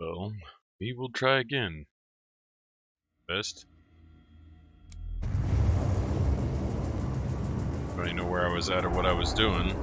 Well, we will try again. Best. I don't know where I was at or what I was doing.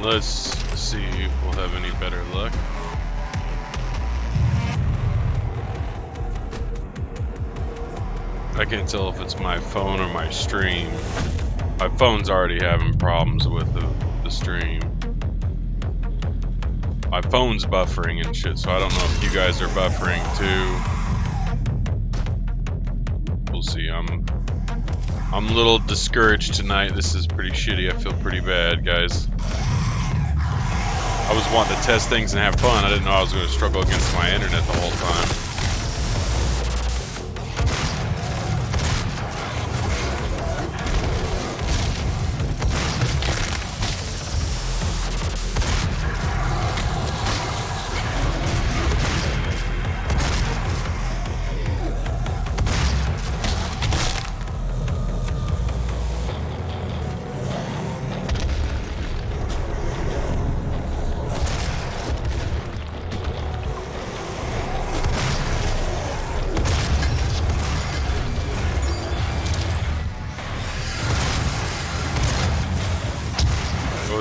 Let's see if we'll have any better luck. I can't tell if it's my phone or my stream. My phone's already having problems with the stream. My phone's buffering and shit, so I don't know if you guys are buffering too. We'll see. I'm a little discouraged tonight. This is pretty shitty. I feel pretty bad, guys. I was wanting to test things and have fun. I didn't know I was going to struggle against my internet the whole time.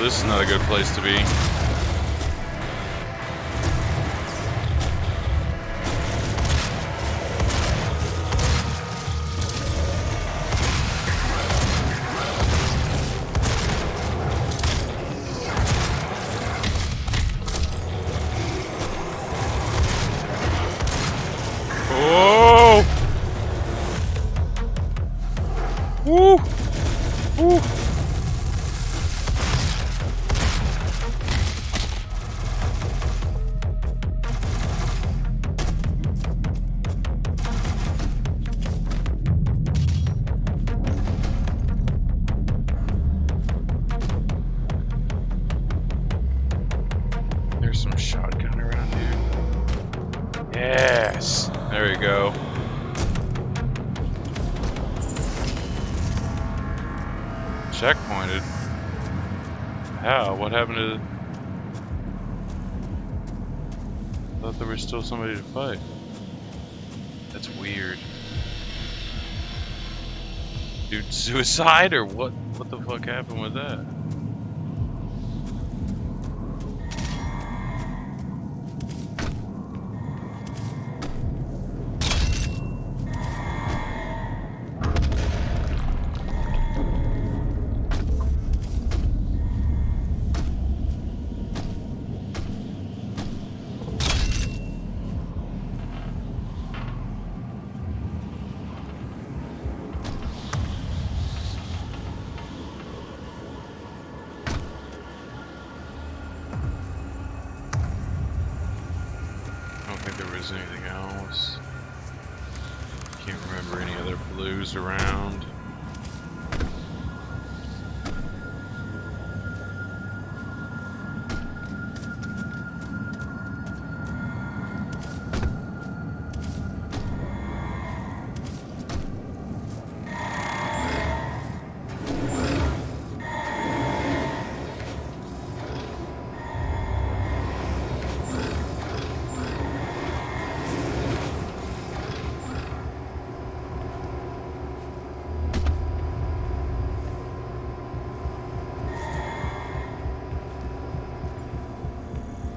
This is not a good place to be. Oh! Woo! Woo! There's some shotgun around here. Yes! There we go. Checkpointed. How? What happened to... I thought there was still somebody to fight. That's weird. Dude, suicide or what? What the fuck happened with that? I don't think there was anything else. Can't remember any other blues around.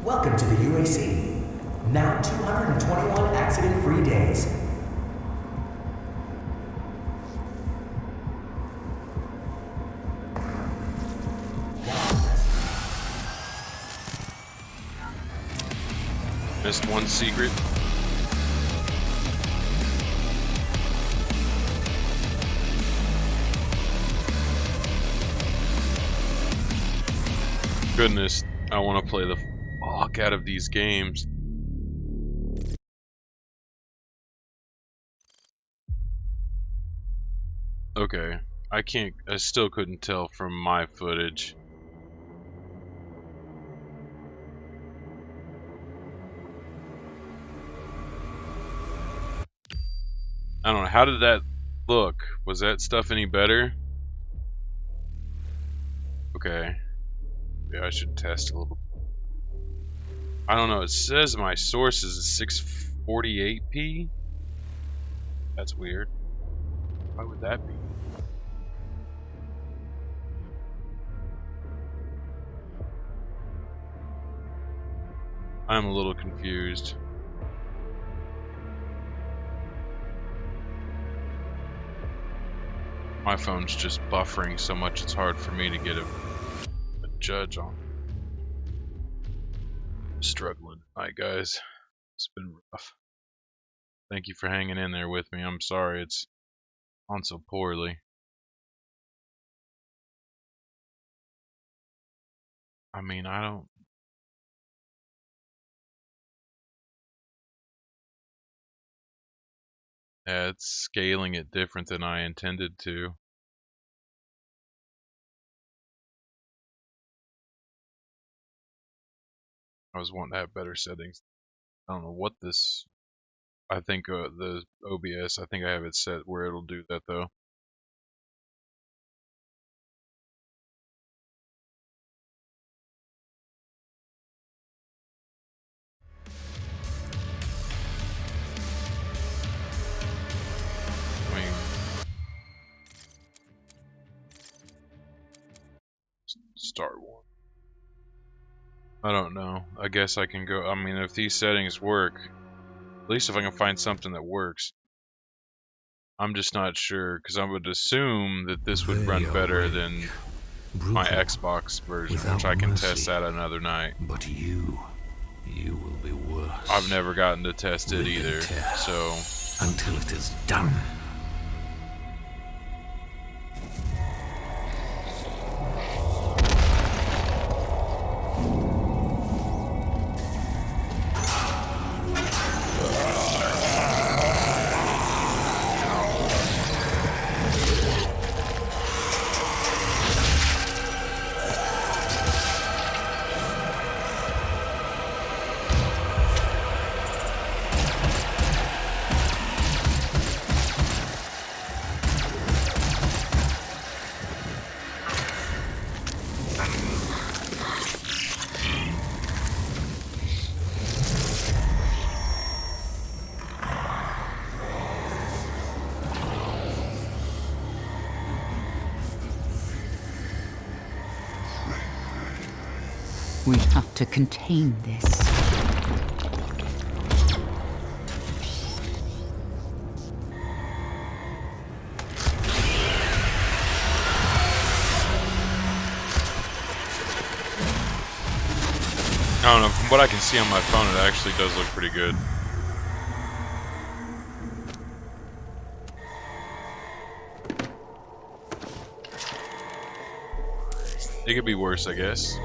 Welcome to the UAC. Now 221 accident-free days. Missed one secret. Goodness, I want to play the fuck out of these games. Okay, I still couldn't tell from my footage. I don't know, how did that look? Was that stuff any better? Okay. Yeah, I should test a little. I don't know, it says my source is a 648p? That's weird. Why would that be? I'm a little confused. My phone's just buffering so much it's hard for me to get a judge on. I'm struggling. Alright guys, it's been rough. Thank you for hanging in there with me. I'm sorry it's on so poorly. I mean, I don't... Yeah, it's scaling it different than I intended to. I was wanting to have better settings. I don't know what this... I think the OBS, I think I have it set where it'll do that though. I mean... Start one. I don't know. I guess I can go... I mean, if these settings work, at least if I can find something that works. I'm just not sure, because I would assume that this would run better than my Xbox version, which I can test that another night. But you will be worse. I've never gotten to test it either, so... Until it is done. We have to contain this. I don't know, from what I can see on my phone, it actually does look pretty good. It could be worse, I guess.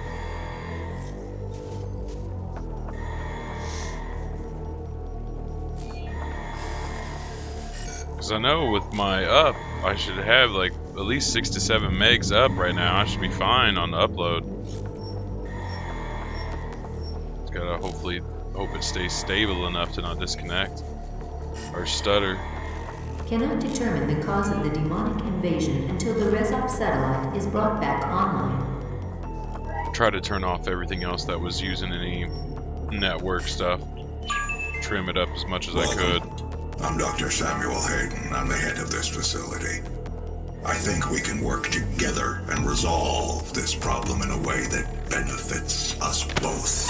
Because I know with my up, I should have like at least 6 to 7 megs up right now. I should be fine on the upload. Just gotta hopefully hope it stays stable enough to not disconnect or stutter. Cannot determine the cause of the demonic invasion until the Resop satellite is brought back online. Try to turn off everything else that was using any network stuff. Trim it up as much as I could. I'm Dr. Samuel Hayden. I'm the head of this facility. I think we can work together and resolve this problem in a way that benefits us both.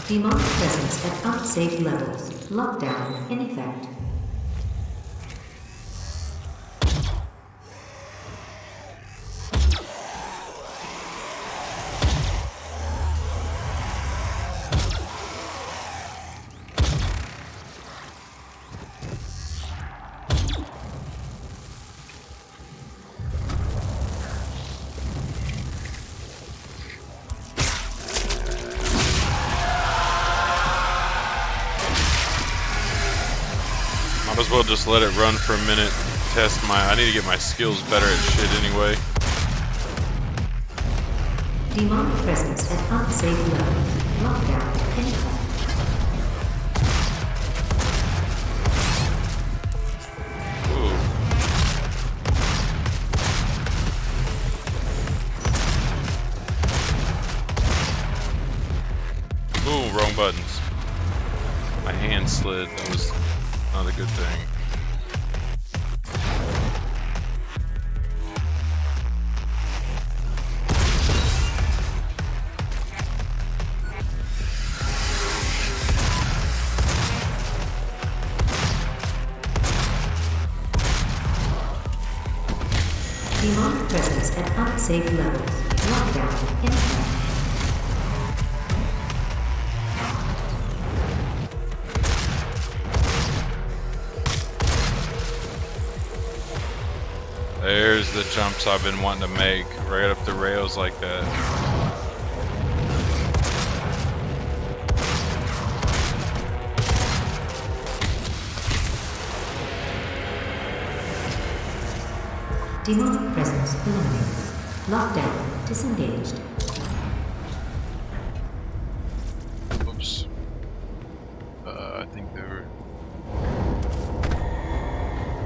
Demonic presence at unsafe levels. Lockdown in effect. Might as well just let it run for a minute. Test my. I need to get my skills better at shit anyway. Demonic presence at unsafe levels. Lockdown in effect. Ooh, wrong buttons. My hand slid. That was not a good thing. Demonic presence at unsafe levels. Lockdown in effect. There's the jumps I've been wanting to make, right up the rails like that. Demonic presence eliminated. Lockdown disengaged. Oops. I think they were.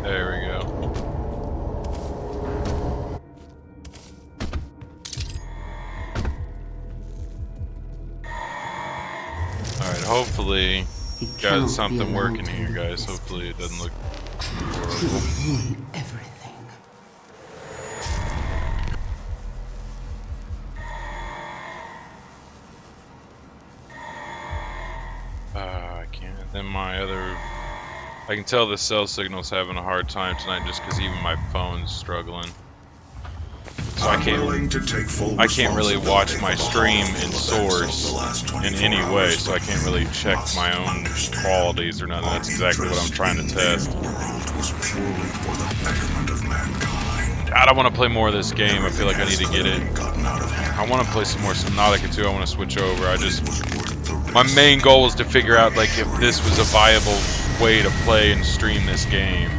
There we go. Alright, hopefully got something working here, guys. Hopefully it doesn't look horrible. Everything. I can't. Then my other... I can tell the cell signal's having a hard time tonight just because even my phone's struggling. So I can't really watch my stream in source in any way, so I can't really check my own qualities or nothing. That's exactly what I'm trying to test. God, I want to play more of this game. I feel like I need to get it. I want to play some more Subnautica too. I want to switch over. My main goal is to figure out like if this was a viable way to play and stream this game.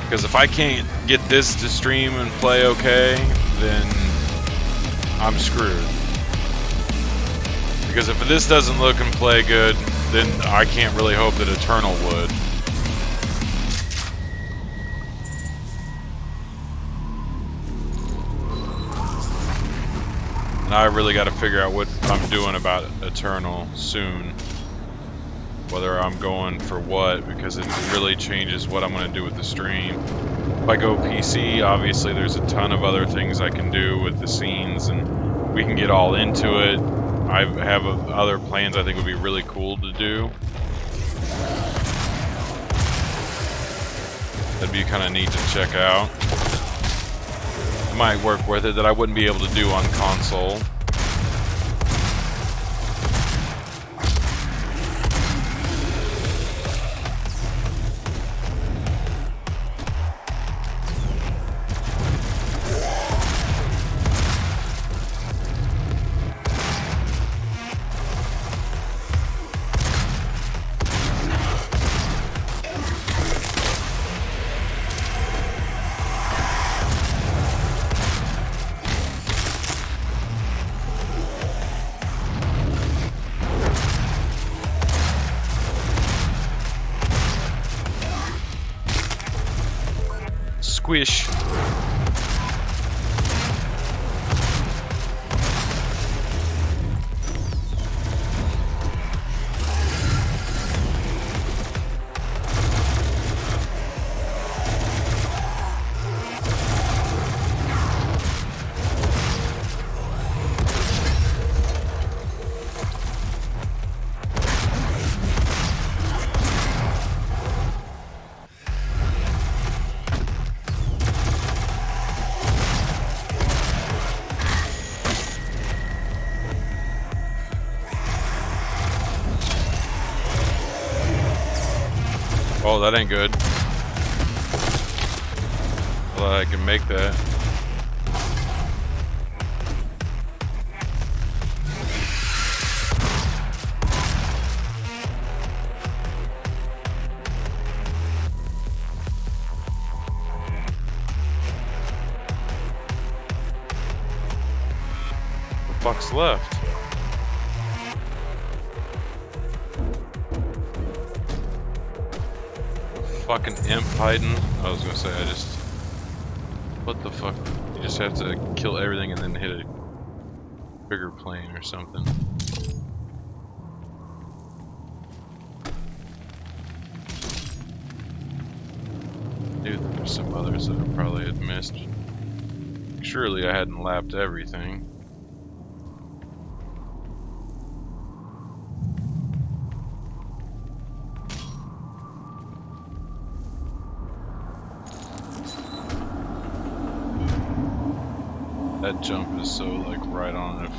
Because if I can't get this to stream and play okay, then I'm screwed. Because if this doesn't look and play good, then I can't really hope that Eternal would. And I really got to figure out what I'm doing about Eternal soon. Whether I'm going for what, because it really changes what I'm going to do with the stream. If I go PC, obviously there's a ton of other things I can do with the scenes, and we can get all into it. I have other plans I think would be really cool to do. That'd be kind of neat to check out. It might work with it that I wouldn't be able to do on console. Squish. Oh, that ain't good. Well, I can make that. What the fuck's left? Fucking imp hiding. I was gonna say, I just... What the fuck? You just have to kill everything and then hit a bigger plane or something. Dude, there's some others that I probably had missed. Surely I hadn't lapped everything. That jump is so, like, right on it.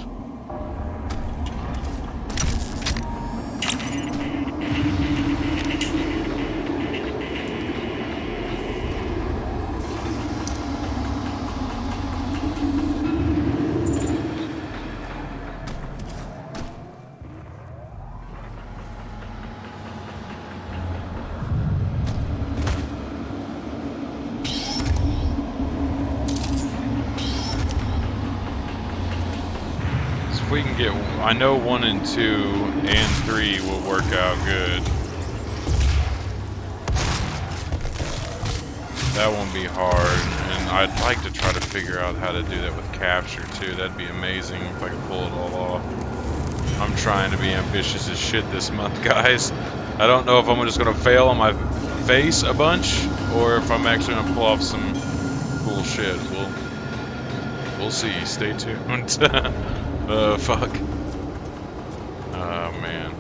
If we can get, I know 1 and 2 and 3 will work out good. That won't be hard, and I'd like to try to figure out how to do that with capture too. That'd be amazing if I could pull it all off. I'm trying to be ambitious as shit this month, guys. I don't know if I'm just gonna fail on my face a bunch, or if I'm actually gonna pull off some cool shit. We'll see. Stay tuned. Fuck. Oh, man.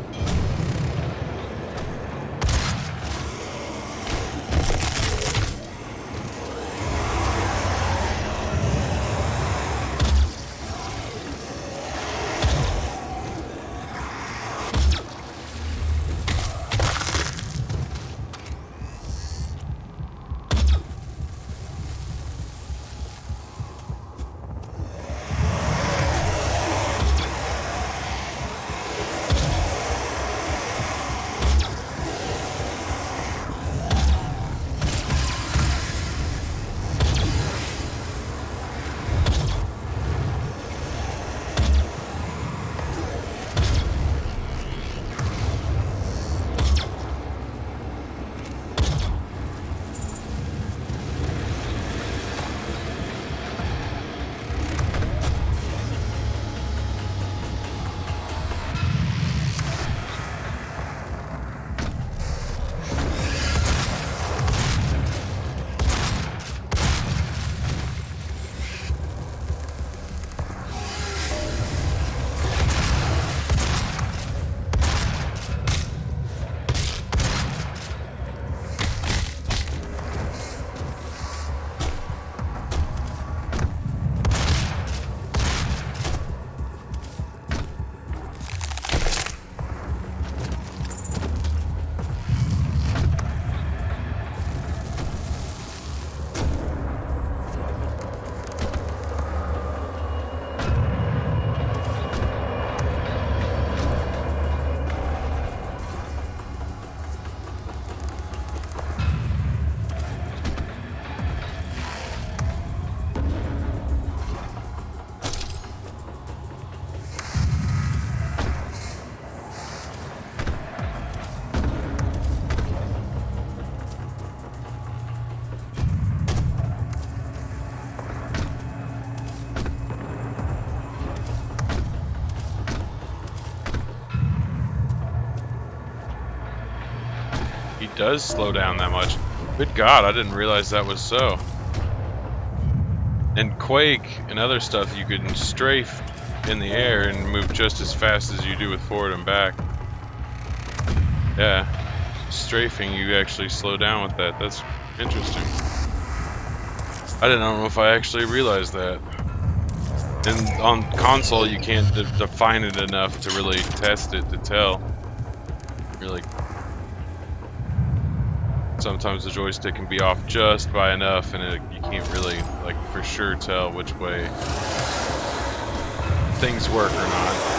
He does slow down that much. Good God, I didn't realize that was so. In Quake and other stuff, you can strafe in the air and move just as fast as you do with forward and back. Yeah, strafing, you actually slow down with that. That's interesting. I don't know if I actually realized that. And on console, you can't define it enough to really test it to tell. Really. Sometimes the joystick can be off just by enough, and you can't really, like, for sure tell which way things work or not.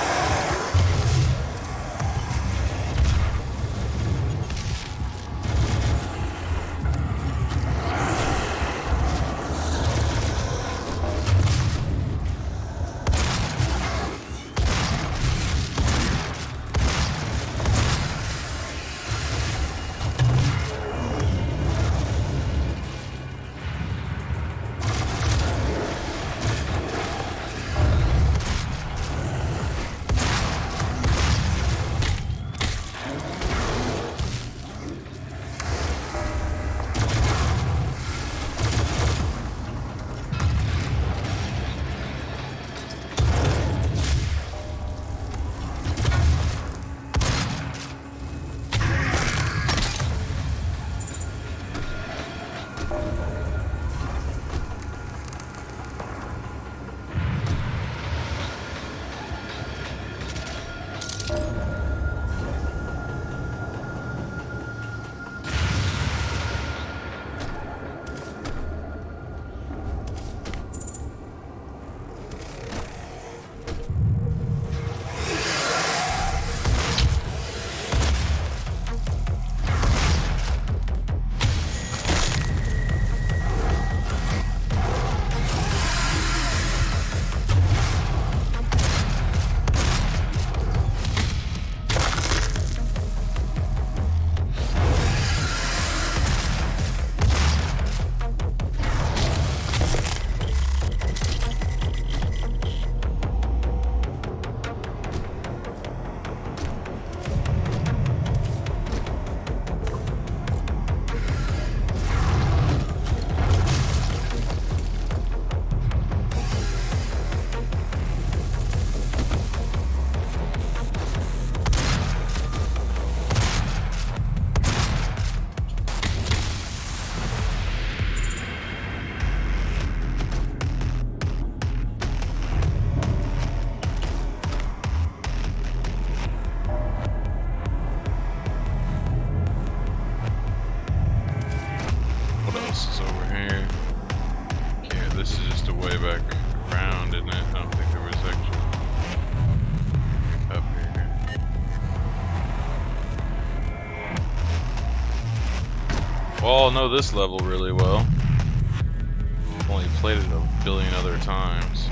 Well, I know this level really well. I've only played it a billion other times.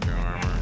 Your armor.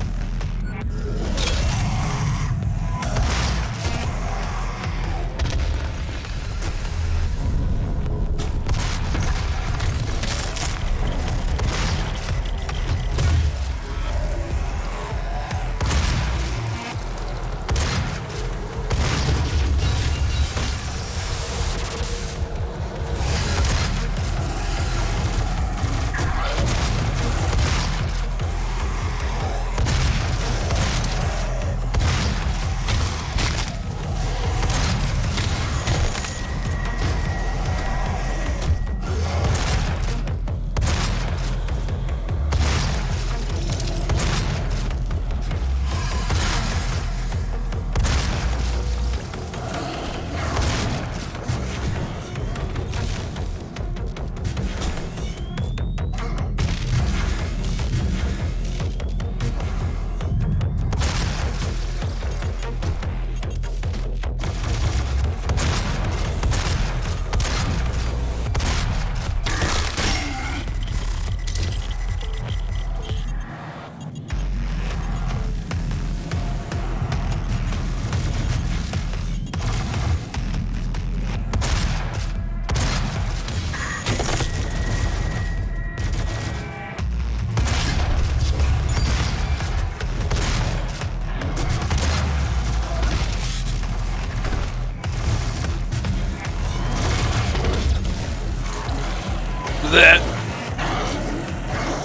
That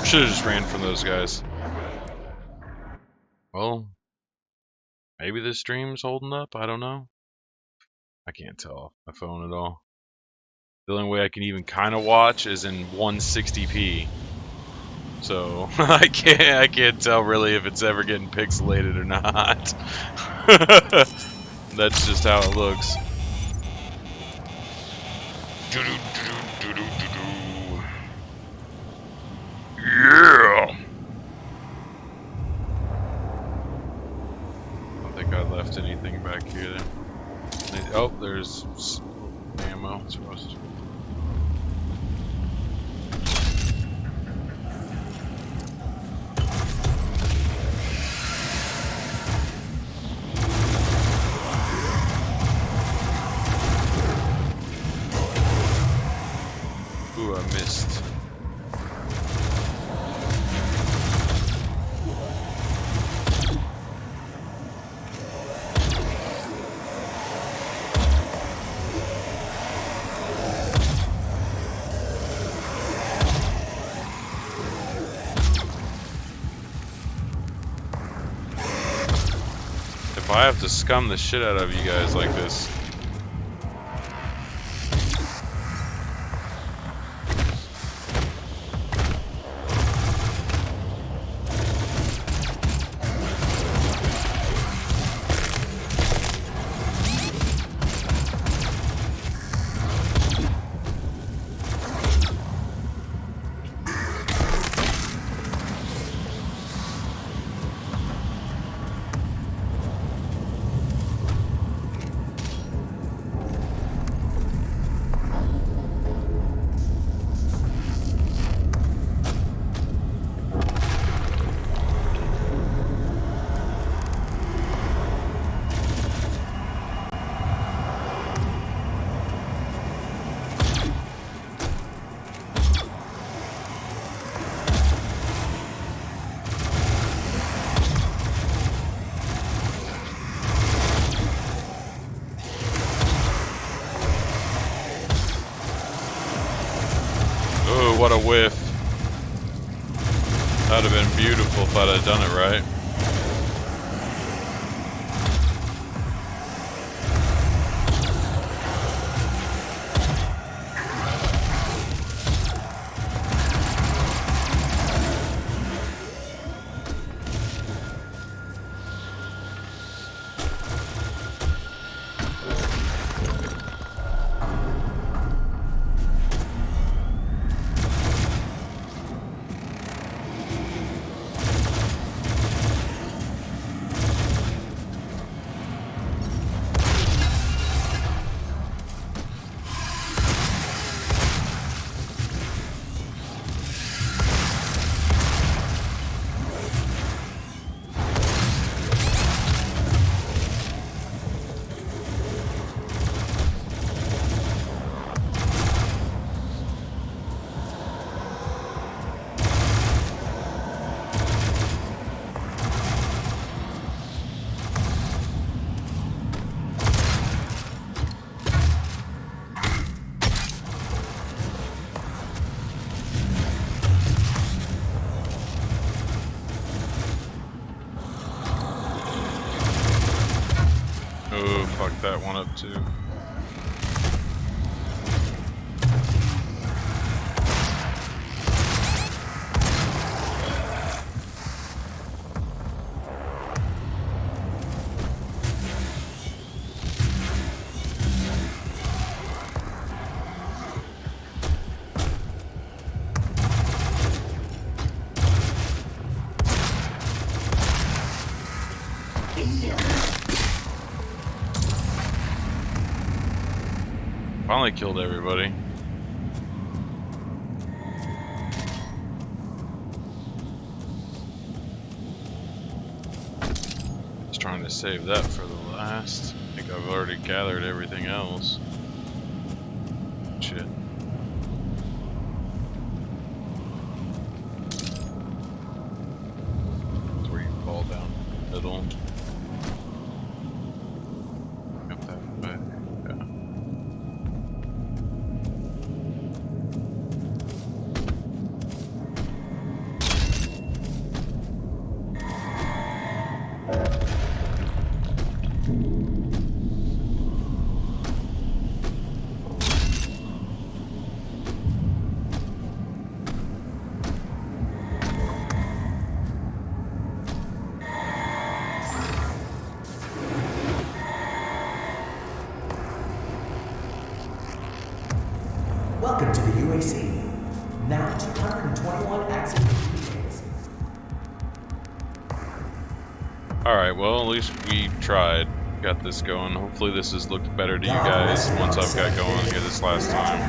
should have just ran from those guys. Well, maybe this stream's holding up. I don't know. I can't tell off my phone at all. The only way I can even kind of watch is in 160p. So I can't tell really if it's ever getting pixelated or not. That's just how it looks. Yeah! I don't think I left anything back here. Oh, there's ammo. It's supposed to. Ooh, I missed. If I have to scum the shit out of you guys like this. Oh, what a whiff. That would have been beautiful if I'd have done it right. Oh, fuck that one up too. Finally killed everybody. Just trying to save that for the last. I think I've already gathered everything else. Shit. That's where you fall down the middle. Got that back. Yeah. Welcome to the UAC. Now 221 accident-free days. Alright, well, at least we tried. Got this going. Hopefully this has looked better to you guys once I've got going here this last time.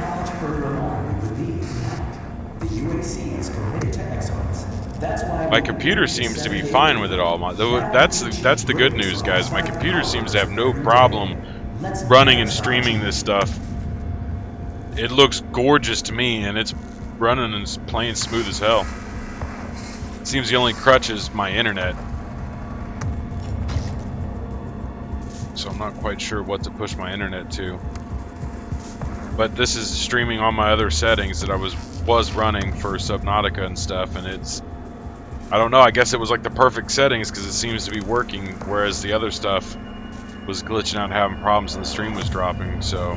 The UAC is committed to excellence. That's why My computer seems to be fine with it all. That's the good news, guys. My computer seems to have no problem running and streaming this stuff. It looks gorgeous to me, and it's running and it's playing smooth as hell. It seems the only crutch is my internet. So I'm not quite sure what to push my internet to. But this is streaming on my other settings that I was running for Subnautica and stuff, and it's, I don't know, I guess it was like the perfect settings because it seems to be working, whereas the other stuff was glitching out and having problems and the stream was dropping, so.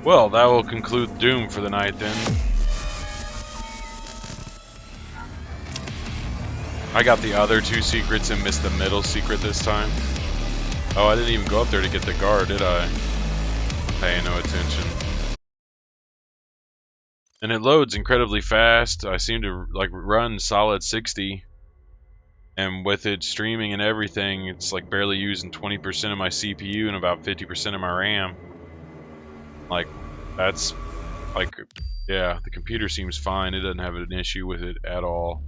Well, that will conclude Doom for the night then. I got the other two secrets and missed the middle secret this time. Oh, I didn't even go up there to get the guard, did I? Paying no attention. And it loads incredibly fast. I seem to like run solid 60. And with it streaming and everything, it's like barely using 20% of my CPU and about 50% of my RAM. Like, that's like, yeah, the computer seems fine. It doesn't have an issue with it at all,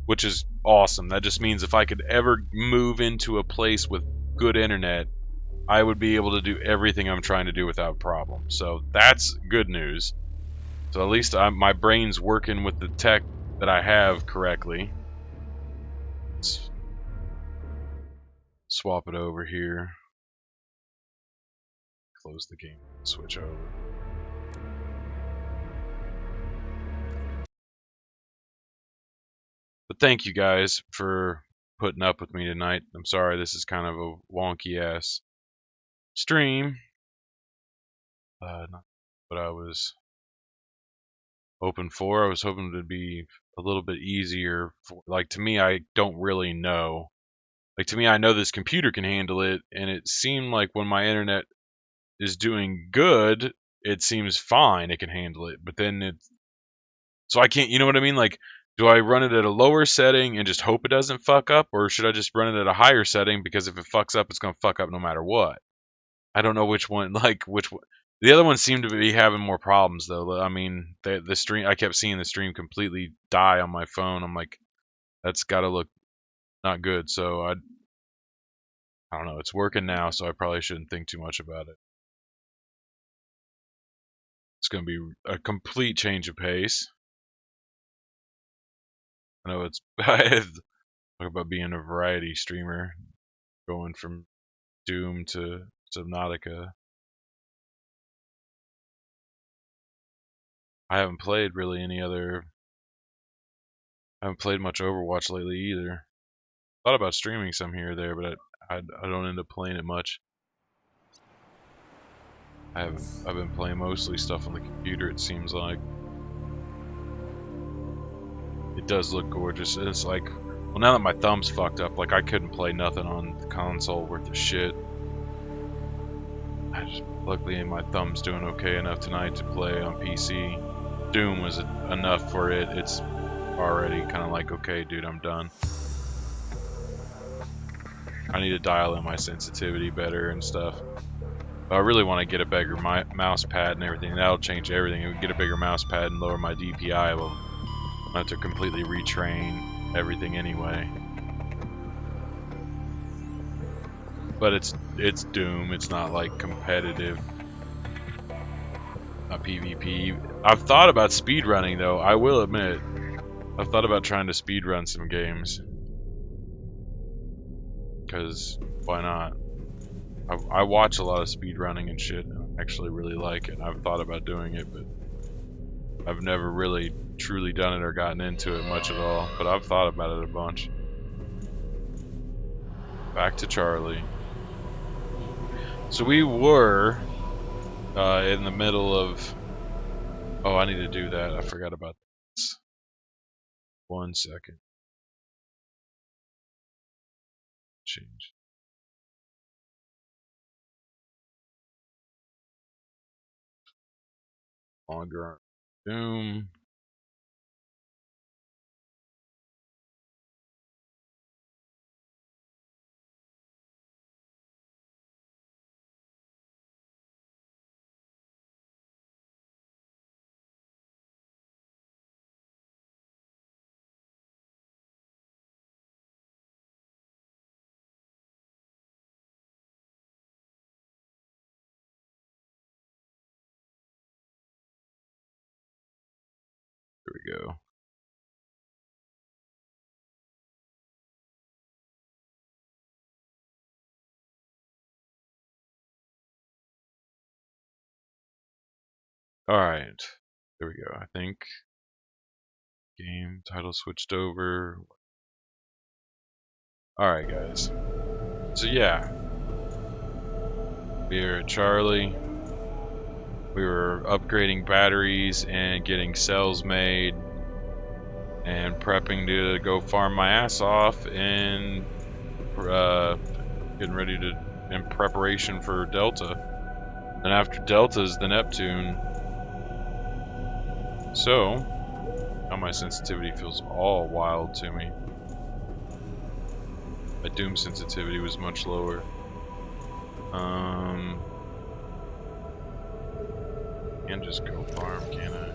which is awesome. That just means if I could ever move into a place with good internet, I would be able to do everything I'm trying to do without problem. So that's good news. So at least my brain's working with the tech that I have correctly. Let's swap it over here. Close the game. Switch over. But thank you guys for putting up with me tonight. I'm sorry this is kind of a wonky ass stream. Not what I was hoping for. I was hoping to be a little bit easier. Like, to me, I don't really know. Like, to me, I know this computer can handle it, and it seemed like when my internet is doing good, it seems fine. It can handle it, but then so I can't. You know what I mean? Like, do I run it at a lower setting and just hope it doesn't fuck up, or should I just run it at a higher setting because if it fucks up, it's gonna fuck up no matter what? I don't know which one. Like, which one. The other ones seem to be having more problems though. I mean, the stream. I kept seeing the stream completely die on my phone. I'm like, that's got to look not good. So I don't know. It's working now, so I probably shouldn't think too much about it. It's going to be a complete change of pace. I know it's talk about being a variety streamer, going from Doom to Subnautica. I haven't played really any other. I haven't played much Overwatch lately either. Thought about streaming some here or there, but I don't end up playing it much. I've been playing mostly stuff on the computer. It seems like it does look gorgeous. It's like, well, now that my thumb's fucked up, like I couldn't play nothing on the console worth of shit. Luckily, my thumb's doing okay enough tonight to play on PC. Doom was enough for it. It's already kind of like, okay, dude, I'm done. I need to dial in my sensitivity better and stuff. But I really want to get a bigger mouse pad and everything. That'll change everything. If we get a bigger mouse pad and lower my DPI, I'll have to completely retrain everything anyway. But it's Doom. It's not like competitive. Not PvP. I've thought about speedrunning though. I will admit, I've thought about trying to speedrun some games. Because why not? I watch a lot of speedrunning and shit, and I actually really like it. I've thought about doing it, but I've never really truly done it or gotten into it much at all. But I've thought about it a bunch. Back to Charlie. So we were in the middle of... Oh, I need to do that. I forgot about this. 1 second. Change. Longer Doom. There we go. Alright. There we go. I think game title switched over. Alright, guys. So, yeah. We're at Charlie. We were upgrading batteries and getting cells made and prepping to go farm my ass off and getting ready to in preparation for Delta. And after Delta's the Neptune. So now my sensitivity feels all wild to me. My Doom sensitivity was much lower. Can't just go farm, can I?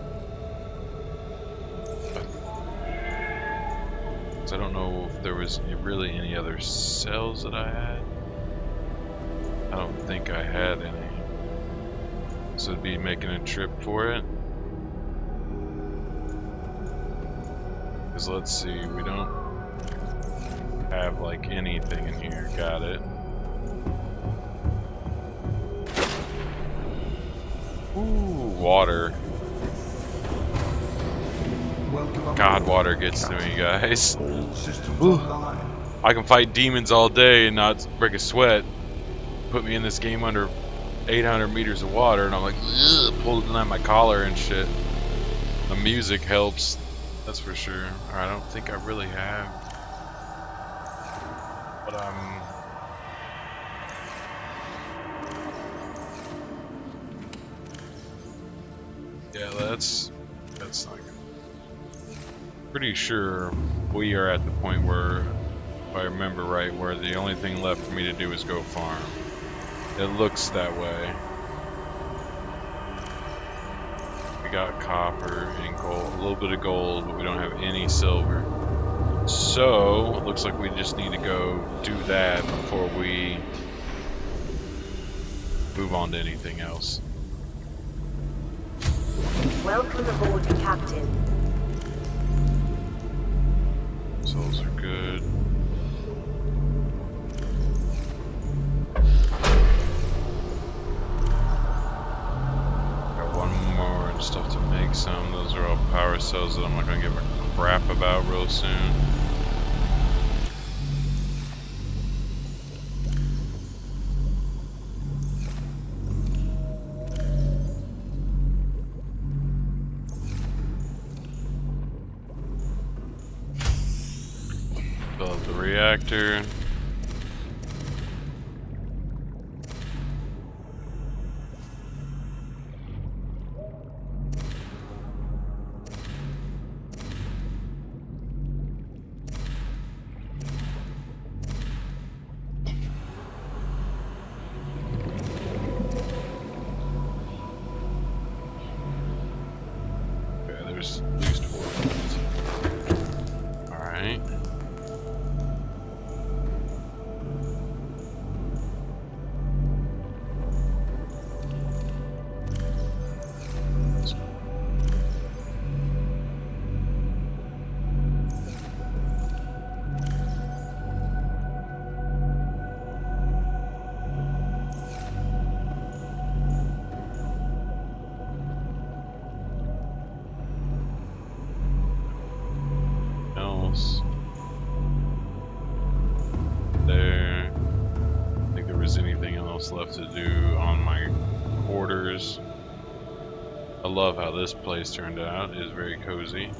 I don't know if there was really any other cells that I had. I don't think I had any. So it'd be making a trip for it. Because let's see, we don't have like anything in here. Got it. Ooh, water. God, water gets to me, guys. Ooh. I can fight demons all day and not break a sweat. Put me in this game under 800 meters of water, and I'm like, ugh, pulling on my collar and shit. The music helps, that's for sure. I don't think I really have. But yeah, that's not good. Pretty sure we are at the point where, if I remember right, where the only thing left for me to do is go farm. It looks that way. We got copper and gold, a little bit of gold, but we don't have any silver. So, it looks like we just need to go do that before we move on to anything else. Welcome aboard, Captain. Souls are good. Got one more and stuff to make some. Those are all power cells that I'm not going to give a crap about real soon. Fill up the reactor. Okay, there's at least 4 of these. Alright. Else there. I don't think there was anything else left to do on my quarters. I love how this place turned out. It is very cozy.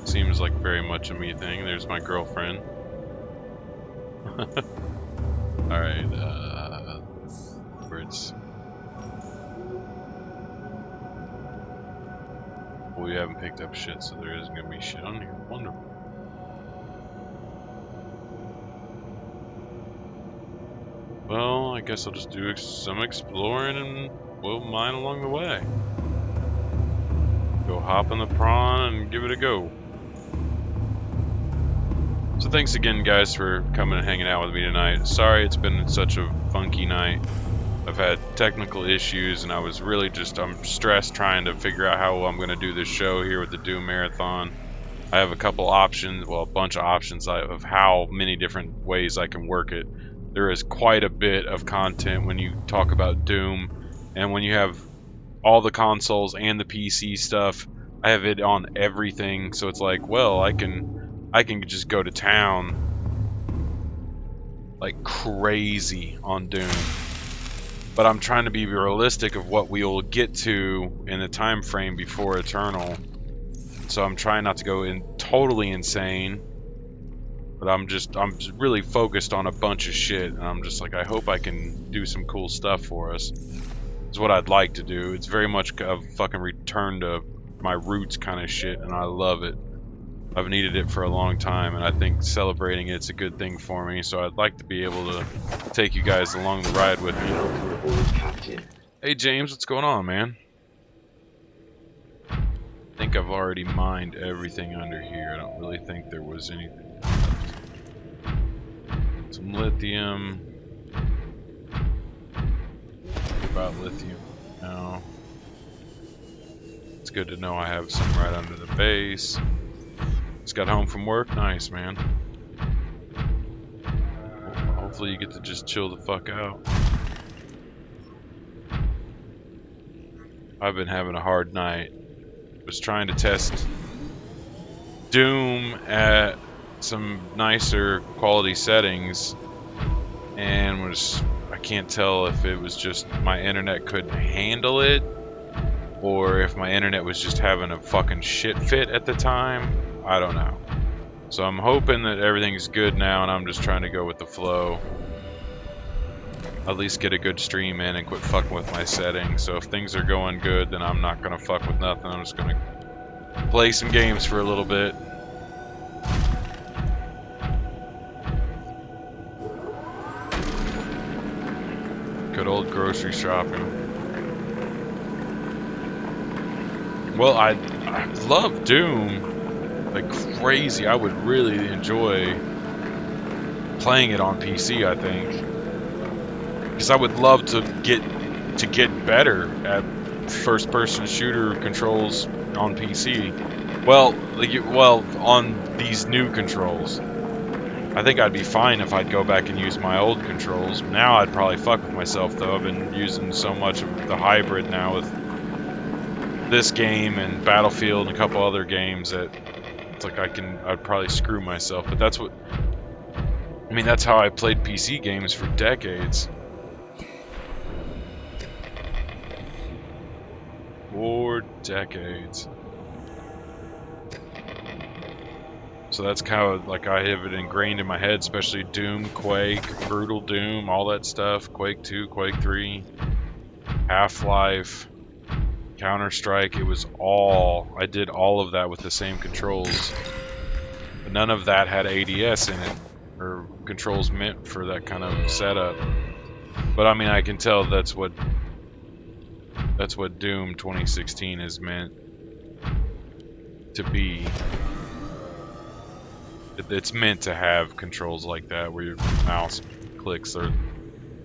Seems like very much a me thing. There's my girlfriend. Alright, where it's we haven't picked up shit, so there isn't gonna be shit on here. Wonderful. Well, I guess I'll just do some exploring and we'll mine along the way. Go hop on the prawn and give it a go. So thanks again, guys, for coming and hanging out with me tonight. Sorry it's been such a funky night. I've had technical issues and I was really I'm stressed trying to figure out how I'm going to do this show here with the Doom Marathon. I have a couple options, well, a bunch of options of how many different ways I can work it. There is quite a bit of content when you talk about Doom, and when you have all the consoles and the PC stuff, I have it on everything, so it's like, well, I can just go to town like crazy on Doom. But I'm trying to be realistic of what we will get to in the time frame before Eternal. So I'm trying not to go in totally insane. But I'm just really focused on a bunch of shit, and I'm just like, I hope I can do some cool stuff for us. It's what I'd like to do. It's very much a fucking return to my roots kind of shit, and I love it. I've needed it for a long time, and I think celebrating it's a good thing for me, so I'd like to be able to take you guys along the ride with me. Welcome aboard, Captain. Hey James, what's going on, man? I think I've already mined everything under here. I don't really think there was anything left. Some lithium. What about lithium? No. It's good to know I have some right under the base. Just got home from work. Nice, man. Hopefully you get to just chill the fuck out. I've been having a hard night. Was trying to test Doom at some nicer quality settings, and I can't tell if it was just my internet couldn't handle it, or if my internet was just having a fucking shit fit at the time. I don't know. So I'm hoping that everything's good now, and I'm just trying to go with the flow. At least get a good stream in and quit fucking with my settings. So if things are going good, then I'm not gonna fuck with nothing. I'm just gonna play some games for a little bit. Good old grocery shopping. Well, I love Doom like crazy. I would really enjoy playing it on PC, I think. Because I would love to get better at first-person shooter controls on PC. Well, on these new controls. I think I'd be fine if I'd go back and use my old controls. Now I'd probably fuck with myself, though. I've been using so much of the hybrid now with this game and Battlefield and a couple other games that it's like I'd probably screw myself. But that's how I played PC games for decades. 4 decades. So that's kind of like I have it ingrained in my head, especially Doom, Quake, Brutal Doom, all that stuff. Quake 2, Quake 3, Half-Life, Counter-Strike. I did all of that with the same controls. But none of that had ADS in it, or controls meant for that kind of setup. But I mean, I can tell that's what Doom 2016 is meant to be. It's meant to have controls like that where your mouse clicks are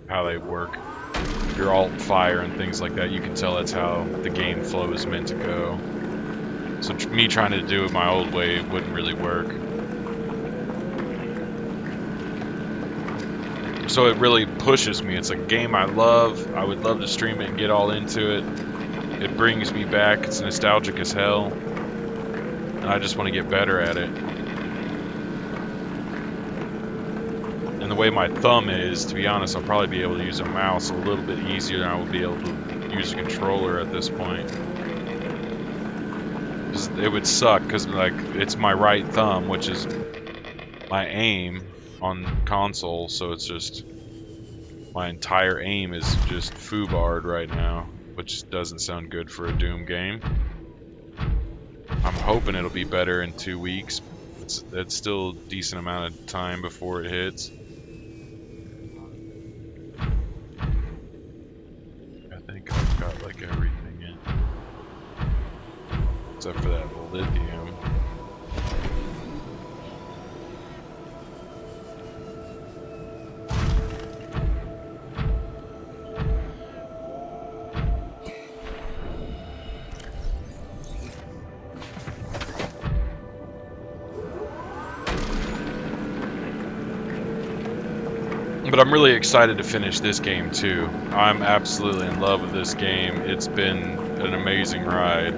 how they work. Your alt fire and things like that, you can tell that's how the game flow is meant to go. So me trying to do it my old way wouldn't really work. So it really pushes me. It's a game I love. I would love to stream it and get all into it. It brings me back. It's nostalgic as hell. And I just want to get better at it. And the way my thumb is, to be honest, I'll probably be able to use a mouse a little bit easier than I will be able to use a controller at this point. It would suck because like it's my right thumb, which is my aim on console, so it's just my entire aim is just foobarred right now, which doesn't sound good for a Doom game. I'm hoping it'll be better in 2 weeks. It's still a decent amount of time before it hits. I think I've got like everything in. Except for that lithium. But I'm really excited to finish this game too. I'm absolutely in love with this game. It's been an amazing ride.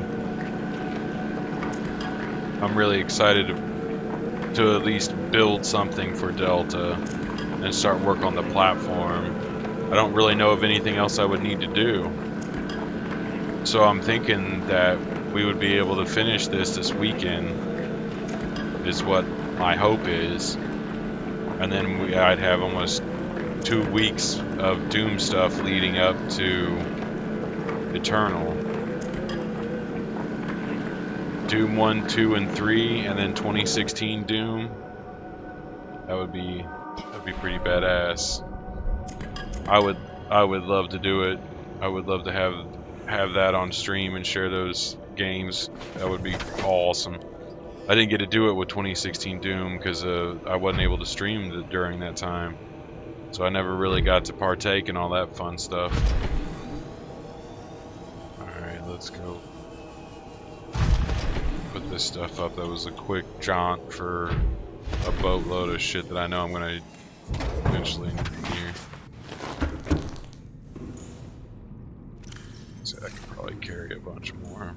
I'm really excited to at least build something for Delta and start work on the platform. I don't really know of anything else I would need to do. So I'm thinking that we would be able to finish this weekend is what my hope is. And then I'd have almost 2 weeks of Doom stuff leading up to Eternal. Doom 1, 2, and 3, and then 2016 Doom. That'd be pretty badass. I would love to do it. I would love to have that on stream and share those games. That would be awesome. I didn't get to do it with 2016 Doom because I wasn't able to stream during that time. So I never really got to partake in all that fun stuff. Alright, let's go put this stuff up. That was a quick jaunt for a boatload of shit that I know I'm going to eventually need here. So I could probably carry a bunch more.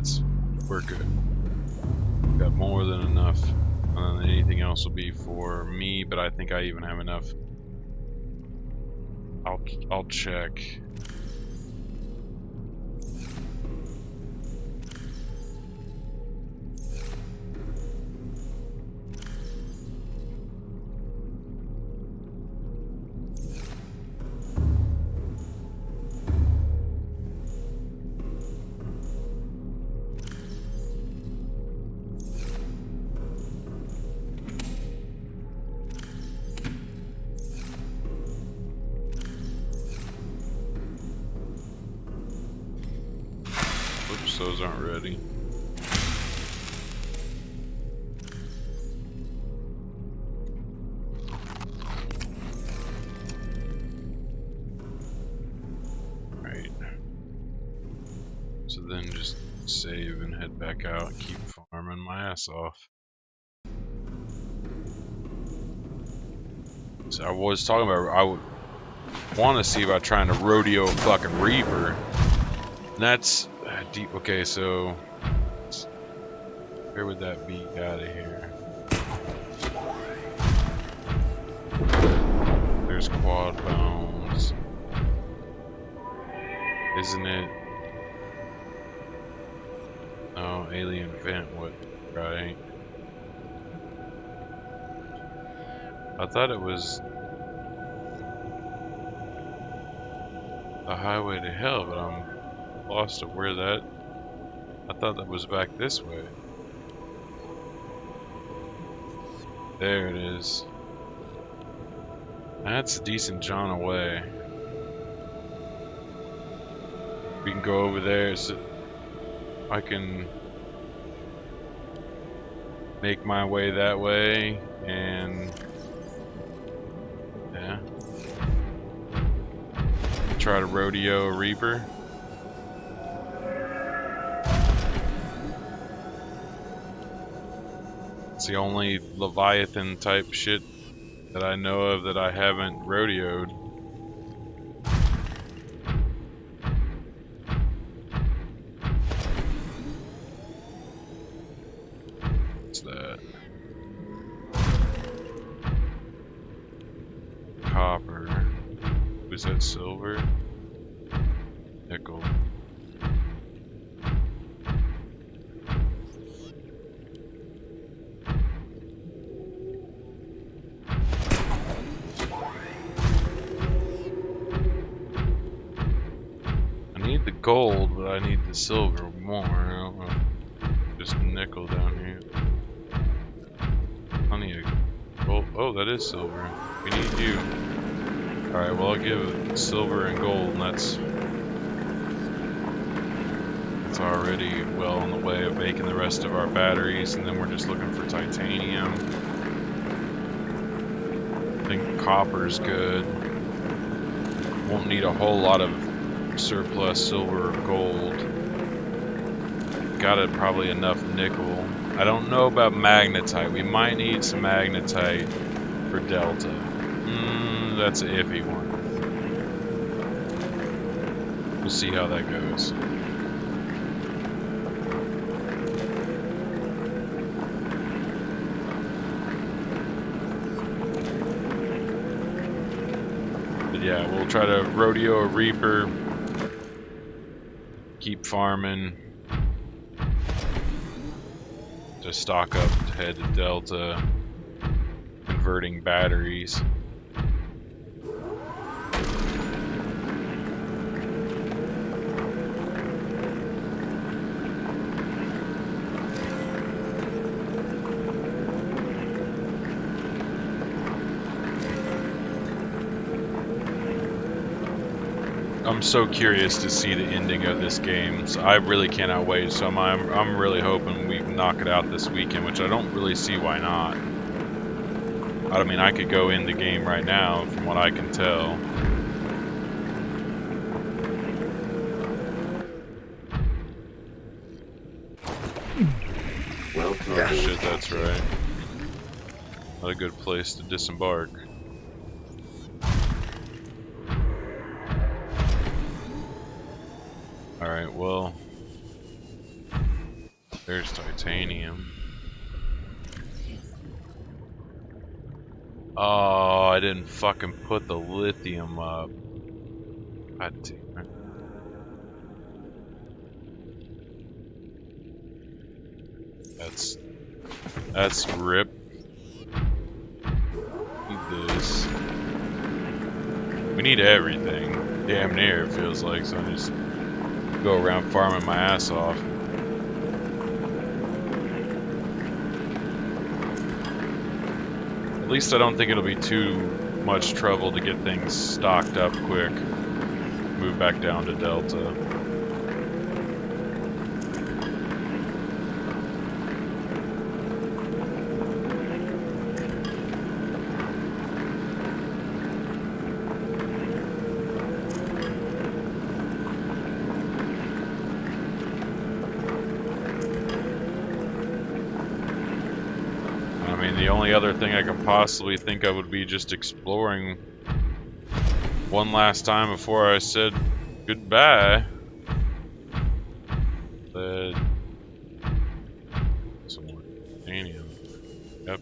So we're good. Got more than enough. Anything else will be for me, but I think I even have enough. I'll check. Those aren't ready. Right. So then just save and head back out and keep farming my ass off. So I was talking about I would want to see about trying to rodeo a fucking Reaper. And that's deep. Okay, so where would that be out of here? There's quad bones, isn't it? Oh, alien vent. What? Right. I thought it was a highway to hell, but I'm lost of where that. I thought that was back this way. There it is. That's a decent jaunt away. We can go over there so I can make my way that way and yeah. Try to rodeo a Reaper. It's the only Leviathan type shit that I know of that I haven't rodeoed. What's that? Copper. Was that silver? Nickel. gold, but I need the silver more. I don't know. Just nickel down here. Plenty of gold. Oh, that is silver. We need you. Alright, well, I'll give silver and gold, and that's already well on the way of making the rest of our batteries, and then we're just looking for titanium. I think copper's good. Won't need a whole lot of surplus silver or gold. Got it, probably enough nickel. I don't know about magnetite. We might need some magnetite for Delta. That's an iffy one. We'll see how that goes. But yeah, we'll try to rodeo a Reaper. Keep farming. To stock up to head to Delta. Converting batteries. I'm so curious to see the ending of this game. So I really cannot wait. So I'm really hoping we knock it out this weekend, which I don't really see why not. I mean, I could go in the game right now, from what I can tell. Oh shit, that's right. Not a good place to disembark. Alright, well, there's titanium. Oh, I didn't fucking put the lithium up. God damn it. That's rip. Need this. We need everything. Damn near, it feels like, so I just go around farming my ass off. At least I don't think it'll be too much trouble to get things stocked up quick. Move back down to Delta. The only other thing I can possibly think of would be just exploring one last time before I said goodbye. But some more titanium. Yep.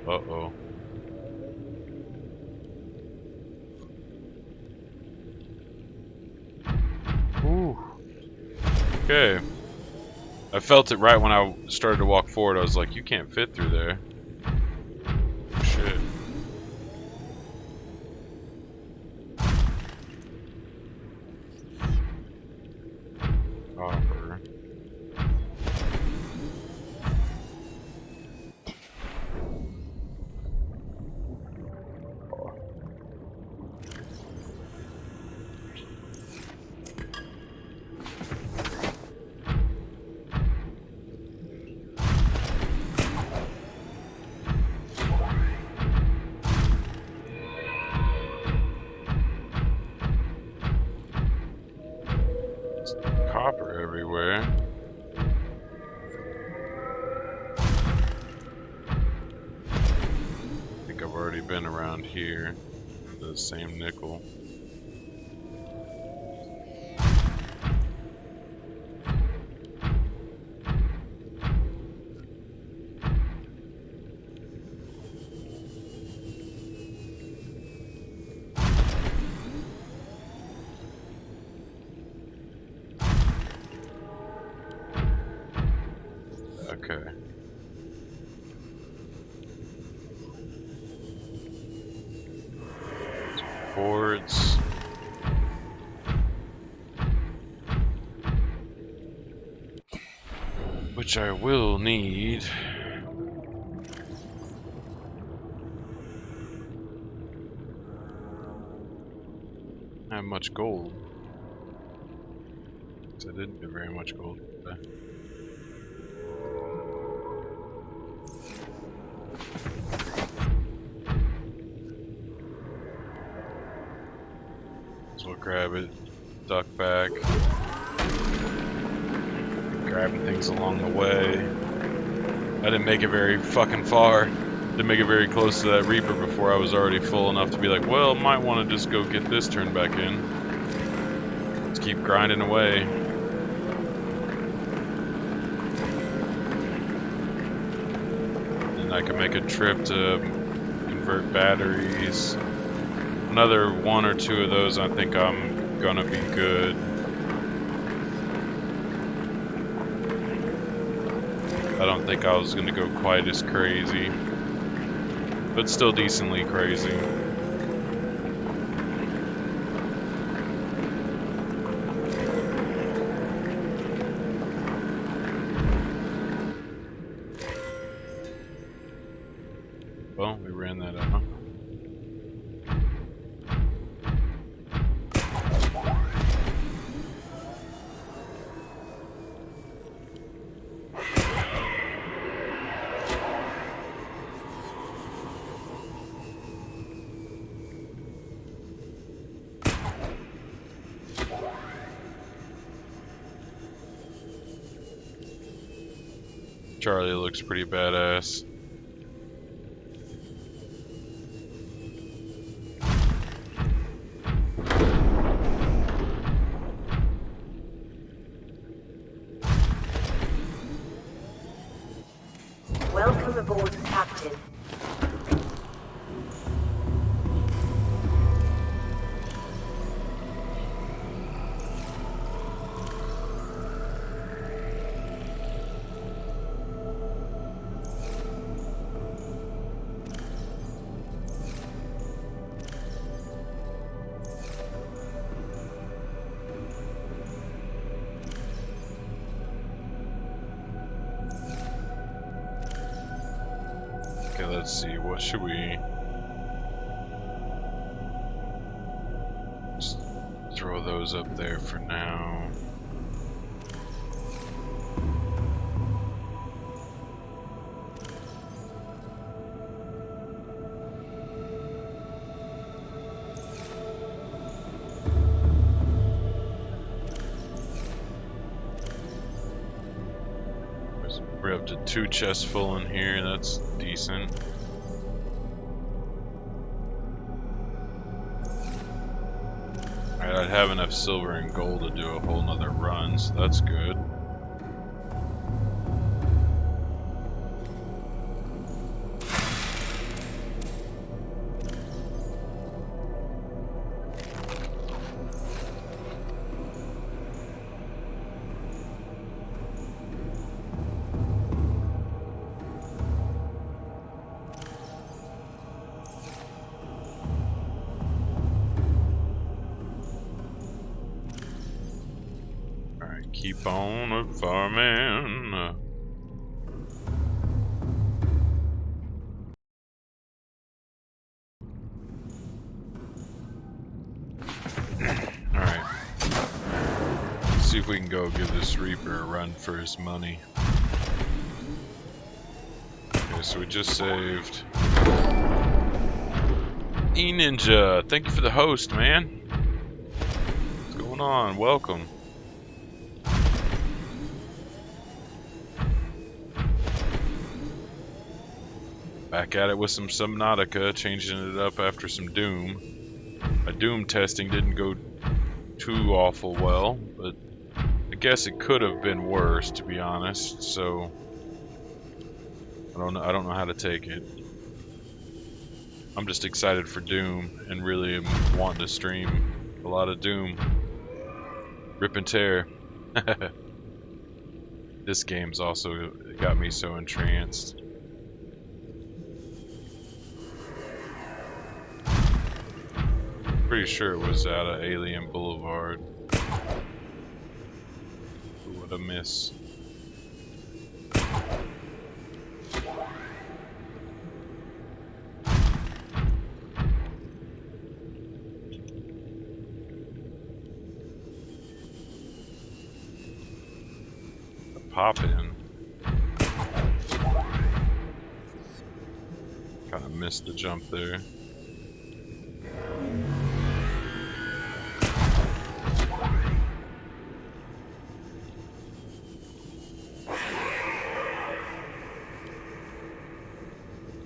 Uh-oh. Ooh. Okay. I felt it right when I started to walk forward. I was like, you can't fit through there. Shit. Copper. Copper everywhere. I think I've already been around here. The same nickel. boards. Which I will need. I have much gold. I didn't get very much gold today. So we'll grab it, duck back. Grabbing things along the way. I didn't make it very fucking far. Didn't make it very close to that Reaper before I was already full enough to be like, well, might want to just go get this turned back in. Let's keep grinding away. And I can make a trip to convert batteries. Another one or two of those, I think I'm gonna be good. I don't think I was gonna go quite as crazy, but still decently crazy. Well, we ran that out. Charlie looks pretty badass. Welcome aboard, Captain. Okay, let's see, what should we... Just throw those up there for now. We're up to 2 chests full in here, that's decent. Alright, I'd have enough silver and gold to do a whole nother run, so that's good. Keep on farming. Alright. See if we can go give this Reaper a run for his money. Okay, so we just saved. E-Ninja, thank you for the host, man. What's going on? Welcome. Back at it with some Subnautica, changing it up after some Doom. My Doom testing didn't go too awful well, but I guess it could have been worse, to be honest. So I don't know how to take it. I'm just excited for Doom and really am wanting to stream a lot of Doom. Rip and tear. This game's also got me so entranced. Pretty sure it was out of Alien Boulevard. What a miss. Pop in. Kind of missed the jump there.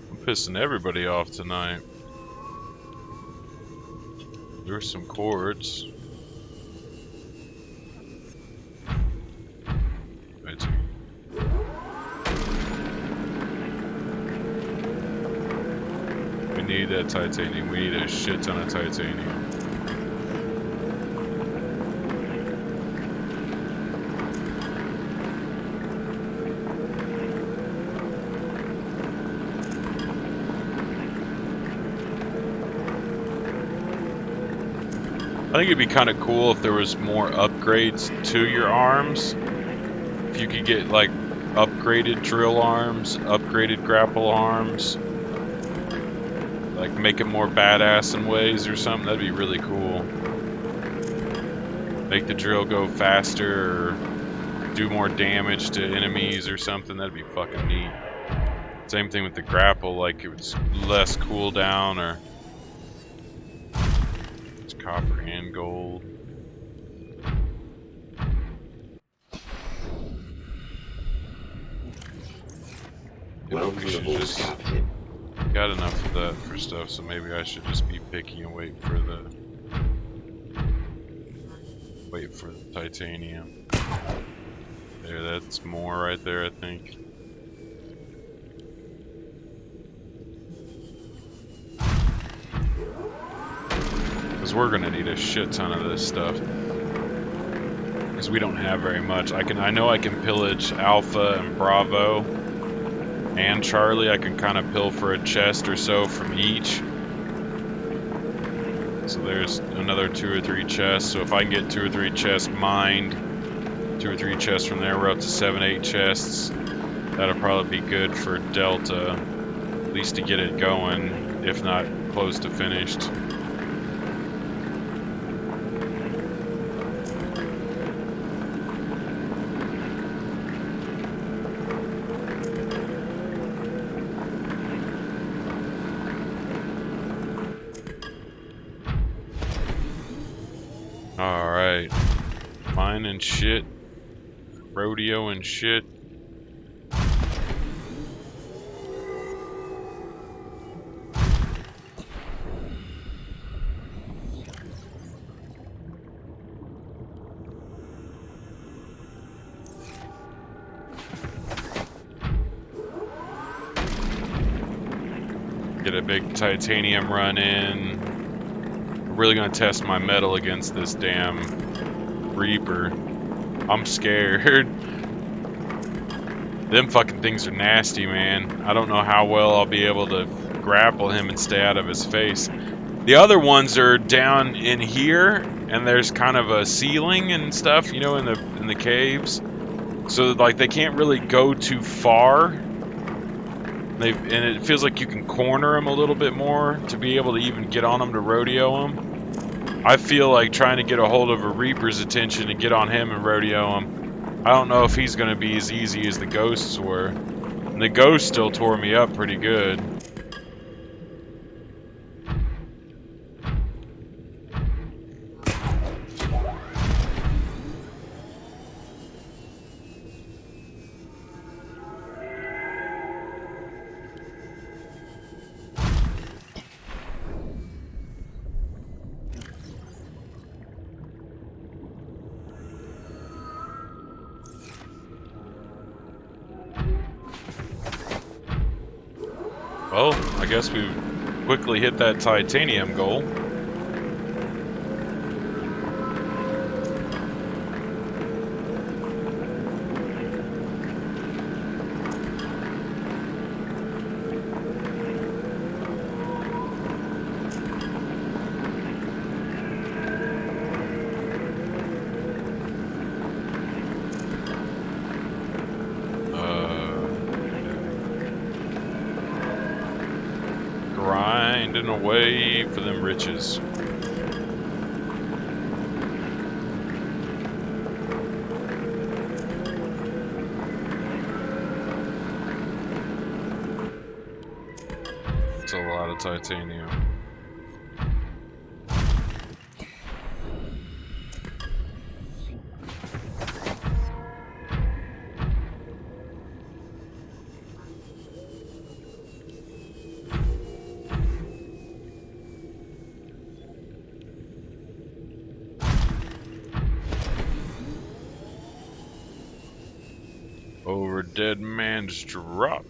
I'm pissing everybody off tonight. There's some chords. We need that titanium. We need a shit ton of titanium. I think it'd be kind of cool if there was more upgrades to your arms. If you could get like upgraded drill arms, upgraded grapple arms, like make it more badass in ways or something, that'd be really cool. Make the drill go faster or do more damage to enemies or something, that'd be fucking neat. Same thing with the grapple, like it was less cooldown or it's copper and gold. Welcome We should aboard, just Captain. got enough of that for stuff, so maybe I should just be picky and wait for the titanium. There, that's more right there, I think. Because we're gonna need a shit ton of this stuff. Because we don't have very much. I know I can pillage Alpha and Bravo and Charlie. I can kind of pilfer a chest or so from each. So there's another 2 or 3 chests. So if I can get 2 or 3 chests mined, 2 or 3 chests from there, we're up to 7, 8 chests. That'll probably be good for Delta, at least to get it going, if not close to finished. Alright. Mine and shit. Rodeo and shit. Get a big titanium run in. I'm really gonna test my metal against this damn Reaper. I'm scared. Them fucking things are nasty, man. I don't know how well I'll be able to grapple him and stay out of his face. The other ones are down in here, and there's kind of a ceiling and stuff, you know, in the caves. So like they can't really go too far. And it feels like you can corner them a little bit more to be able to even get on them to rodeo them. I feel like trying to get a hold of a Reaper's attention and get on him and rodeo him. I don't know if he's going to be as easy as the ghosts were. And the ghosts still tore me up pretty good. Well, I guess we quickly hit that titanium goal. Grinding away for them riches. It's a lot of titanium. Over dead man's drop.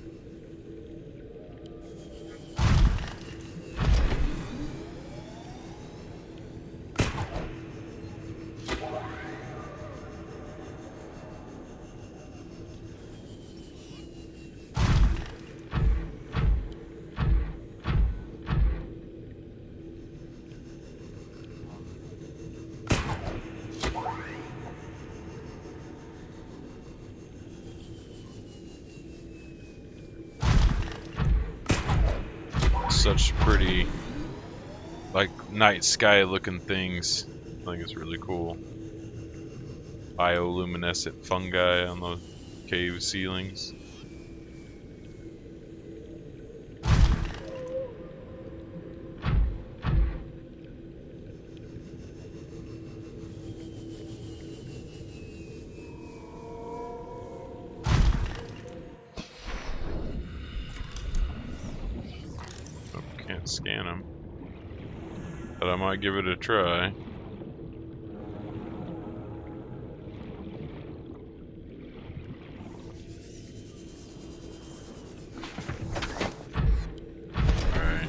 Such pretty, like, night sky looking things. I think it's really cool. Bioluminescent fungi on the cave ceilings. Can't scan them, but I might give it a try. Alright.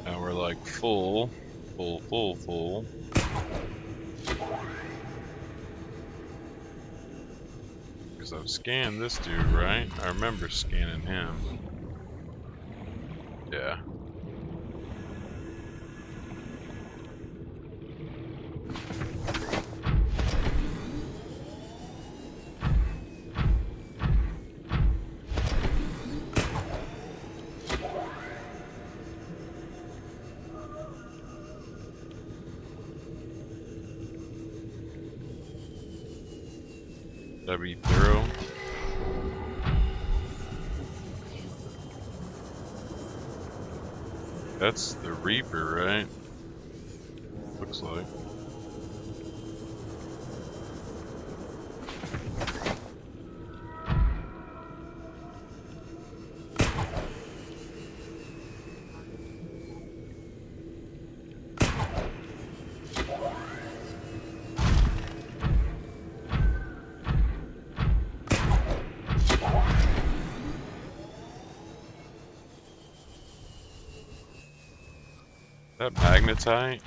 Now we're like full. Because I've scanned this dude, right? I remember scanning him. Yeah. That'd be thorough. That's the Reaper, right? Looks like. That magnetite?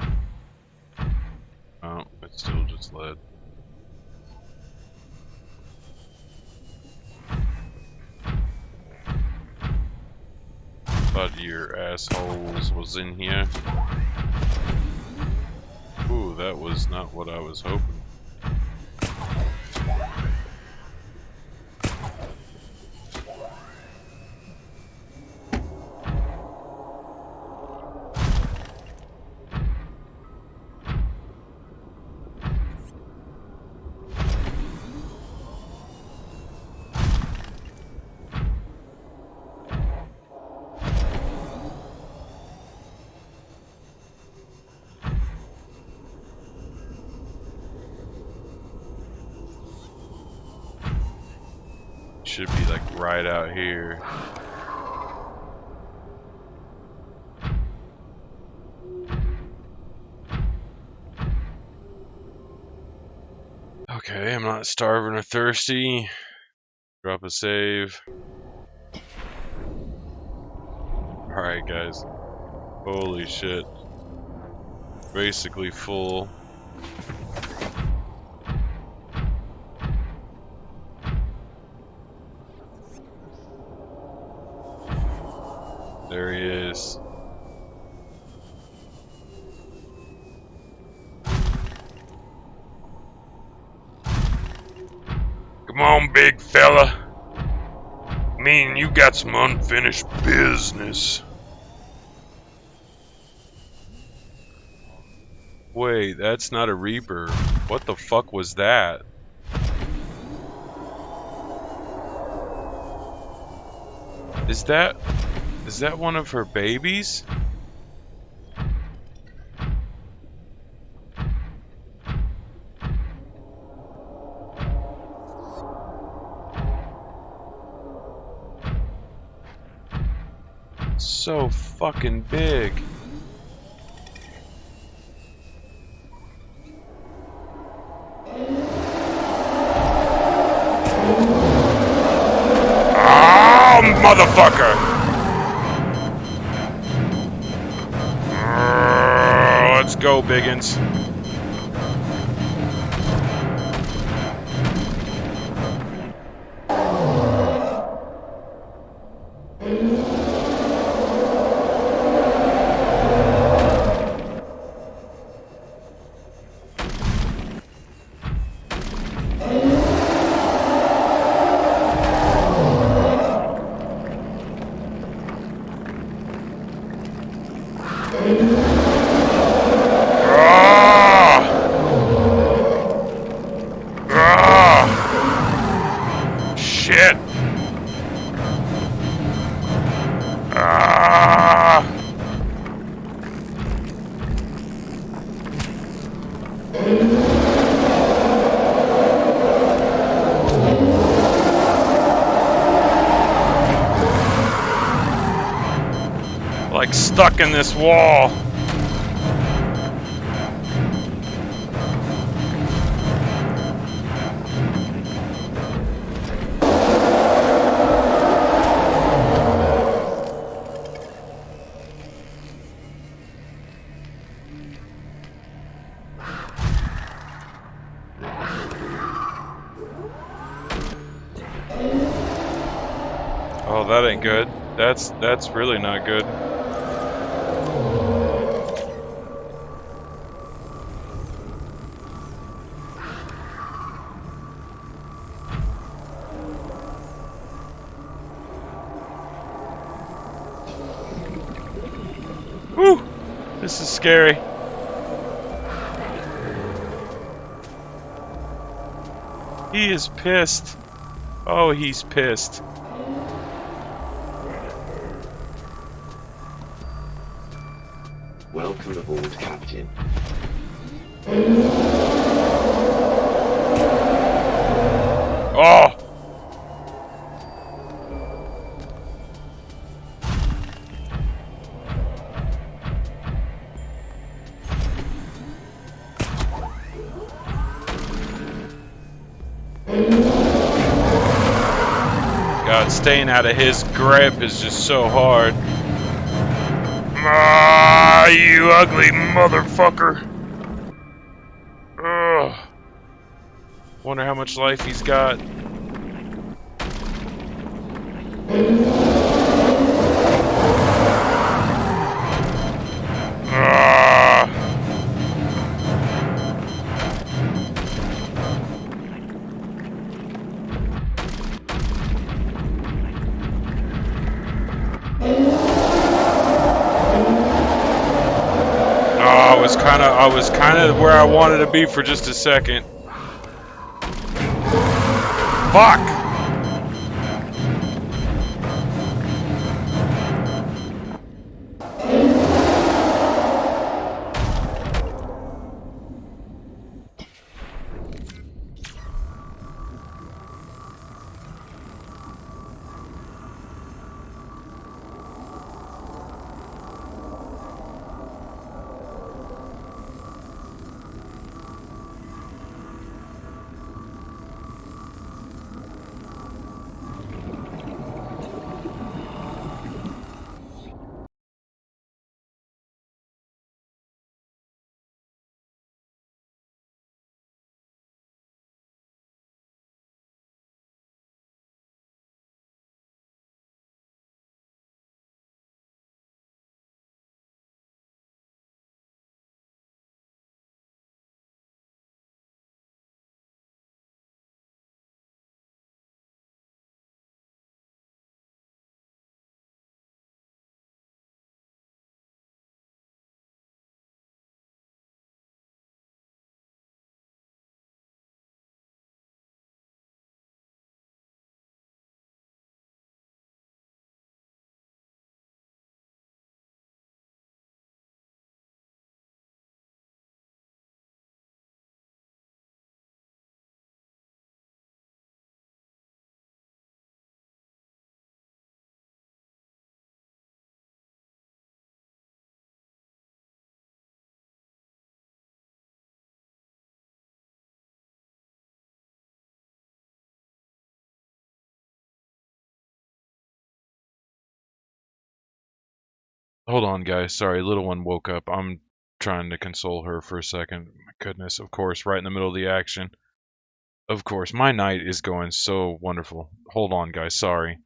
Oh, it's still just lead. Thought your assholes was in here. Ooh, that was not what I was hoping. Should be like right out here. Okay, I'm not starving or thirsty. Drop a save. Alright, guys. Holy shit. Basically full. There he is. Come on, big fella. Me and you got some unfinished business. Wait, that's not a Reaper. What the fuck was that? Is that one of her babies? So fucking big. Oh, motherfucker! Let's go, Biggins. Shit! Like stuck in this wall. Oh, that ain't good. That's really not good. Whew! This is scary. He is pissed. Oh, he's pissed. Welcome aboard, Captain. Oh! God, staying out of his grip is just so hard. Ah, you ugly motherfucker. Ugh. Wonder how much life he's got. Ah. I was kind of where I wanted to be for just a second. Fuck! Hold on, guys. Sorry, little one woke up. I'm trying to console her for a second. My goodness, of course, right in the middle of the action. Of course, my night is going so wonderful. Hold on, guys. Sorry.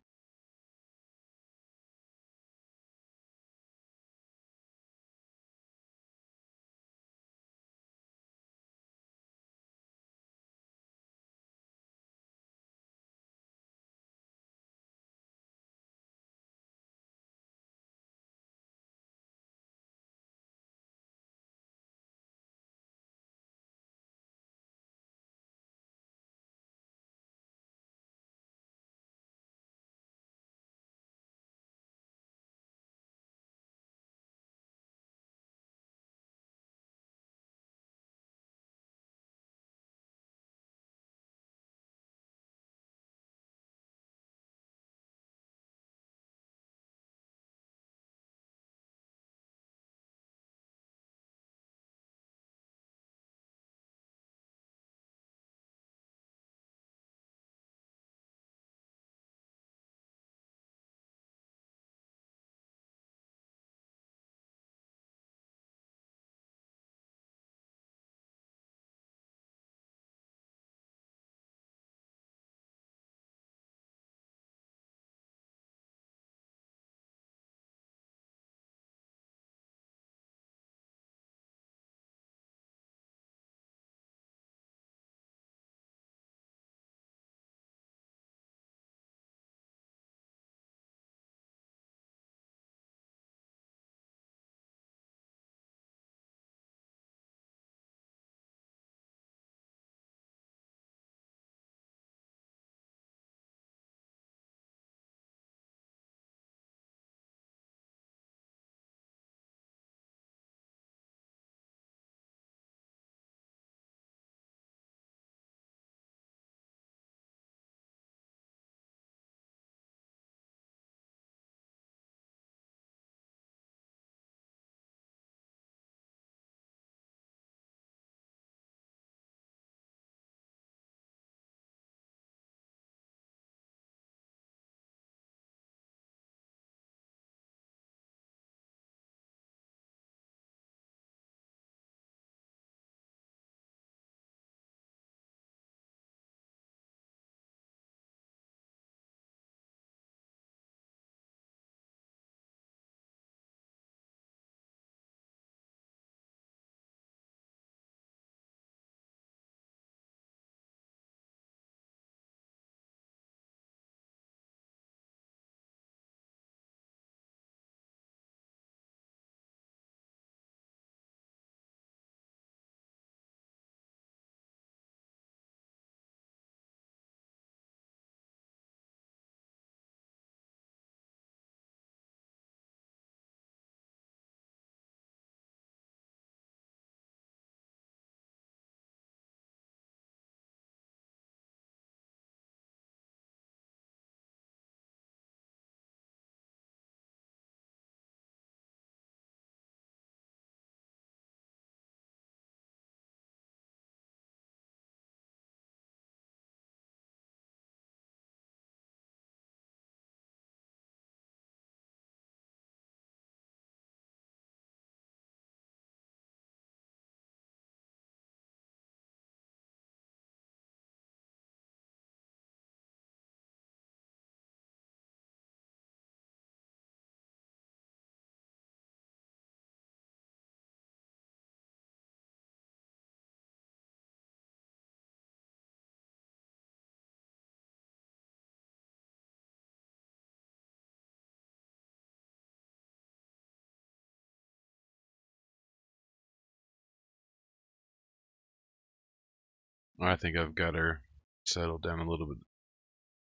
I think I've got her settled down a little bit.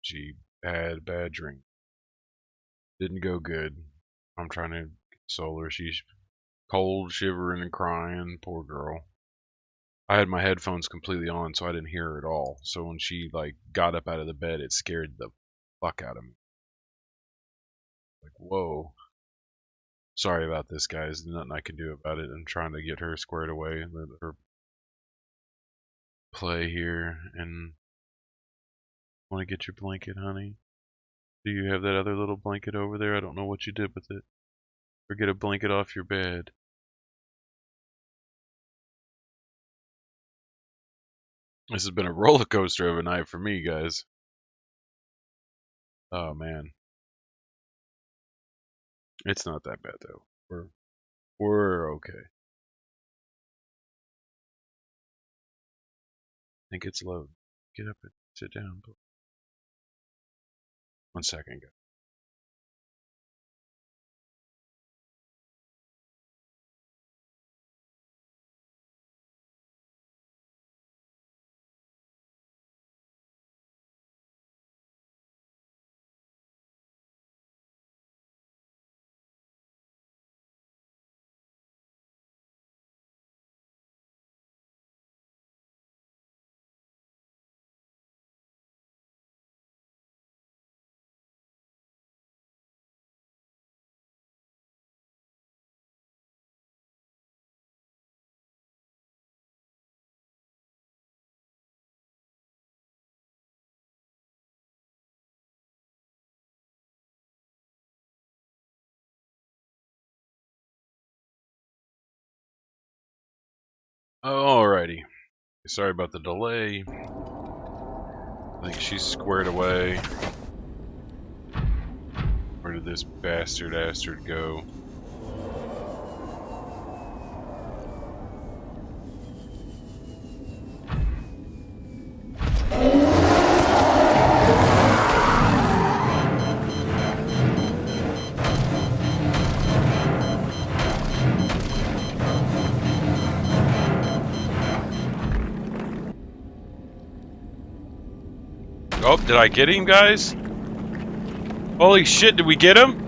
She had a bad drink. Didn't go good. I'm trying to console her. She's cold, shivering, and crying. Poor girl. I had my headphones completely on, so I didn't hear her at all. So when she like got up out of the bed, it scared the fuck out of me. Like, whoa. Sorry about this, guys. There's nothing I can do about it. I'm trying to get her squared away and let her play here. And want to get your blanket, honey? Do you have that other little blanket over there? I don't know what you did with it. Or get a blanket off your bed. This has been a roller coaster of a night for me, guys. Oh man. It's not that bad though. We're okay. I think it's low. Get up and sit down. 1 second, guys. Alrighty. Sorry about the delay. I think she's squared away. Where did this bastard go? Oh, did I get him, guys? Holy shit, did we get him?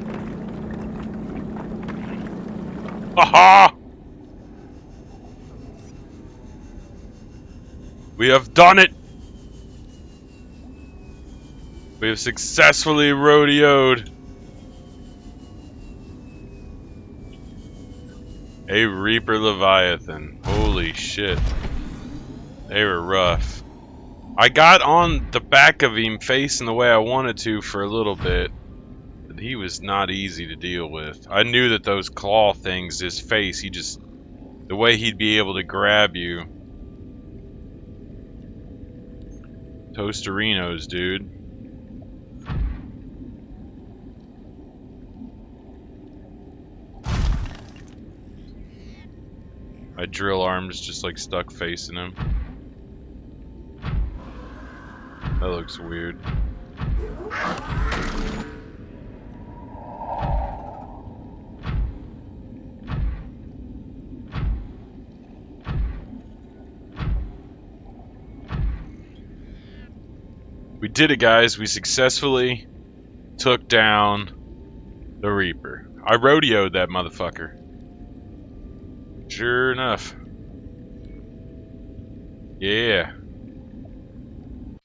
Aha! We have done it! We have successfully rodeoed a Reaper Leviathan. Holy shit. They were rough. I got on the back of him facing the way I wanted to for a little bit. But he was not easy to deal with. I knew that those claw things, his face, the way he'd be able to grab you. Toasterinos, dude. My drill arm's just like stuck facing him. That looks weird. We did it, guys. We successfully took down the Reaper. I rodeoed that motherfucker. Sure enough. Yeah.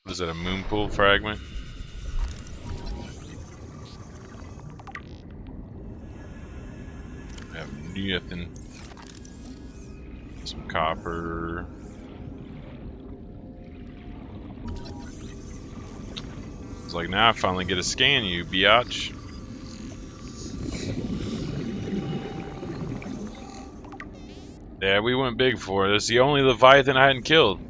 Was that a moon pool fragment? I have nothing. Some copper. It's like, now I finally get to scan you, biatch. Yeah, we went big for it. It's the only Leviathan I hadn't killed.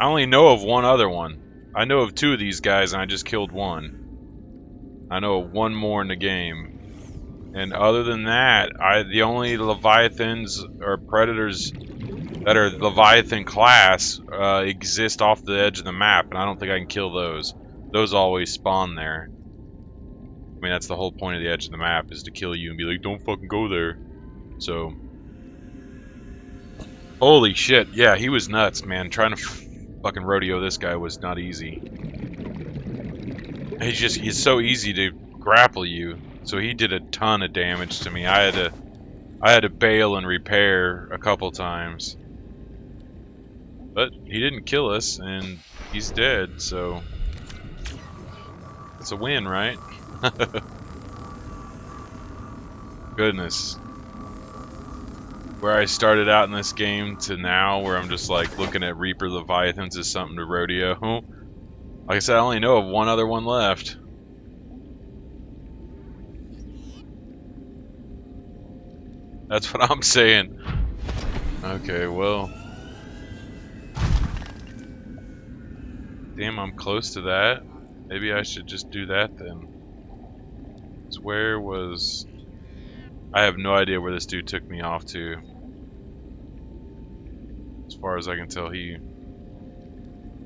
I only know of one other one. I know of 2 of these guys, and I just killed 1. I know of 1 more in the game. And other than that, the only Leviathans or Predators that are Leviathan class exist off the edge of the map, and I don't think I can kill those. Those always spawn there. I mean, that's the whole point of the edge of the map, is to kill you and be like, don't fucking go there. So... Holy shit, yeah, he was nuts, man. Trying to fucking rodeo this guy was not easy. He's so easy to grapple you. So he did a ton of damage to me. I had to bail and repair a couple times. But he didn't kill us, and he's dead, so it's a win, right? Goodness. Where I started out in this game to now, where I'm just like looking at Reaper Leviathans as something to rodeo. Like I said, I only know of 1 other one left. That's what I'm saying. Okay, well. Damn, I'm close to that. Maybe I should just do that then. Where was... I have no idea where this dude took me off to. As far as I can tell, he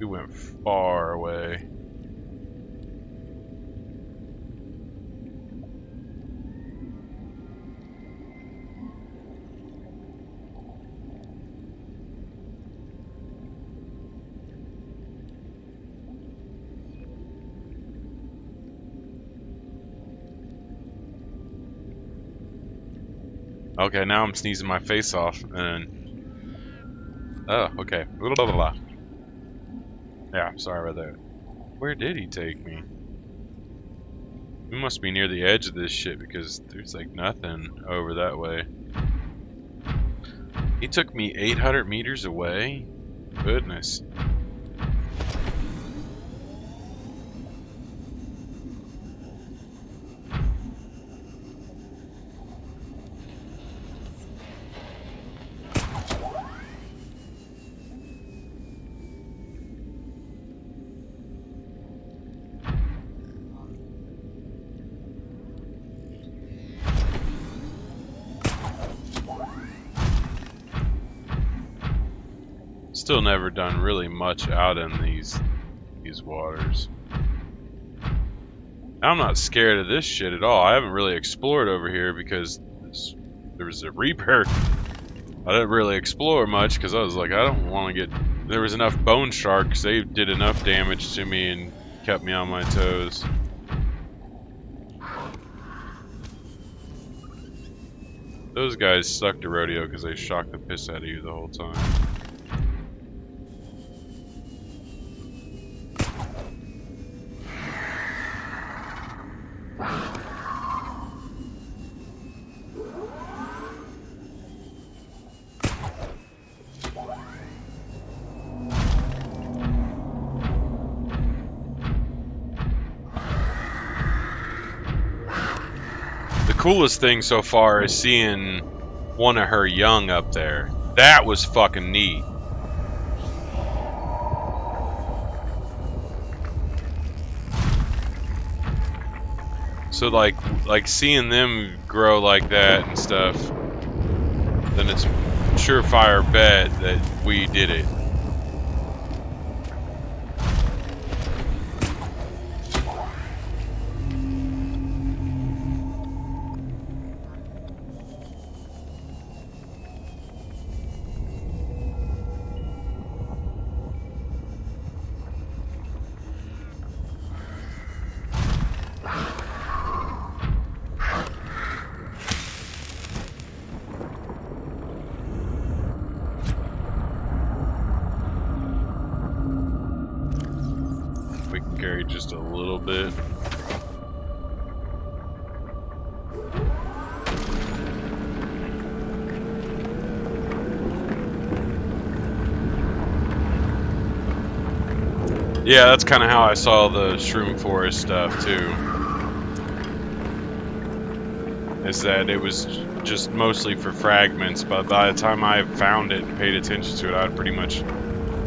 went far away. Okay, now I'm sneezing my face off, and... Oh, okay. Blah, blah, blah, blah. Yeah, sorry about that. Where did he take me? We must be near the edge of this shit, because there's like nothing over that way. He took me 800 meters away? Goodness. Still never done really much out in these waters. I'm not scared of this shit at all. I haven't really explored over here because there was a Reaper. I didn't really explore much because I was like, I don't want to get... There was enough bone sharks. They did enough damage to me and kept me on my toes. Those guys suck to rodeo because they shock the piss out of you the whole time. The coolest thing so far is seeing one of her young up there. That was fucking neat. So like seeing them grow like that and stuff, then it's surefire bet that we did it. We can carry just a little bit. Yeah, that's kind of how I saw the shroom forest stuff too. Is that it was just mostly for fragments, but by the time I found it and paid attention to it,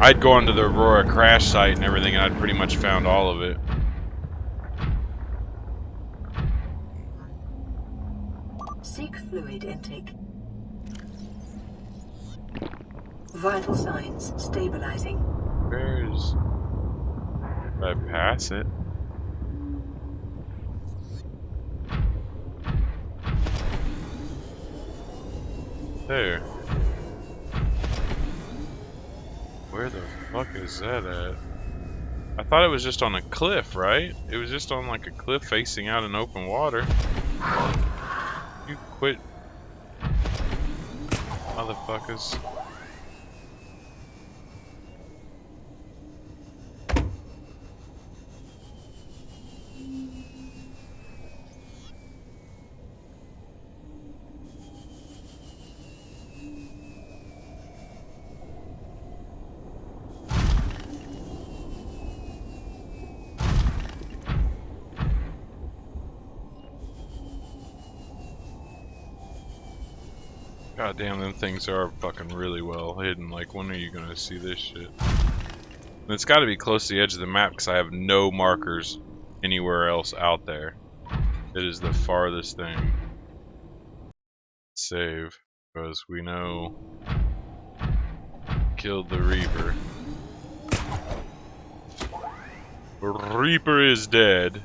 I'd gone to the Aurora crash site and everything, and I'd pretty much found all of it. Seek fluid intake. Vital signs stabilizing. Where's... Did I pass it? There. Where the fuck is that at? I thought it was just on a cliff, right? It was just on like a cliff facing out in open water. You quit, motherfuckers. God damn, them things are fucking really well hidden. Like, when are you gonna see this shit? And it's gotta be close to the edge of the map because I have no markers anywhere else out there. It is the farthest thing. Save. Because we know... Killed the Reaper. The Reaper is dead.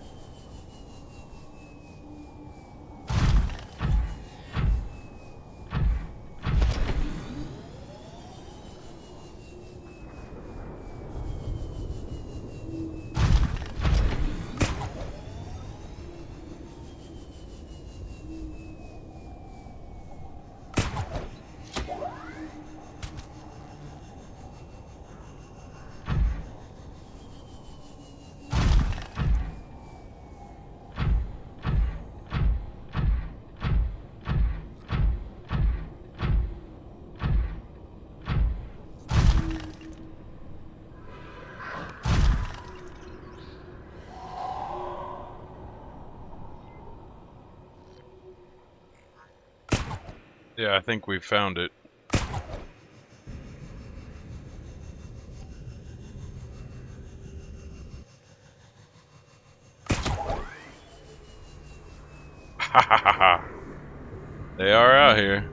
Yeah, I think we found it. Ha ha ha ha. They are out here.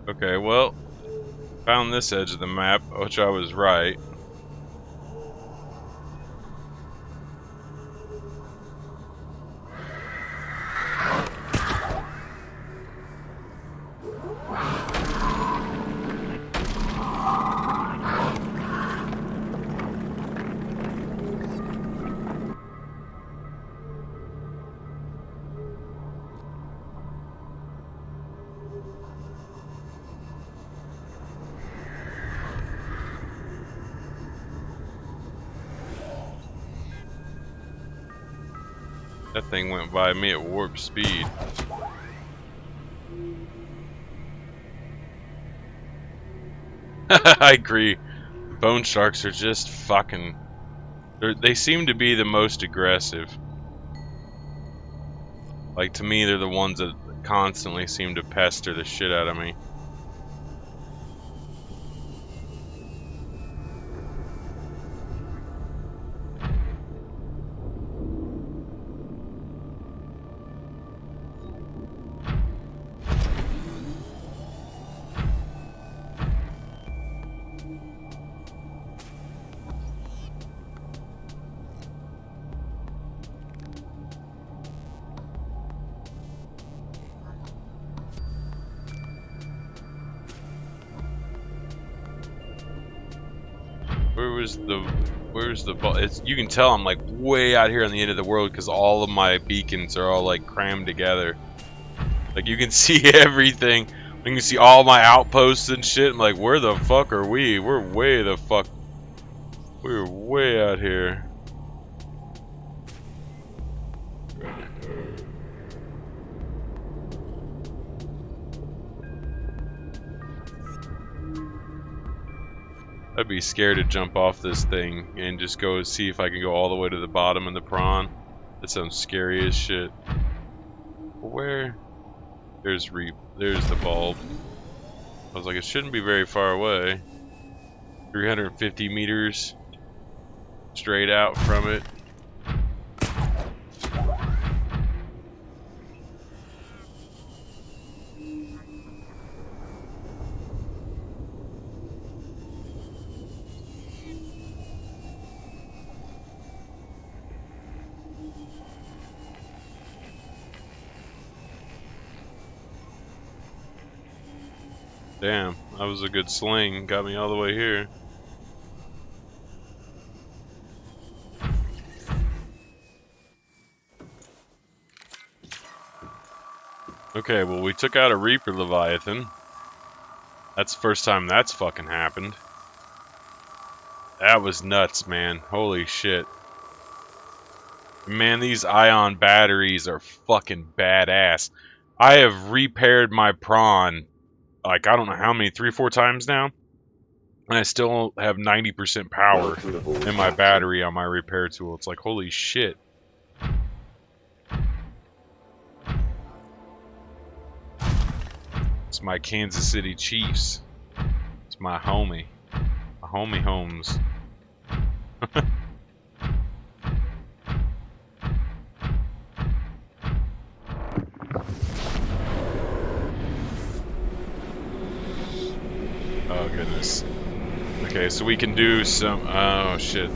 Okay, well, found this edge of the map, which I was right. That thing went by me at warp speed. I agree. Bone sharks are just fucking... They seem to be the most aggressive. Like, to me, they're the ones that constantly seem to pester the shit out of me. Where's the ball? You can tell I'm like way out here on the end of the world because all of my beacons are all like crammed together. Like you can see everything. You can see all my outposts and shit. I'm like, where the fuck are we? We're way out here. I'd be scared to jump off this thing and just go see if I can go all the way to the bottom of the prawn. That sounds scary as shit. Where? There's the bulb. I was like, it shouldn't be very far away. 350 meters straight out from it. Damn, that was a good sling. Got me all the way here. Okay, well, we took out a Reaper Leviathan. That's the first time that's fucking happened. That was nuts, man. Holy shit. Man, these ion batteries are fucking badass. I have repaired my prawn, like, I don't know how many, 3 or 4 times now. And I still have 90% power in my battery on my repair tool. It's like, holy shit. It's my Kansas City Chiefs. It's my homie. My homie Holmes. Oh goodness. Okay, so we can do some. Oh shit.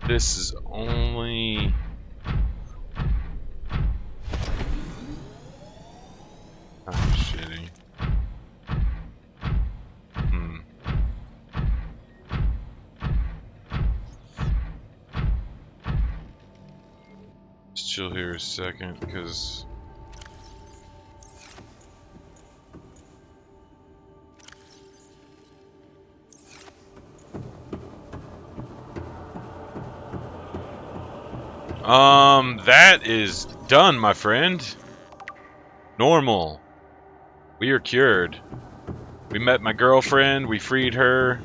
This is only. Oh shitty. Just chill here a second, because. That is done, my friend. Normal. We are cured. We met my girlfriend, we freed her.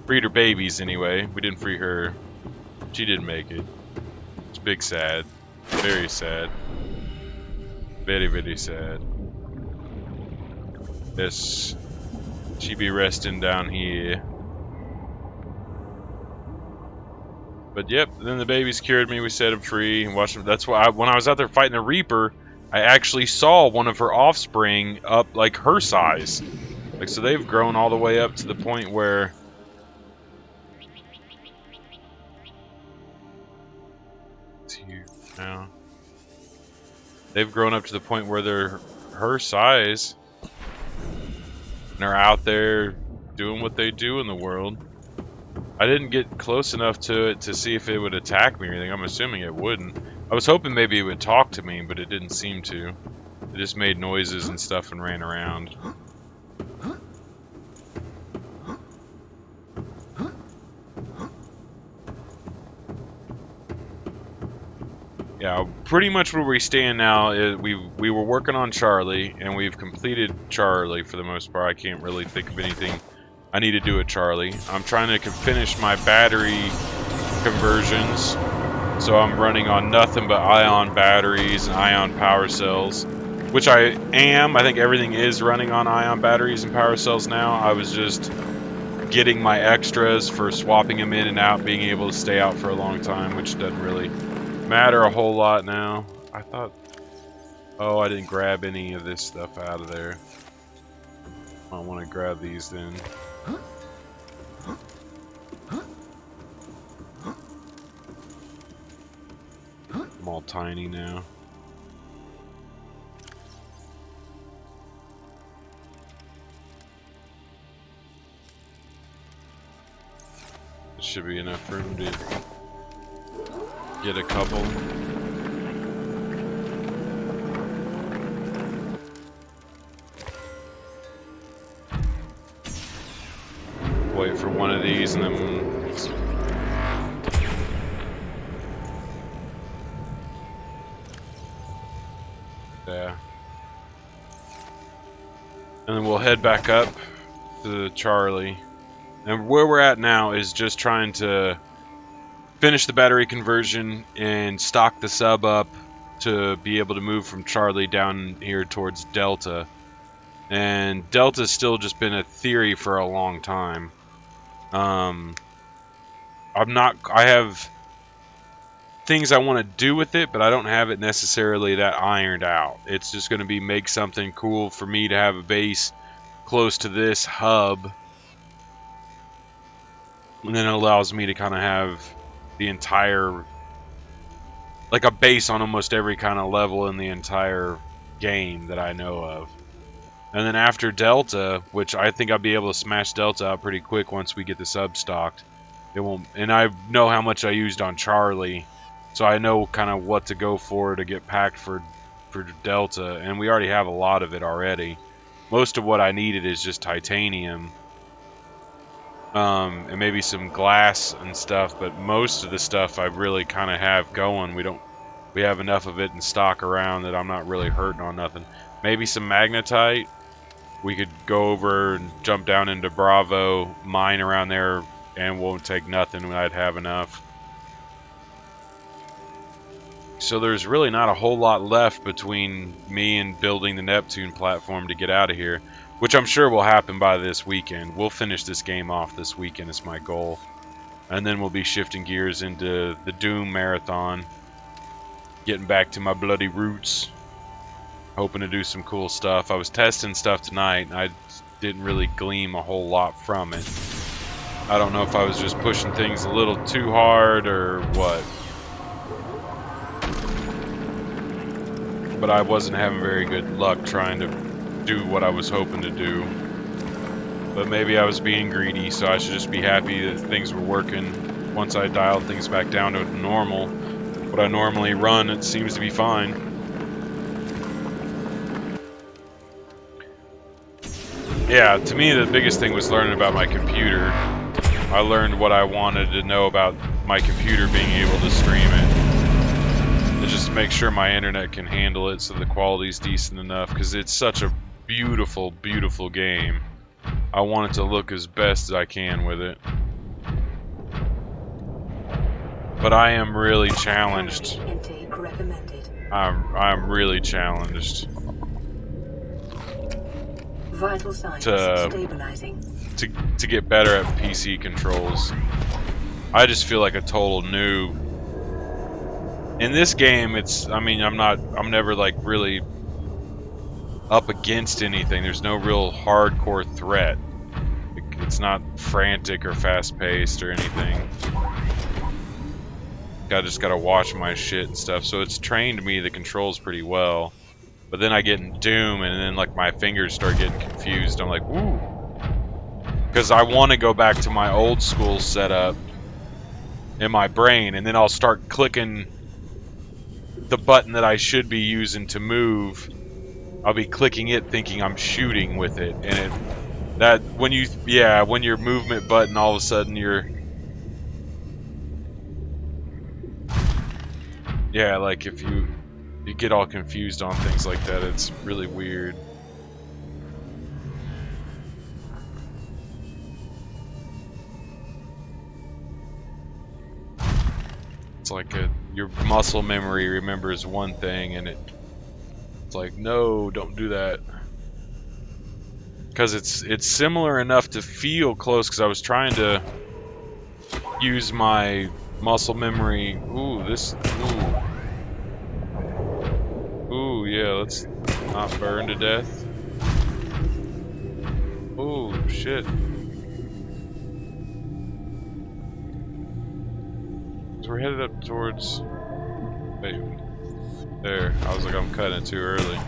Freed her babies, anyway. We didn't free her. She didn't make it. It's big sad. Very sad. Very, very sad. Yes. She be resting down here. But yep, then the babies cured me. We set them free and watched them. That's why when I was out there fighting the Reaper, I actually saw one of her offspring up like her size. Like, so they've grown all the way up to the point where. It's here now. They've grown up to the point where they're her size. And they're out there doing what they do in the world. I didn't get close enough to it to see if it would attack me or anything. I'm assuming it wouldn't. I was hoping maybe it would talk to me, but it didn't seem to. It just made noises and stuff and ran around. Yeah, pretty much where we stand now is we were working on Charlie, and we've completed Charlie for the most part. I can't really think of anything I need to do at Charlie. I'm trying to finish my battery conversions, so I'm running on nothing but ion batteries and ion power cells, which I am. I think everything is running on ion batteries and power cells now. I was just getting my extras for swapping them in and out, being able to stay out for a long time, which doesn't really matter a whole lot now. I thought, oh, I didn't grab any of this stuff out of there. I want to grab these then. I'm all tiny now. There should be enough room to get a couple. Wait for one of these and then. Yeah. And then we'll head back up to Charlie. And where we're at now is just trying to finish the battery conversion and stock the sub up to be able to move from Charlie down here towards Delta. And Delta's still just been a theory for a long time. I have things I want to do with it, but I don't have it necessarily that ironed out. It's just going to be make something cool for me to have a base close to this hub. And then it allows me to kind of have the entire, like a base on almost every kind of level in the entire game that I know of. And then after Delta, which I think I'll be able to smash Delta out pretty quick once we get the sub stocked. It won't, and I know how much I used on Charlie, so I know kind of what to go for to get packed for Delta, and we already have a lot of it already. Most of what I needed is just titanium, and maybe some glass and stuff, but most of the stuff I really kind of have going. We have enough of it in stock around that I'm not really hurting on nothing. Maybe some magnetite. We could go over and jump down into Bravo, mine around there, and won't take nothing. I'd have enough. So there's really not a whole lot left between me and building the Neptune platform to get out of here, which I'm sure will happen by this weekend. We'll finish this game off this weekend is my goal. And then we'll be shifting gears into the Doom Marathon, getting back to my bloody roots, hoping to do some cool stuff. I was testing stuff tonight, and I didn't really glean a whole lot from it. I don't know if I was just pushing things a little too hard or what. But I wasn't having very good luck trying to do what I was hoping to do. But maybe I was being greedy, so I should just be happy that things were working. Once I dialed things back down to normal, what I normally run, it seems to be fine. Yeah, to me the biggest thing was learning about my computer. I learned what I wanted to know about my computer being able to stream it. And just to make sure my internet can handle it so the quality's decent enough, because it's such a beautiful, beautiful game. I want it to look as best as I can with it. But I am really challenged. Intake recommended. I'm really challenged Vital signs to stabilizing. to get better at PC controls. I just feel like a total noob. In this game, I'm never like really up against anything. There's no real hardcore threat. It's not frantic or fast-paced or anything. I just gotta watch my shit and stuff. So it's trained me the controls pretty well. But then I get in Doom and then like my fingers start getting confused. I'm like, woo. Because I want to go back to my old school setup in my brain, and then I'll start clicking the button that I should be using to move. I'll be clicking it thinking I'm shooting with it, and when your movement button all of a sudden like if you get all confused on things like that, it's really weird. It's like your muscle memory remembers one thing, and it's like, no, don't do that. Because it's similar enough to feel close, because I was trying to use my muscle memory. Ooh, yeah, let's not burn to death. Ooh, shit. So we're headed up towards... Wait. There. I was like, I'm cutting it too early.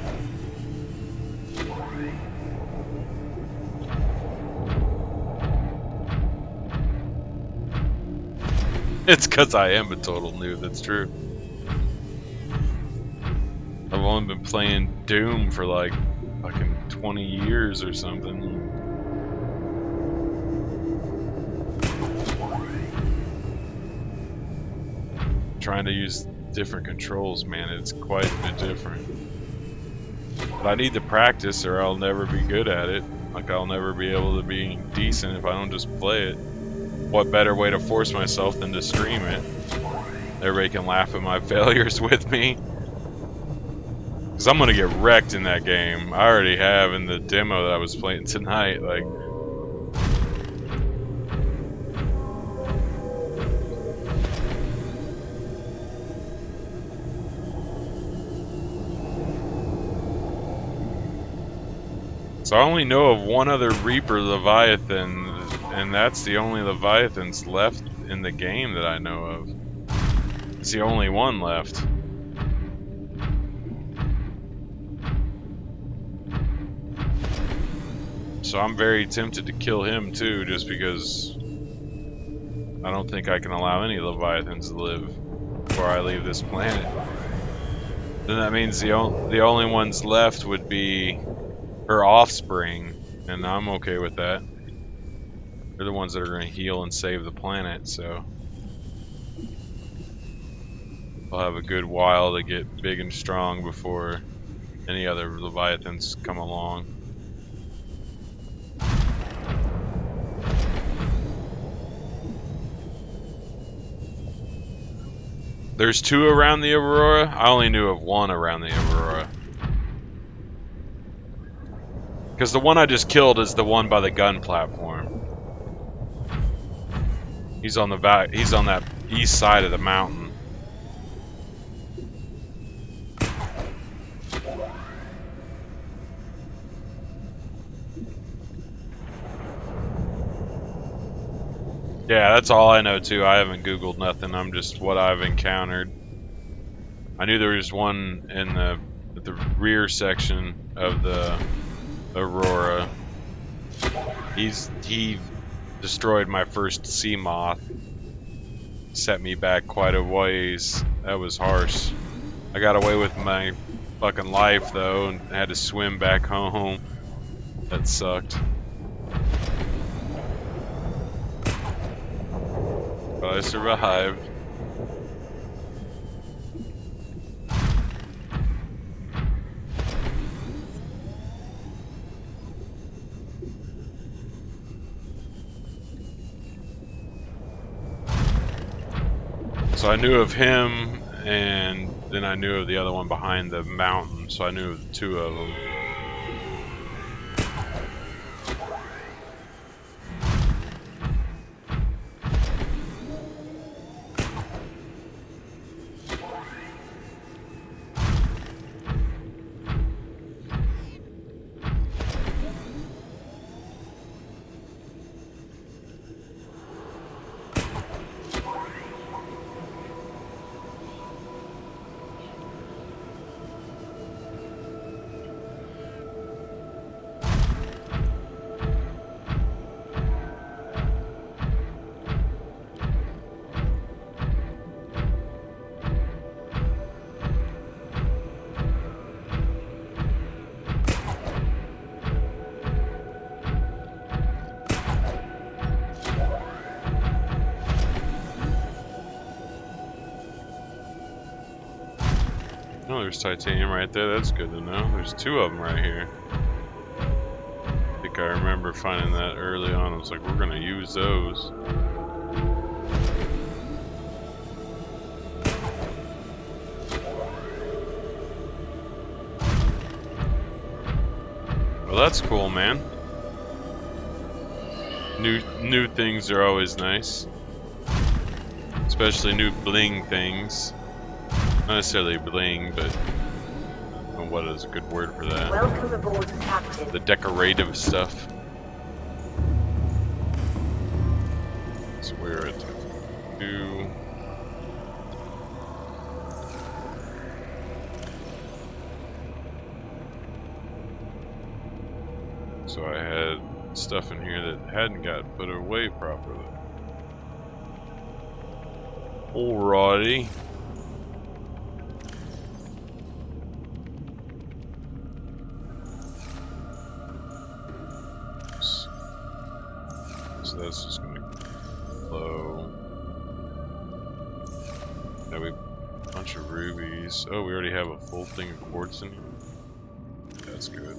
It's because I am a total noob, that's true. I've only been playing Doom for like fucking 20 years or something. Trying to use different controls, man, it's quite a bit different. But I need to practice or I'll never be good at it. Like, I'll never be able to be decent if I don't just play it. What better way to force myself than to stream it? Everybody can laugh at my failures with me. Because I'm going to get wrecked in that game. I already have in the demo that I was playing tonight. Like, so I only know of one other Reaper Leviathan, and that's the only Leviathans left in the game that I know of. It's the only one left. So I'm very tempted to kill him too, just because I don't think I can allow any Leviathans to live before I leave this planet. Then that means the only ones left would be her offspring, and I'm okay with that. They're the ones that are going to heal and save the planet, so I'll have a good while to get big and strong before any other Leviathans come along. There's 2 around the Aurora? I only knew of 1 around the Aurora. Because the one I just killed is the one by the gun platform. He's on that east side of the mountain. Yeah, that's all I know too. I haven't Googled nothing. I'm just what I've encountered. I knew there was one in the rear section of the Aurora. He destroyed my first sea moth. Set me back quite a ways. That was harsh. I got away with my fucking life though and had to swim back home. That sucked. But I survived. So I knew of him, and then I knew of the other one behind the mountain, so I knew of the 2 of them. Oh, there's titanium right there. That's good to know. There's 2 of them right here. I think I remember finding that early on. I was like, we're gonna use those. Well, that's cool, man. New things are always nice. Especially new bling things. Not necessarily bling, but what is a good word for that? Welcome aboard, Captain. The decorative stuff. So we're at 2. So I had stuff in here that hadn't got put away properly. Alrighty. So that's just gonna flow. Now we a bunch of rubies. Oh, we already have a full thing of quartz in here. That's good.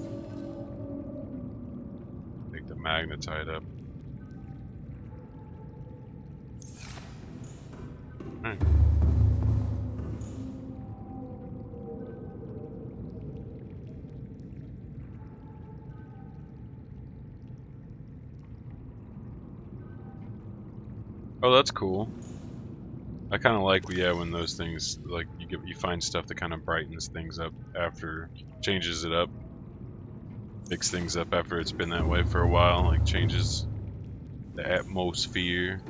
Take the magnetite up. Alright. Oh, that's cool. I kind of like, yeah, when those things, like, you find stuff that kind of brightens things up after, changes it up, picks things up after it's been that way for a while, like changes the atmosphere.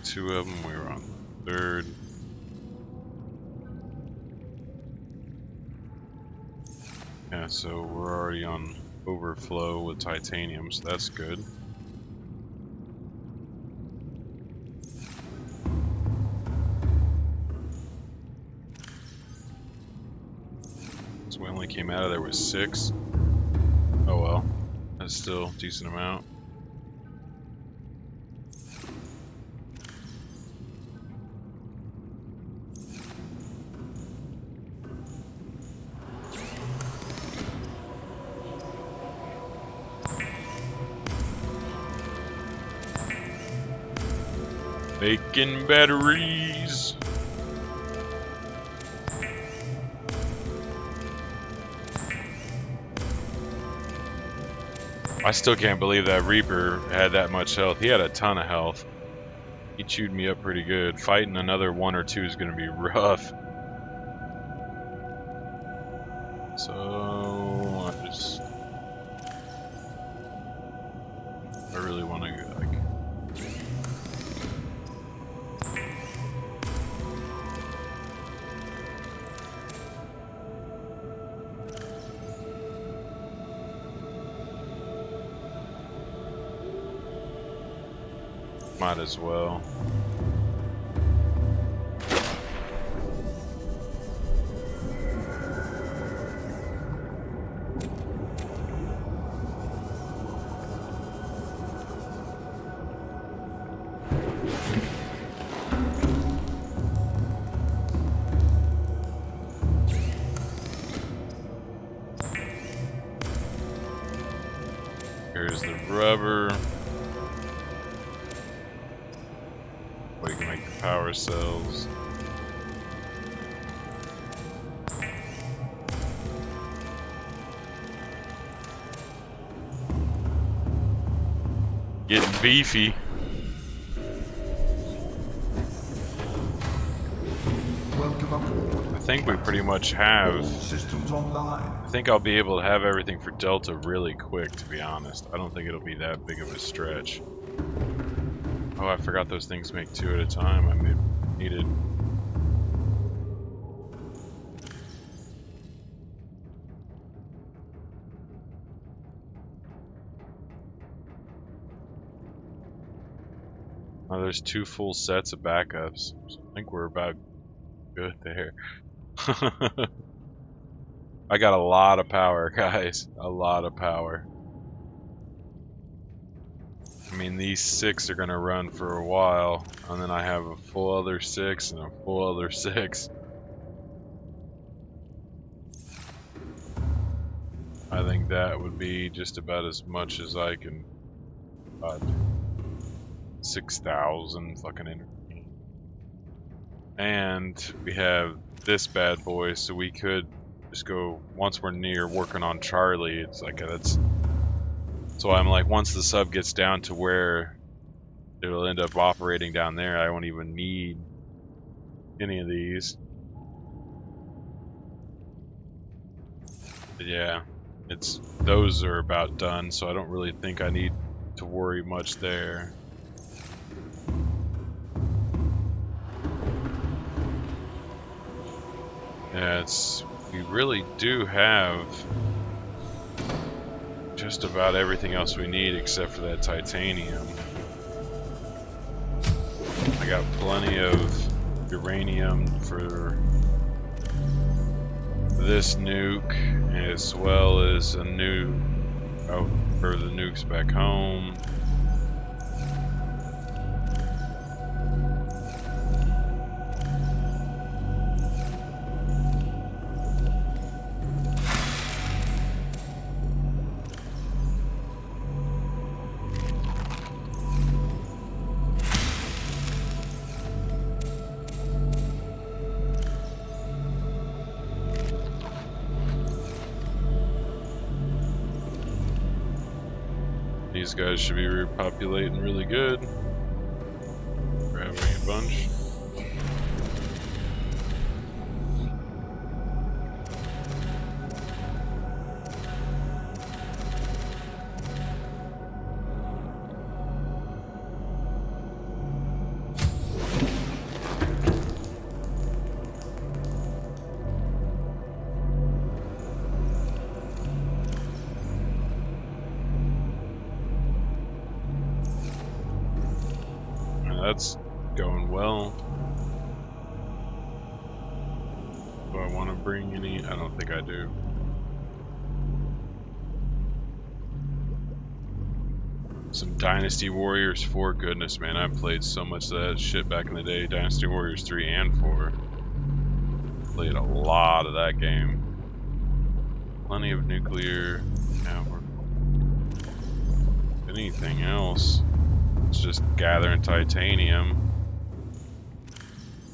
2 of them, we were on the 3rd. Yeah, so we're already on overflow with titanium, so that's good. So we only came out of there with 6. Oh well, that's still a decent amount. Making batteries. I still can't believe that Reaper had that much health. He had a ton of health. He chewed me up pretty good. Fighting another 1 or 2 is going to be rough. So I really want to like. Might as well. Here's the rubber. We can make the power cells. Getting beefy. Welcome aboard. I think we pretty much have. Systems online. I think I'll be able to have everything for Delta really quick, to be honest. I don't think it'll be that big of a stretch. Oh, I forgot those things make 2 at a time. I needed. Oh, there's 2 full sets of backups. So I think we're about good there. I got a lot of power, guys. A lot of power. I mean, these 6 are gonna run for a while, and then I have a full other 6 and a full other 6. I think that would be just about as much as I can. 6,000 fucking energy. And we have this bad boy, so we could just go, once we're near working on Charlie, it's like that's. So I'm like, once the sub gets down to where it'll end up operating down there, I won't even need any of these. But yeah, those are about done, so I don't really think I need to worry much there. Yeah, we really do have just about everything else we need except for that titanium. I got plenty of uranium for this nuke, as well as a nuke for the nukes back home. These guys should be repopulating really good. Grabbing a bunch. That's going well. Do I want to bring any? I don't think I do. Some Dynasty Warriors 4. Goodness, man, I played so much of that shit back in the day. Dynasty Warriors 3 and 4. Played a lot of that game. Plenty of nuclear power. Anything else? It's just gathering titanium.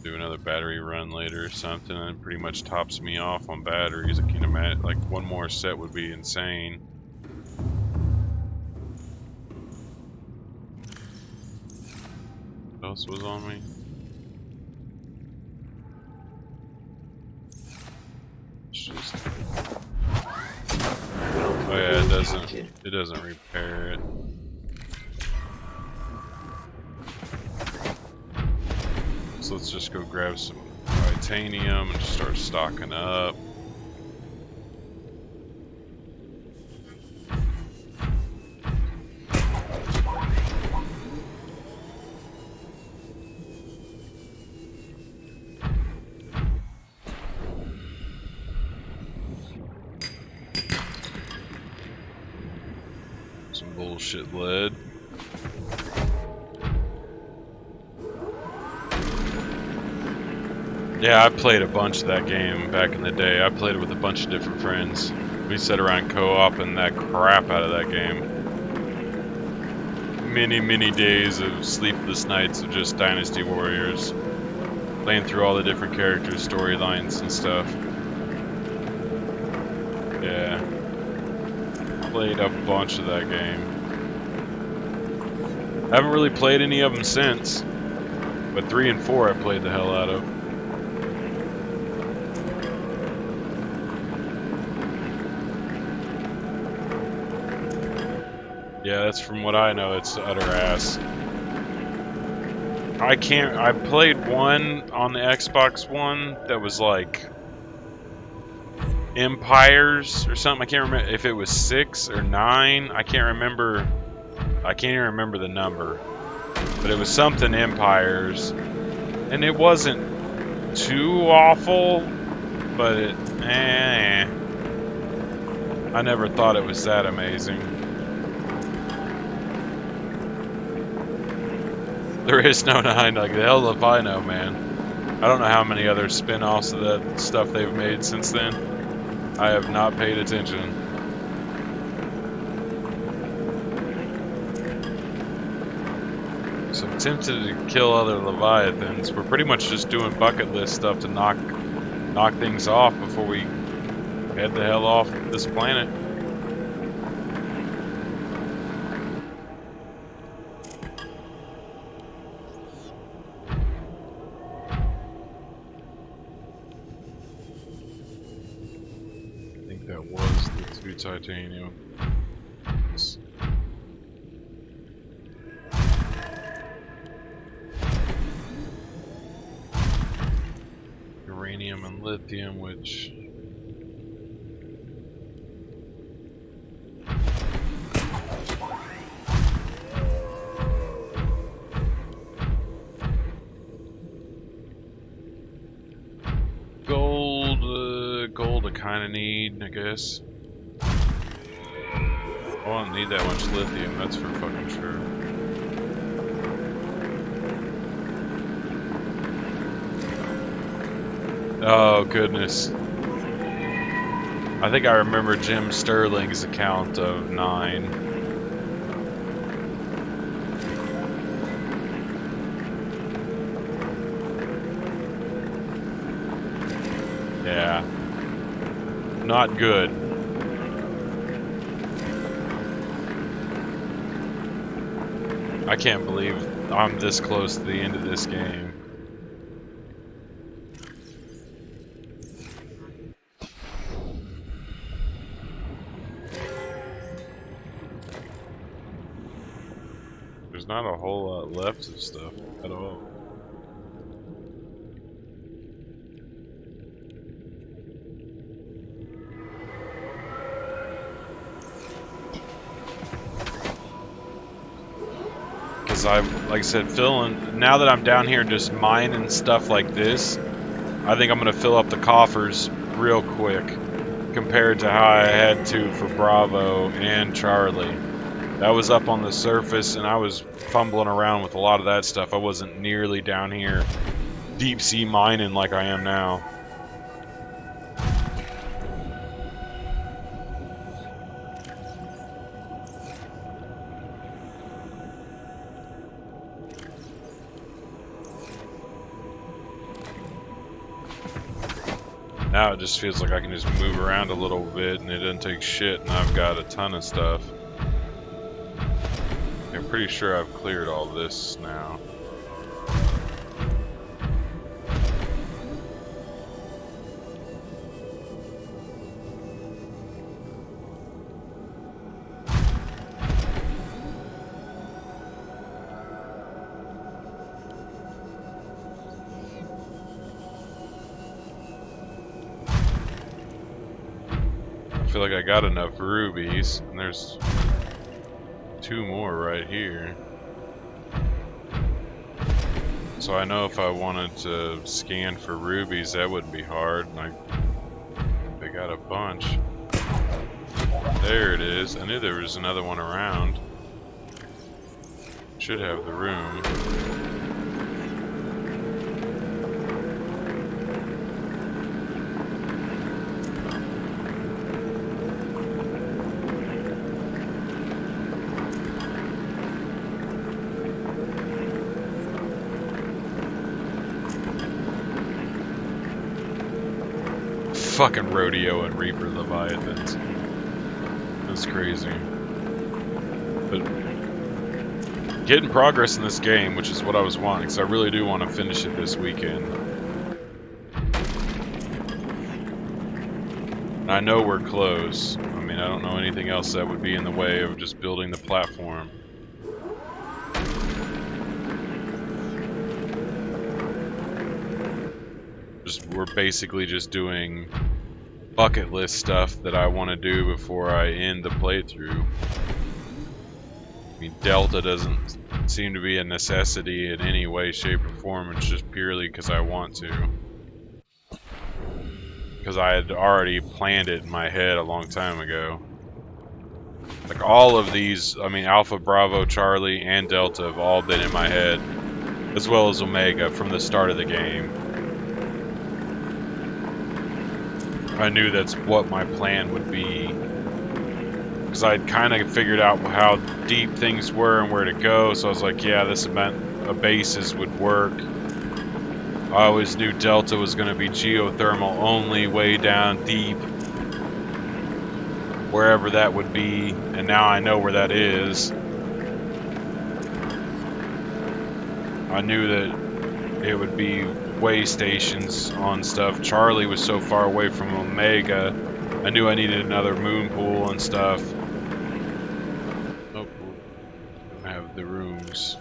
do another battery run later or something, and it pretty much tops me off on batteries. I can't imagine, like, one more set would be insane. What else was on me? It's just... Oh yeah, it doesn't repair it. So let's just go grab some titanium and just start stocking up. Some bullshit lead. Yeah, I played a bunch of that game back in the day. I played it with a bunch of different friends. We sat around co-oping that crap out of that game. Many days of sleepless nights of just Dynasty Warriors. Playing through all the different characters, storylines and stuff. Yeah. Played a bunch of that game. I haven't really played any of them since. But 3 and 4 I played the hell out of. Yeah, that's from what I know, it's utter ass. I played one on the Xbox One that was like Empires or something. I can't remember if it was 6 or 9. I can't remember. I can't even remember the number. But it was something Empires. And it wasn't too awful, but I never thought it was that amazing. There is no 9, like the hell if I know, man. I don't know how many other spin-offs of that stuff they've made since then. I have not paid attention. So I'm tempted to kill other Leviathans. We're pretty much just doing bucket list stuff to knock things off before we head the hell off this planet. That was the 2 titanium. Uranium and lithium, which gold I kind of need, I guess. I won't need that much lithium, that's for fucking sure. Oh goodness. I think I remember Jim Sterling's account of 9. Yeah. Not good. I can't believe I'm this close to the end of this game. There's not a whole lot left of stuff at all. I've, like I said, now that I'm down here just mining stuff like this, I think I'm going to fill up the coffers real quick compared to how I had to for Bravo and Charlie. That was up on the surface and I was fumbling around with a lot of that stuff. I wasn't nearly down here deep sea mining like I am now. Now it just feels like I can just move around a little bit and it doesn't take shit, and I've got a ton of stuff. I'm pretty sure I've cleared all this now. I feel like I got enough rubies, and there's 2 more right here. So I know if I wanted to scan for rubies, that wouldn't be hard. And I got a bunch. There it is. I knew there was another one around. Should have the room. Fucking Rodeo and Reaper Leviathans. That's crazy. But getting progress in this game, which is what I was wanting, because I really do want to finish it this weekend. I know we're close. I mean, I don't know anything else that would be in the way of just building the platform. We're basically just doing bucket list stuff that I want to do before I end the playthrough. I mean, Delta doesn't seem to be a necessity in any way, shape, or form. It's just purely because I want to. Because I had already planned it in my head a long time ago. Like all of these, I mean, Alpha, Bravo, Charlie, and Delta have all been in my head, as well as Omega from the start of the game. I knew that's what my plan would be. Because I'd kind of figured out how deep things were and where to go, so I was like, yeah, this meant a basis would work. I always knew Delta was going to be geothermal only, way down deep. Wherever that would be, and now I know where that is. I knew that it would be way stations on stuff. Charlie was so far away from Omega. I knew I needed another moon pool and stuff. Oh, I have the rooms.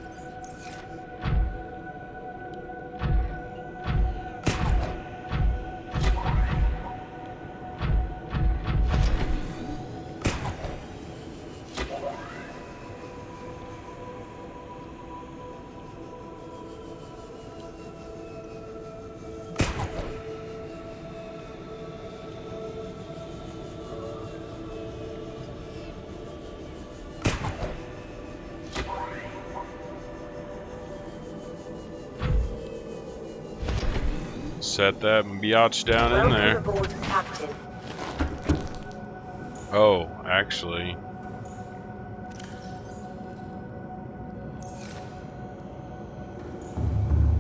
Set that biatch down in there. Aboard, Captain. Oh, actually.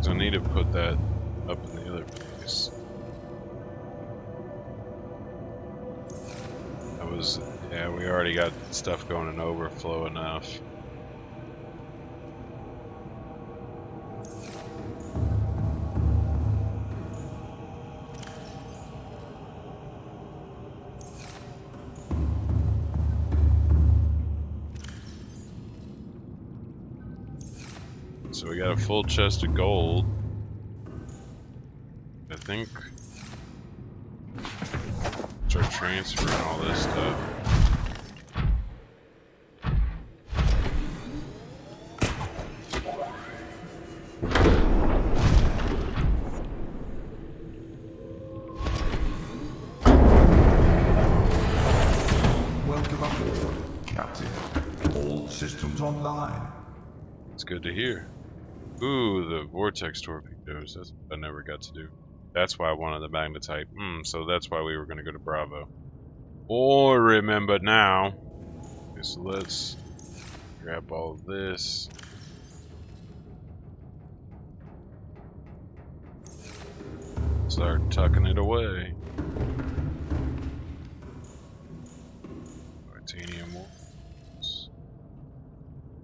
So I need to put that up in the other place. That was, yeah, we already got stuff going in overflow enough. So we got a full chest of gold. I think. Start transferring all this stuff. Welcome aboard, Captain. All systems online. It's good to hear. Ooh, the vortex torpedoes. That's what I never got to do. That's why I wanted the magnetite. So that's why we were going to go to Bravo. Or remember now. Okay, so let's grab all of this. Start tucking it away. titanium ores.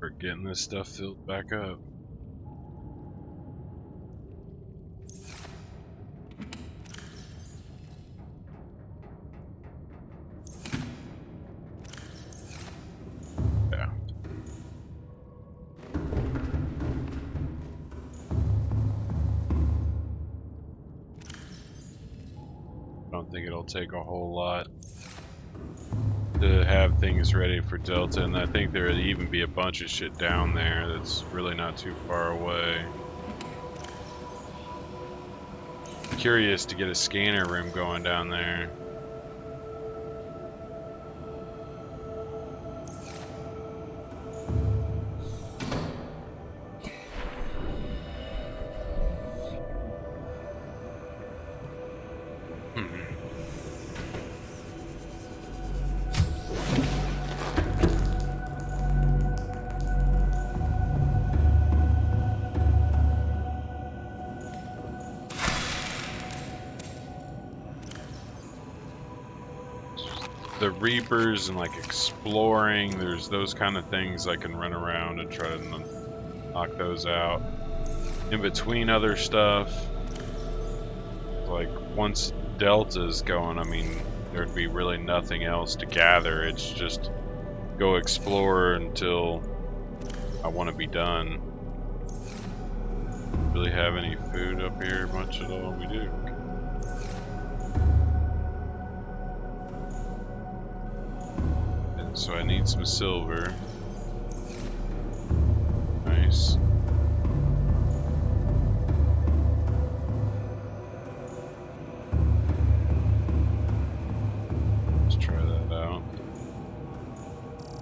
We're getting this stuff filled back up. Yeah. I don't think it'll take a whole lot to have things ready for Delta, and I think there'd even be a bunch of shit down there that's really not too far away. Curious to get a scanner room going down there. The Reapers and like exploring, there's those kind of things I can run around and try to knock those out. In between other stuff, like once Delta's going, I mean, there'd be really nothing else to gather. It's just go explore until I want to be done. Really have any food up here much at all? We do. So I need some silver. Nice. Let's try that out.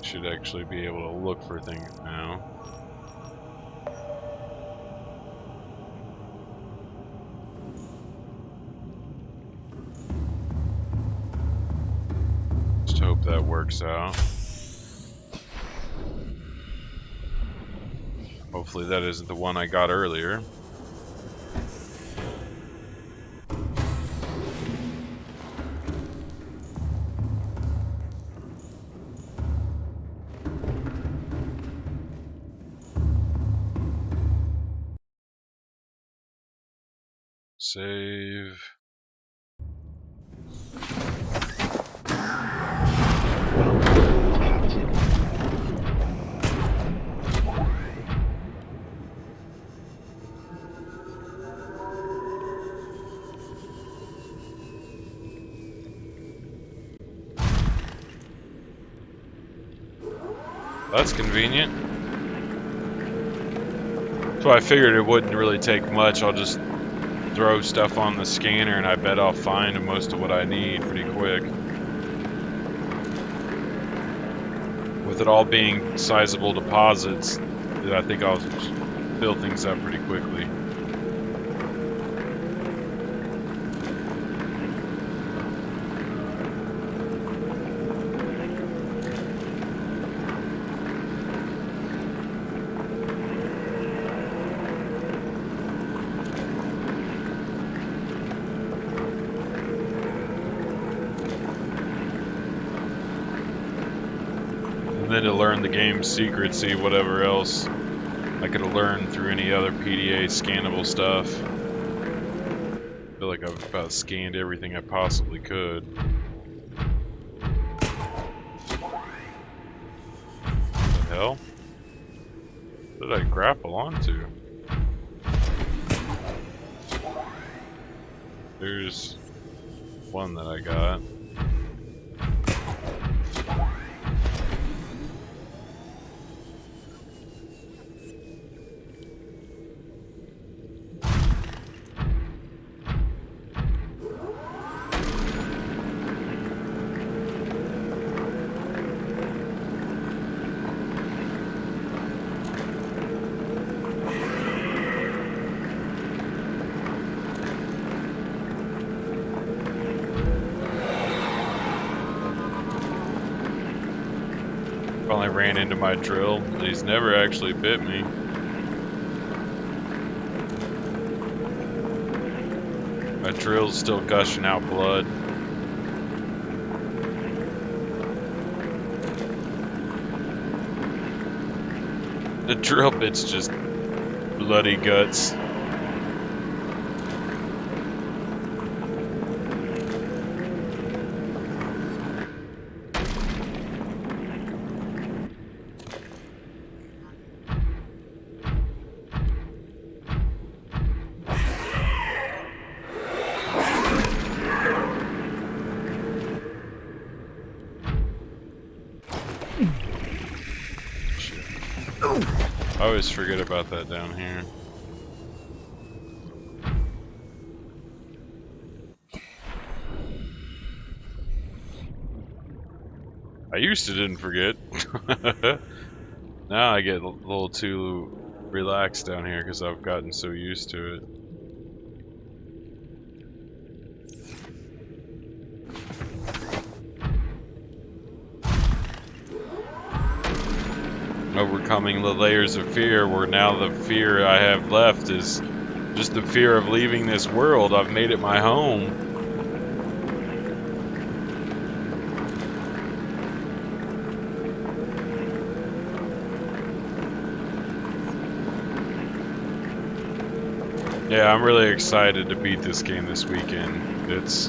Should actually be able to look for things now. Just hope that works out. Hopefully that isn't the one I got earlier. Save. That's convenient. So I figured it wouldn't really take much. I'll just throw stuff on the scanner and I bet I'll find most of what I need pretty quick. With it all being sizable deposits, I think I'll fill things up pretty quickly. And then to learn the game's secrets, see whatever else I could have learned through any other PDA scannable stuff. I feel like I've about scanned everything I possibly could. What the hell? What did I grapple onto? There's one that I got. Finally ran into my drill. He's never actually bit me. My drill's still gushing out blood. The drill bit's just bloody guts. I always forget about that down here. I used to didn't forget. Now I get a little too relaxed down here because I've gotten so used to it. Overcoming the layers of fear, where now the fear I have left is just the fear of leaving this world. I've made it my home. Yeah, I'm really excited to beat this game this weekend. It's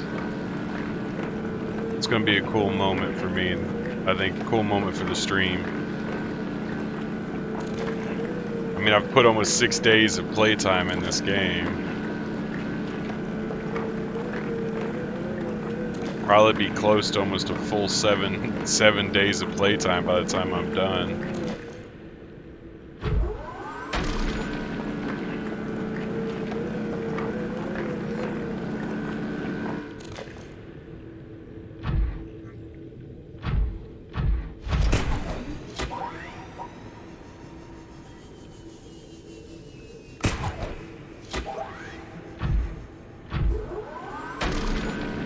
going to be a cool moment for me, and I think a cool moment for the stream. I mean, I've put almost 6 days of playtime in this game. Probably be close to almost a full seven days of playtime by the time I'm done.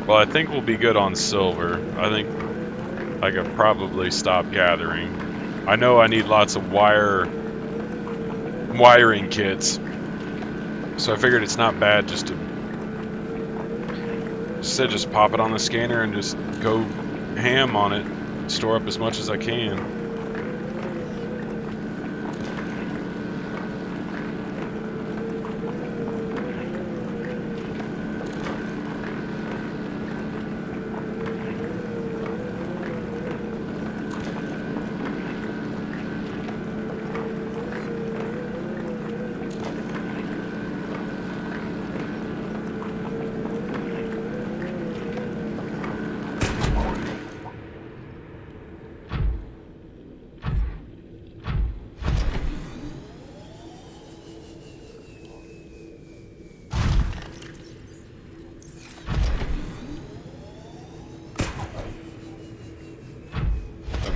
Well, I think we'll be good on silver. I think I could probably stop gathering. I know I need lots of wiring kits, so I figured it's not bad just to just pop it on the scanner and just go ham on it, store up as much as I can.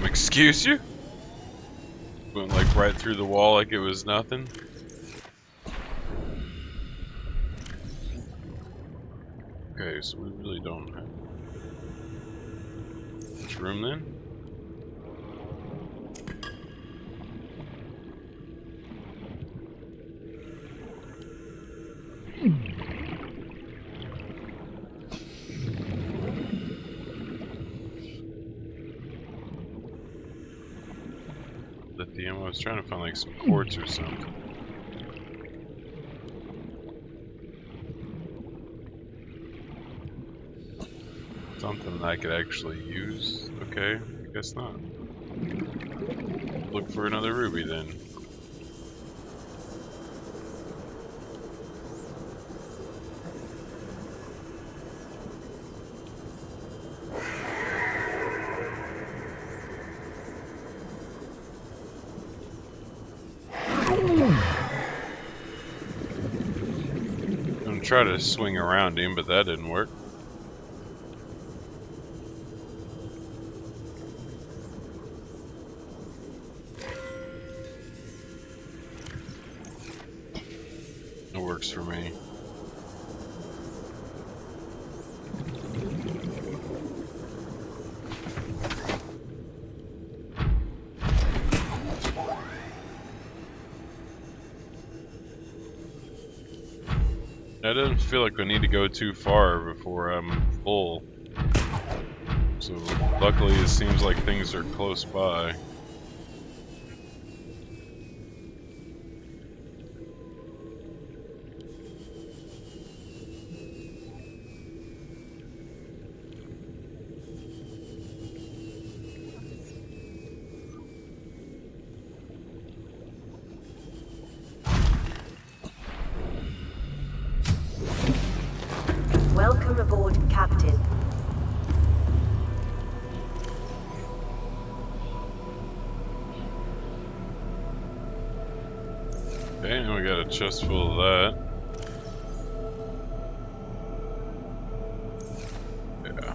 Excuse you? Went like right through the wall like it was nothing. Okay, so we really don't have much room then. Lithium. I was trying to find like some quartz or something. Something that I could actually use. Okay, I guess not. Look for another ruby then. I'm gonna try to swing around him, but that didn't work. It works for me. It doesn't feel like I need to go too far before I'm full. So luckily it seems like things are close by. Okay, and we got a chest full of that. Yeah.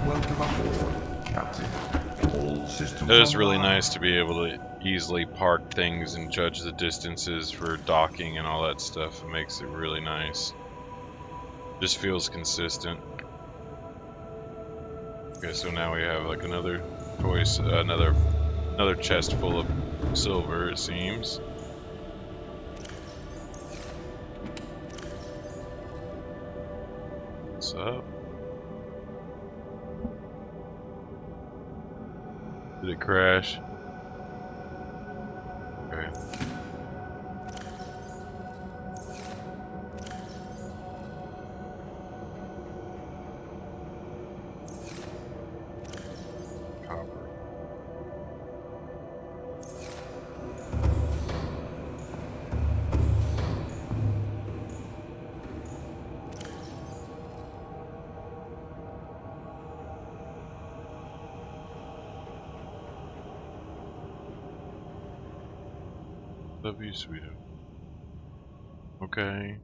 Welcome aboard, Captain. All systems It is really online. nice to be able to easily park things and judge the distances for docking and all that stuff. It makes it really nice. Just feels consistent. Okay, so now we have like another choice, another chest full of silver, it seems. What's up? Did it crash? Okay. Copper. W Sweden. Okay.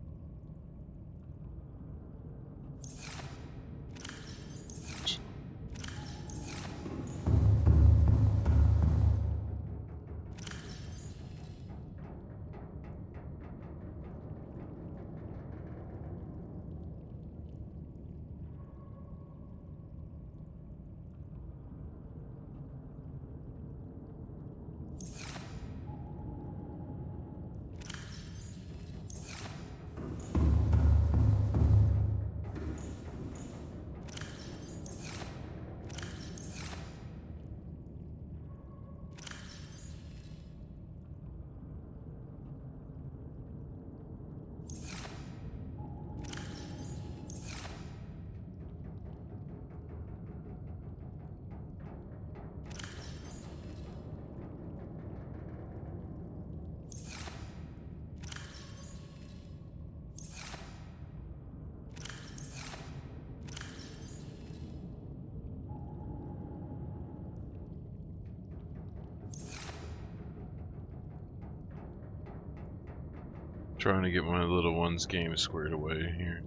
Trying to get my little one's game squared away here.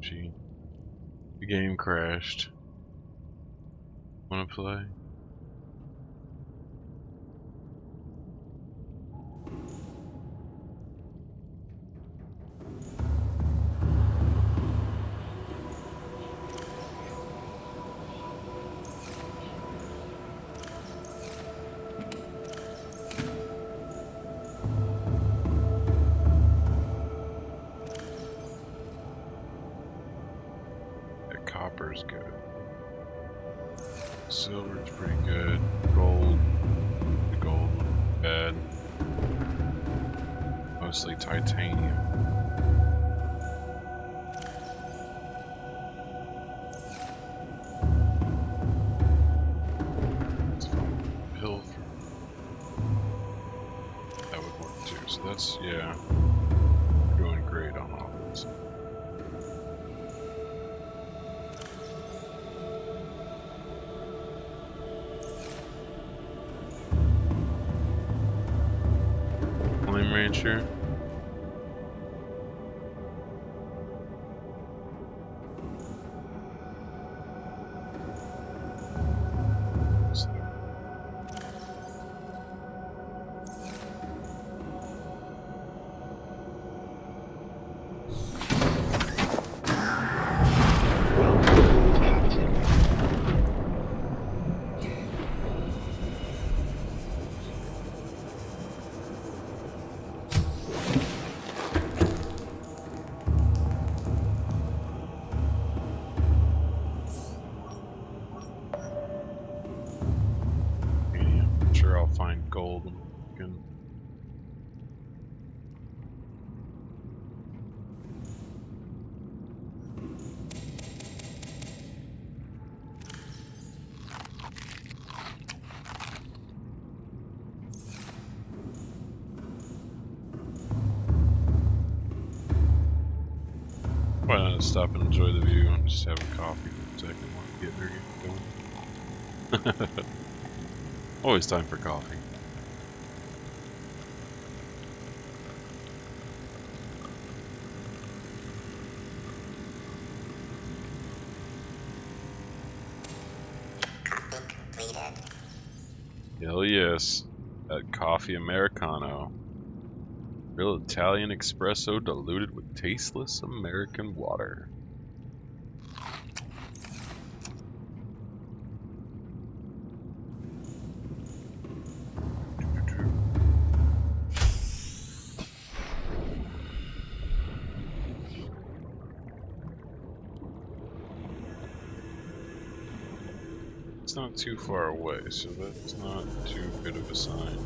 The game crashed. Wanna play? That copper's good. Silver's pretty good. Gold. The gold bad. Mostly titanium. Pilfer. That would work too. So that's, yeah. We're doing great on all this. Flame Rancher. I'm sure I'll find gold and can. Why not stop and enjoy the view and just have a coffee for a second while we get going? Always time for coffee. Hell yes. That coffee Americano. Real Italian espresso diluted with tasteless American water. It's not too far away, so that's not too good of a sign.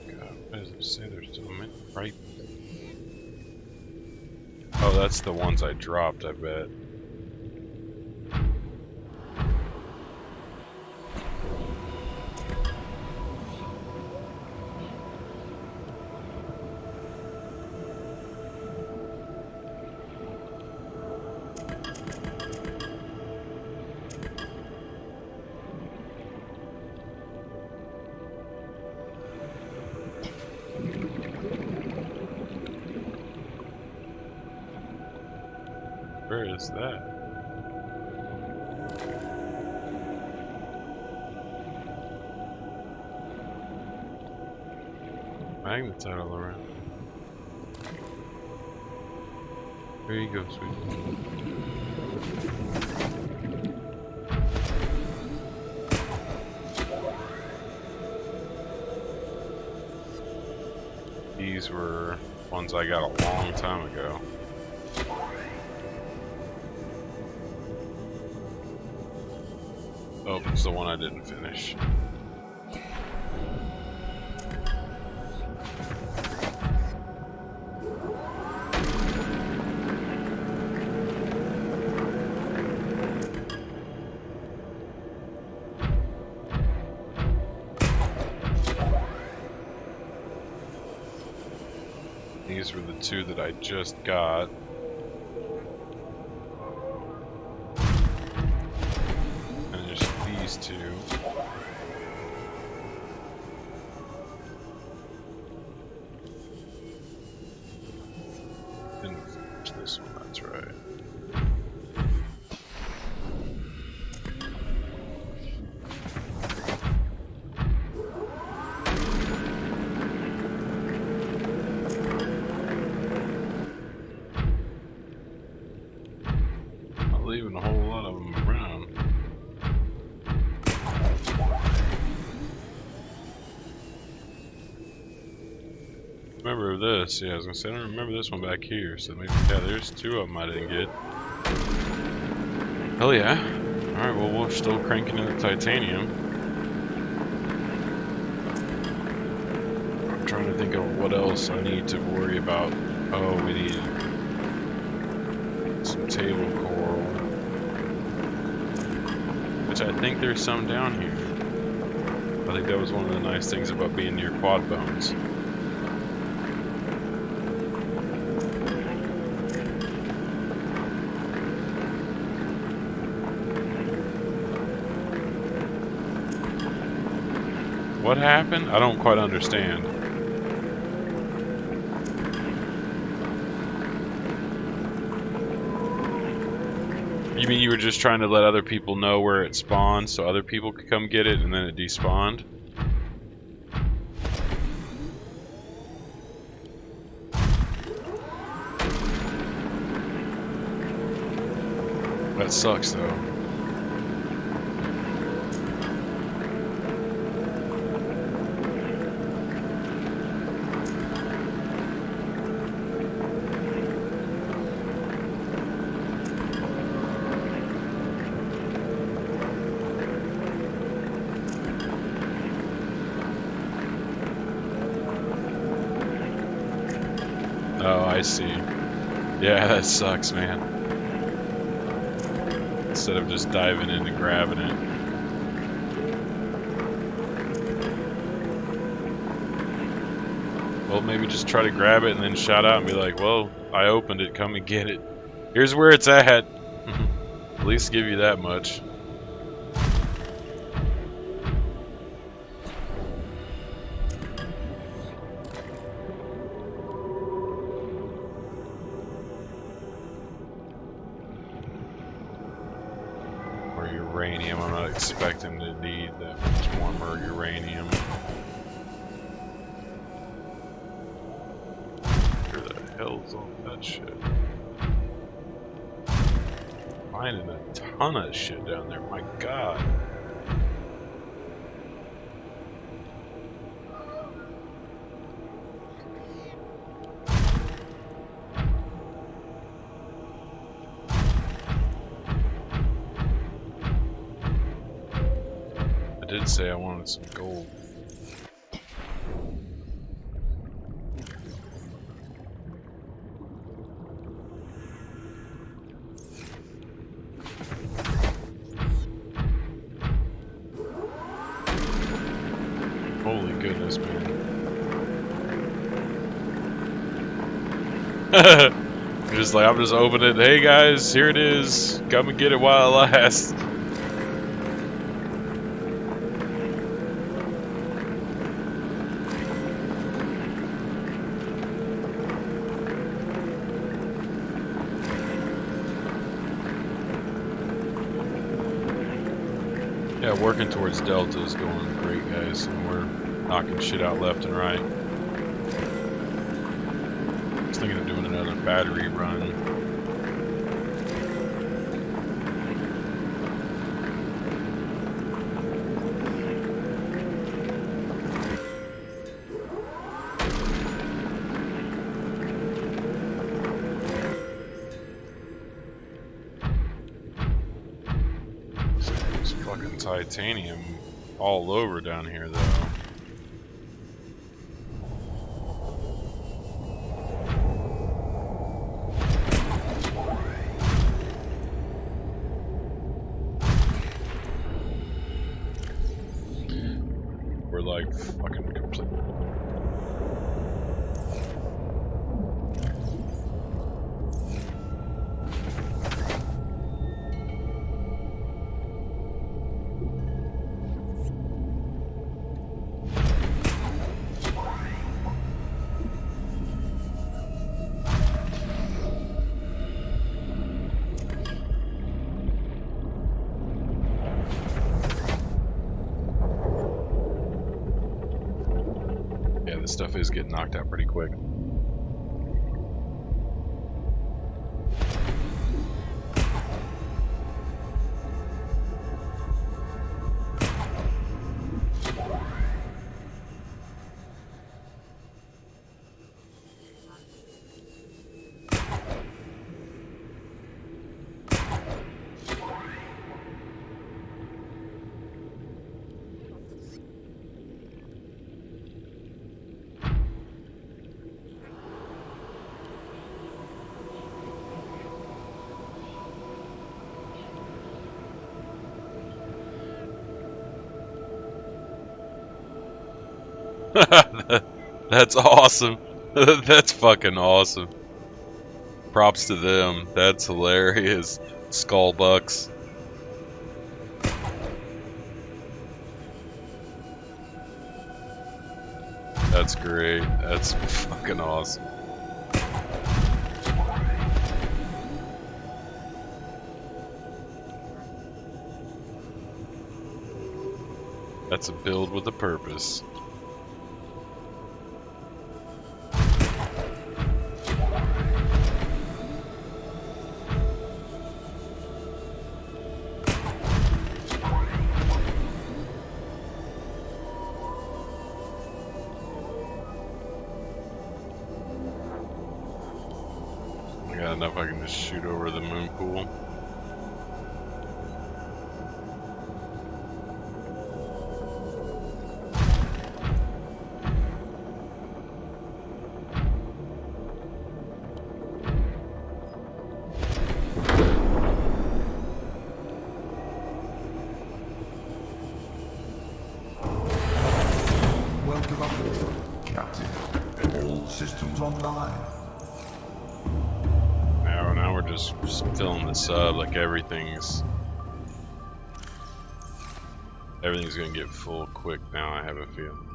God, what does it say? There's so many right. Oh, that's the ones I dropped, I bet. Where is that? Magnetite all around. There you go, sweetie. These were ones I got a long time ago. Oh, it's the one I didn't finish. These were the two that I just got. And there's these two. Didn't finish this one, that's right. Not leaving a whole lot of them around. Remember this? Yeah, I was gonna say I don't remember this one back here. So maybe yeah, there's two of them I didn't get. Hell yeah! All right, well we're still cranking in the titanium. I'm trying to think of what else I need to worry about. Oh, we need some table coral, which I think there's some down here. I think that was one of the nice things about being near quad bones. What happened? I don't quite understand. You mean you were just trying to let other people know where it spawned so other people could come get it and then it despawned? That sucks though. Oh, I see. Yeah, that sucks, man. Instead of just diving in and grabbing it. Well, maybe just try to grab it and then shout out and be like, well, I opened it, come and get it. Here's where it's at. At least give you that much. Or uranium, I'm not expecting to need that much more uranium. Where the hell's all that shit? Finding a ton of shit down there, my god. I did say I wanted some gold. Holy goodness, man. Just like, I'm just opening it. Hey guys, here it is. Come and get it while it lasts. Yeah, working towards Delta is going great, guys, and we're knocking shit out left and right. I was thinking of doing another battery run. There's fucking titanium all over down here, though. We're like fucking complete. Yeah, this stuff is getting knocked out pretty quick. That's awesome. That's fucking awesome. Props to them. That's hilarious. Skullbucks. That's great. That's fucking awesome. That's a build with a purpose. I got enough I can just shoot over the moon pool. Welcome aboard, Captain. All line. Now we're just filling the sub like everything's gonna get full quick now, I have a feeling.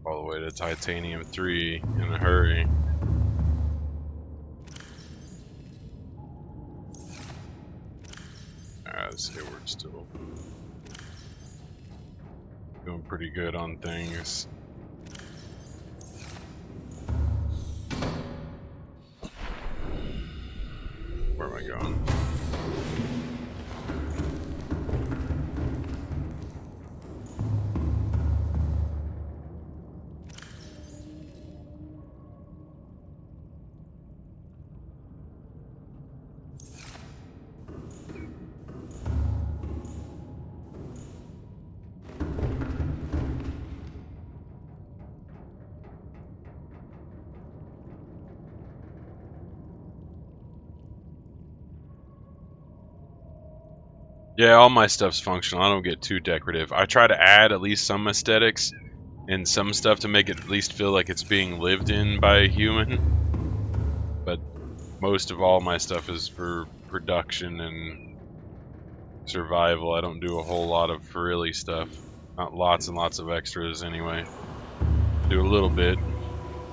All the way to Titanium 3 in a hurry. Let's see, we're still doing pretty good on things. Where am I going? Yeah, all my stuff's functional. I don't get too decorative. I try to add at least some aesthetics and some stuff to make it at least feel like it's being lived in by a human. But most of all my stuff is for production and survival. I don't do a whole lot of frilly stuff. Not lots and lots of extras anyway. Do a little bit.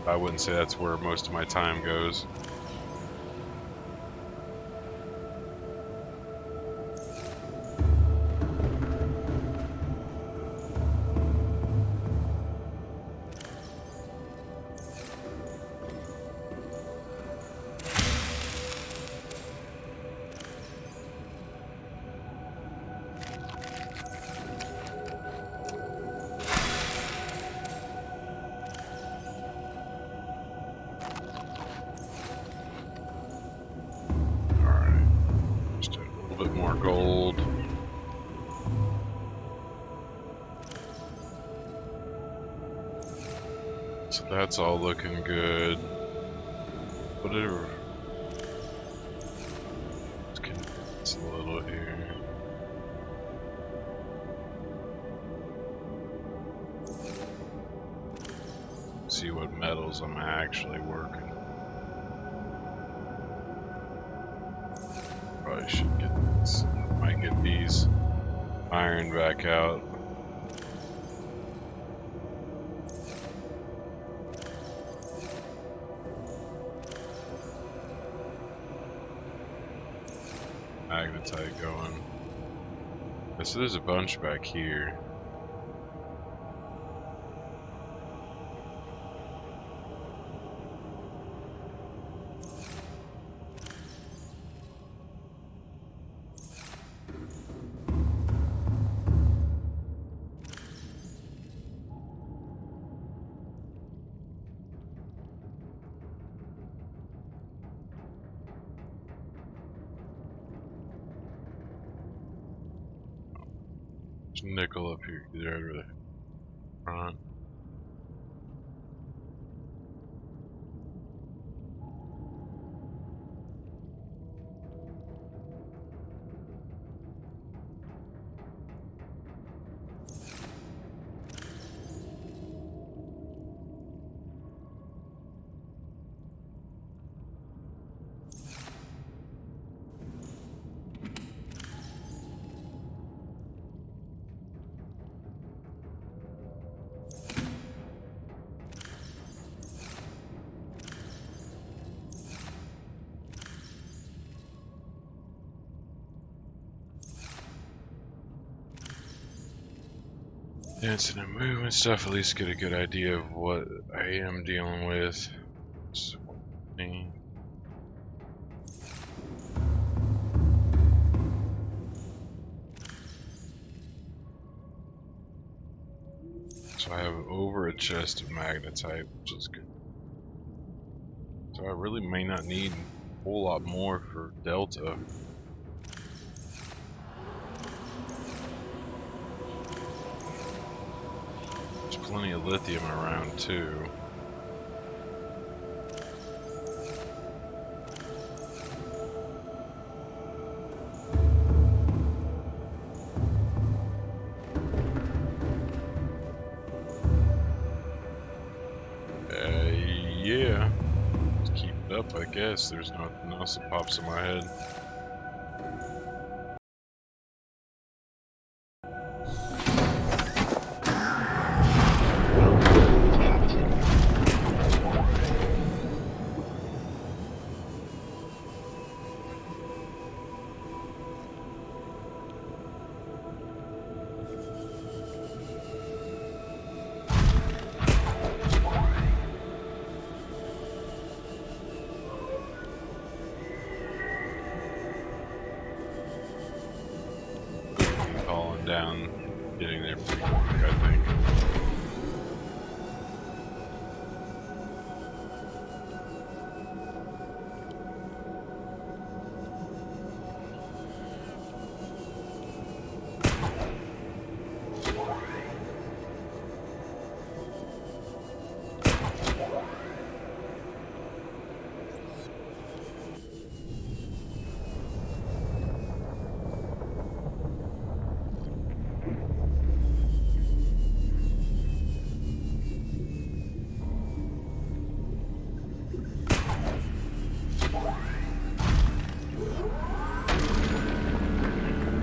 I wouldn't say that's where most of my time goes. More gold. So that's all looking good. Whatever. Let's condense a little here. See what metals I'm actually working. Probably should get this. Might get these iron back out. Magnetite going. So there's a bunch back here. There's nickel up here. Get over the front. Dancing and moving stuff, at least get a good idea of what I am dealing with. So I have over a chest of magnetite, which is good. So I really may not need a whole lot more for Delta. Plenty of lithium around too. yeah. Just keep it up, I guess. There's nothing else that pops in my head. Falling down, getting there pretty quick, I think.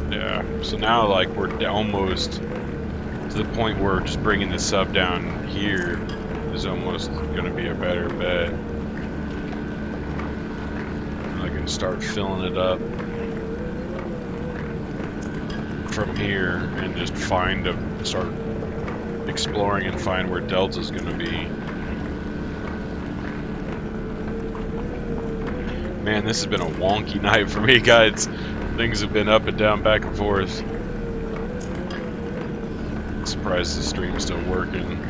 Yeah, so now like we're almost to the point where just bringing the sub down here is almost gonna be a better bet. And I can start filling it up from here and just start exploring and find where Delta's gonna be. Man, this has been a wonky night for me, guys. Things have been up and down, back and forth. Surprised the stream's still working.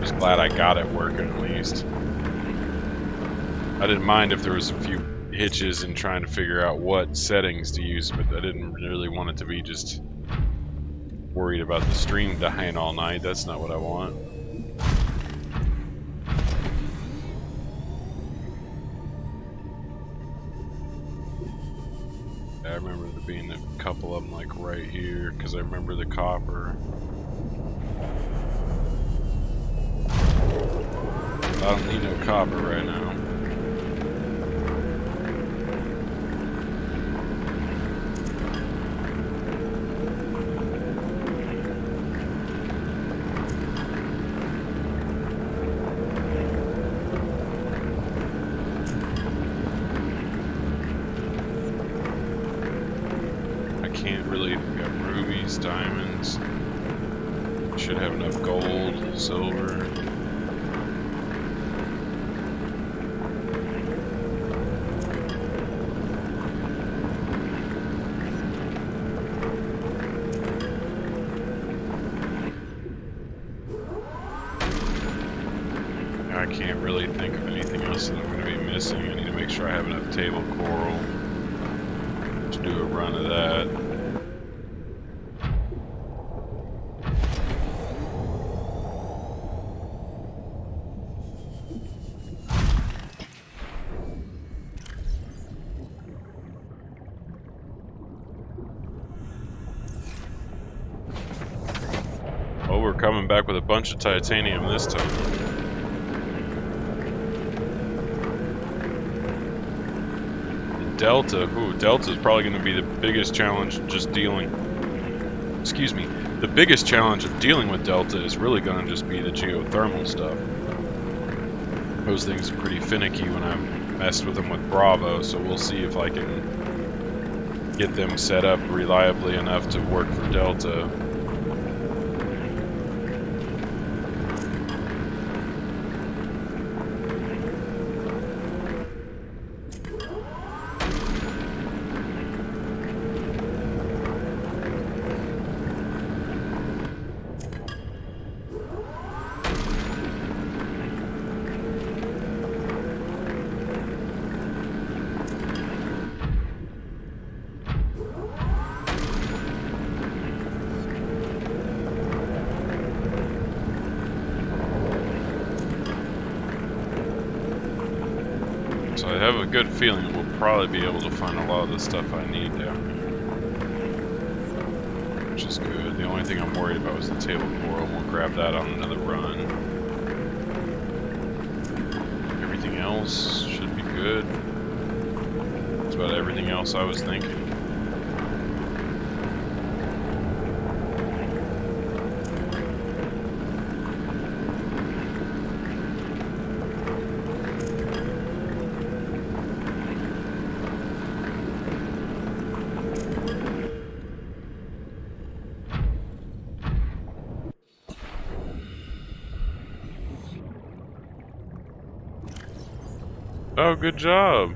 Just glad I got it working at least. I didn't mind if there was a few hitches in trying to figure out what settings to use, but I didn't really want it to be just worried about the stream dying all night. That's not what I want. I remember there being a couple of them like right here, because I remember the copper. I don't need no copper right now. Diamonds. Should have enough gold, silver. I can't really think of anything else that I'm going to be missing. I need to make sure I have enough table coral to do a run of that. Coming back with a bunch of titanium this time. Delta, Delta's probably going to be the biggest challenge just dealing. Excuse me. The biggest challenge of dealing with Delta is really going to just be the geothermal stuff. Those things are pretty finicky when I messed with them with Bravo, so we'll see if I can get them set up reliably enough to work for Delta. So I have a good feeling we'll probably be able to find a lot of the stuff I need down here. Which is good. The only thing I'm worried about is the table coral. We'll grab that on another run. else should be good. That's about everything else I was thinking. Oh, good job.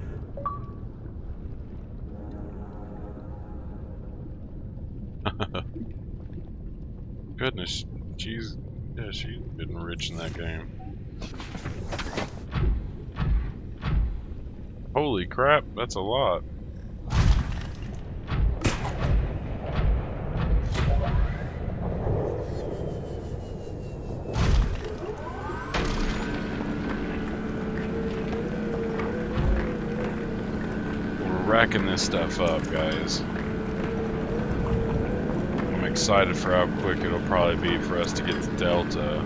Goodness, she's getting rich in that game. Holy crap, that's a lot. We're racking this stuff up, guys. I'm excited for how quick it'll probably be for us to get to Delta.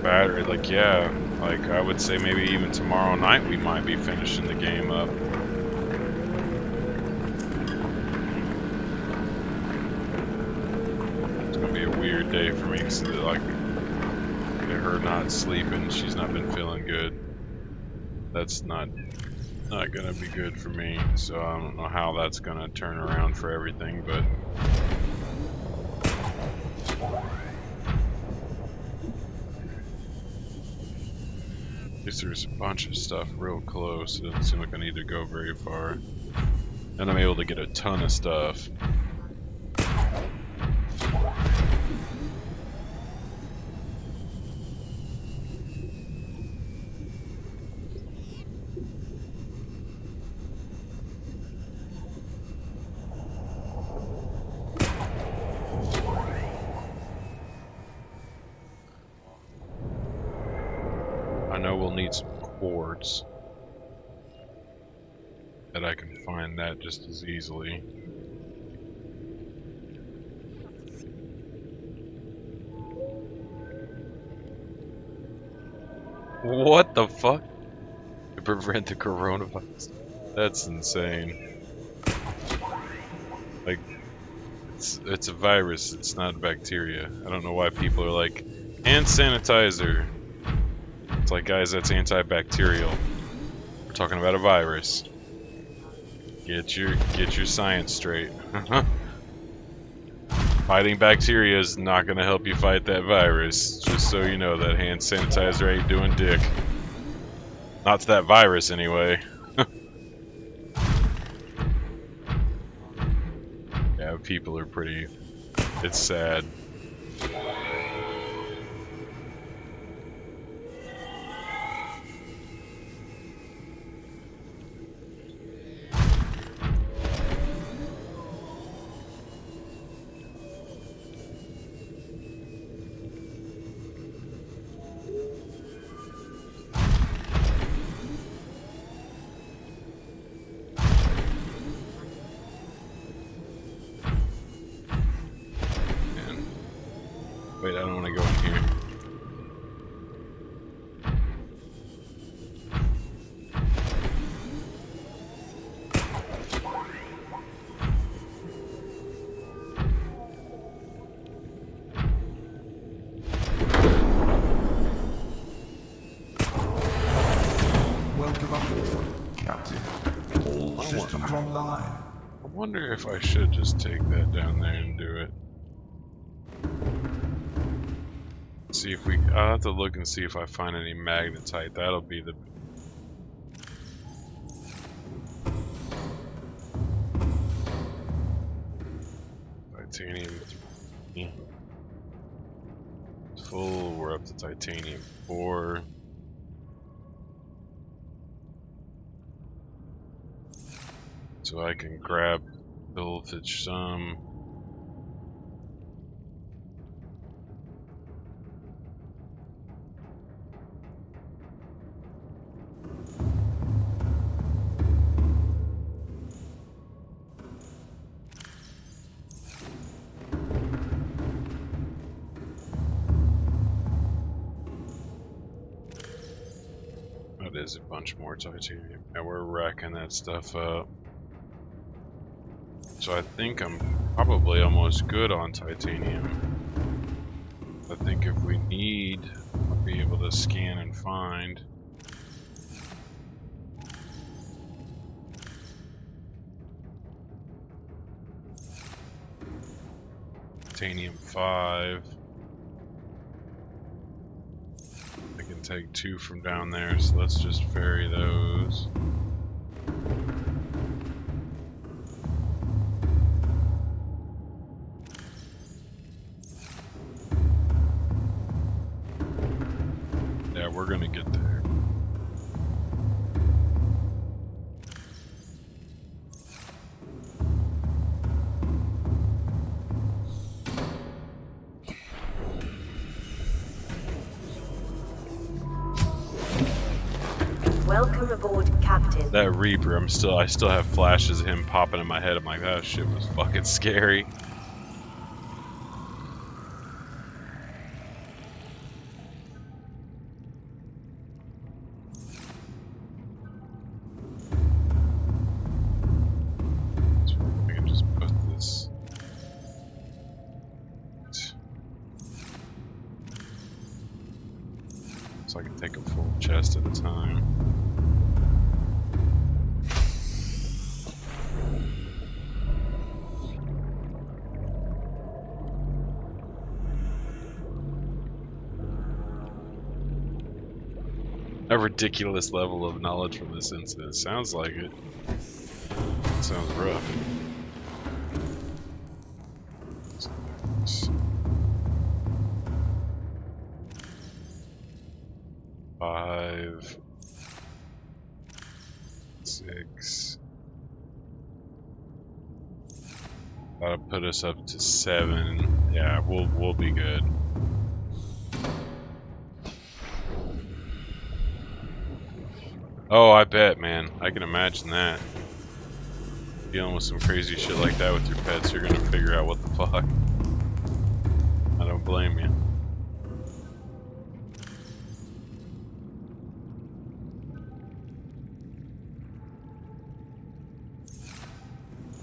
Battery, like, yeah, like I would say maybe even tomorrow night we might be finishing the game up. It's gonna be a weird day for me because, like, her not sleeping, she's not been feeling good. That's not gonna be good for me, so I don't know how that's gonna turn around for everything, but at least there's a bunch of stuff real close. It doesn't seem like I need to go very far. And I'm able to get a ton of stuff. I know we'll need some quartz. That I can find that just as easily. What the fuck? To prevent the coronavirus? That's insane. Like, it's a virus, it's not a bacteria. I don't know why people are like, hand sanitizer. It's like, guys, that's antibacterial. We're talking about a virus. Get your science straight. Fighting bacteria is not gonna help you fight that virus. Just so you know, that hand sanitizer ain't doing dick. Not to that virus, anyway. Yeah, people are pretty... It's sad. Wait, I don't want to go in here. Welcome aboard, Captain. All systems online. I wonder if I should just take that down there and do it. See if we... I'll have to look and see if I find any magnetite. That'll be the... Titanium 3. Full, we're up to titanium 4. So I can grab Goldfish some. is a bunch more titanium. And we're racking that stuff up. So I think I'm probably almost good on titanium. I think if we need, I'll be able to scan and find. Titanium 5. I can take 2 from down there, so let's just ferry those. Yeah, we're gonna get there. Welcome aboard, Captain. That Reaper, I still have flashes of him popping in my head. I'm like, that shit was fucking scary. So I can just put this. So I can take a full chest at a time. A ridiculous level of knowledge from this incident. Sounds like it. Sounds rough. 5, 6. That'll put us up to 7. Yeah, we'll be good. Oh, I bet, man. I can imagine that. Dealing with some crazy shit like that with your pets, you're gonna figure out what the fuck. I don't blame you.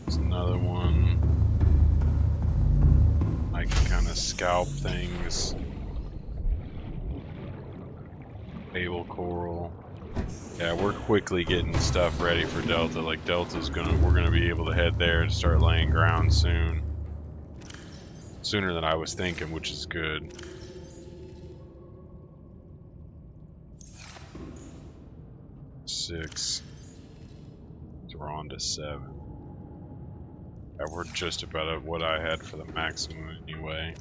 There's another one. I can kind of scalp things. Able coral. Yeah, we're quickly getting stuff ready for Delta. Like we're gonna be able to head there and start laying ground soon. Sooner than I was thinking, which is good. Six. So we're on to 7. Yeah, we're just about at what I had for the maximum anyway.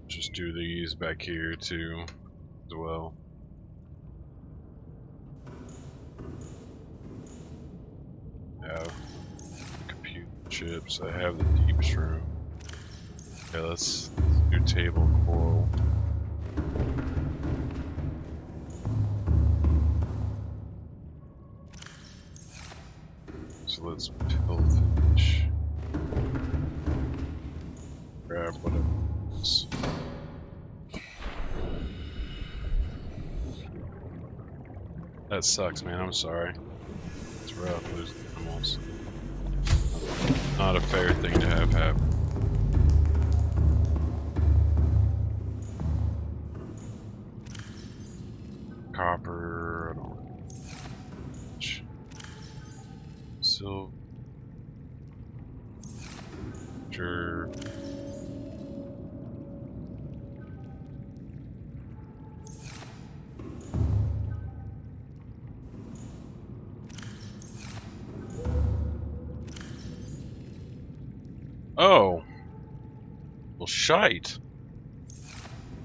Just do these back here too, as well. Yeah, compute chips. I have the deep shroom. Yeah, let's do table coral. So let's pillage. Grab whatever else. That sucks, man. I'm sorry. It's rough losing animals. Not a fair thing to have happen. Copper. I don't know. Silver. Oh. Well, shite.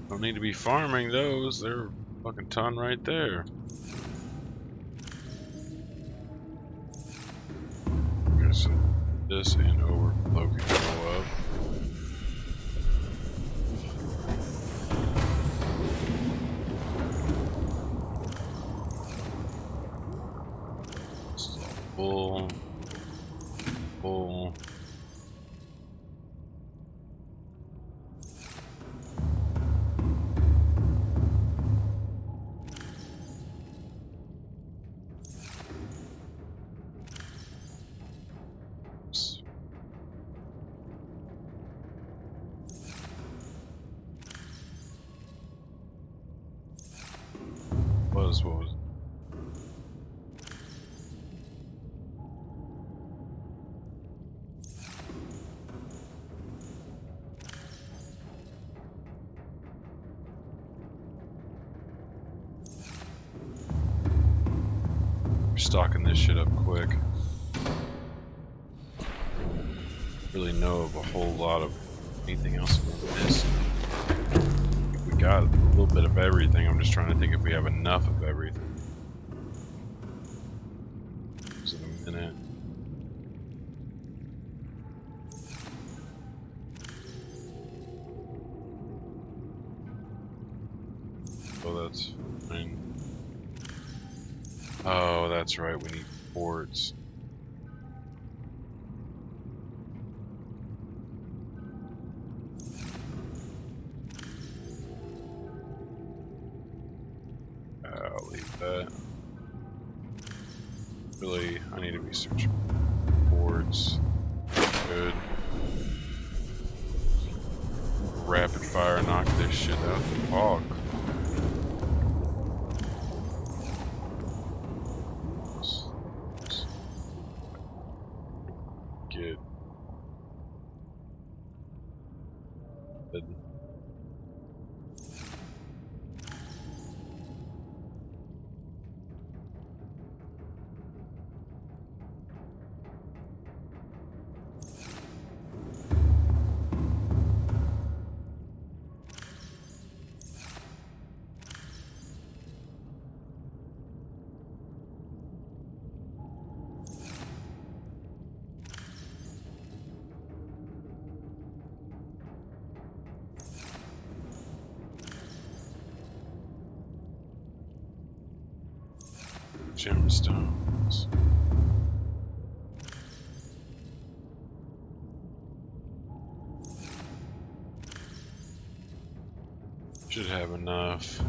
Don't need to be farming those. They're a fucking ton right there. Okay, so this and overflow can go up. This is all full. Full. stocking this shit up quick. Really know of a whole lot of anything else about this. We got a little bit of everything. I'm just trying to think if we have enough of everything. Just in a minute. Oh, that's fine. Oh, that's right. We need quartz. I'll leave that. Really, I need to be searching for quartz. Good. Rapid fire knock this shit out the park. Get it. Gemstones. Should have enough.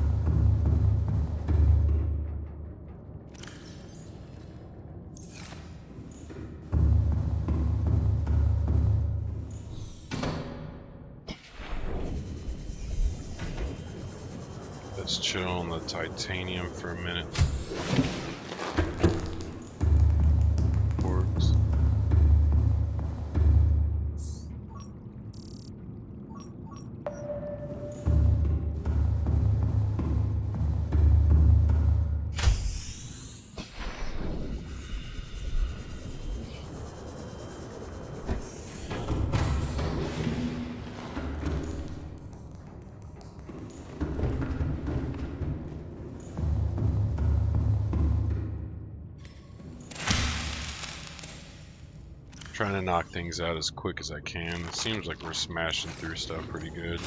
Let's chill on the titanium for a minute. Quartz. Trying to knock things out as quick as I can. It seems like we're smashing through stuff pretty good.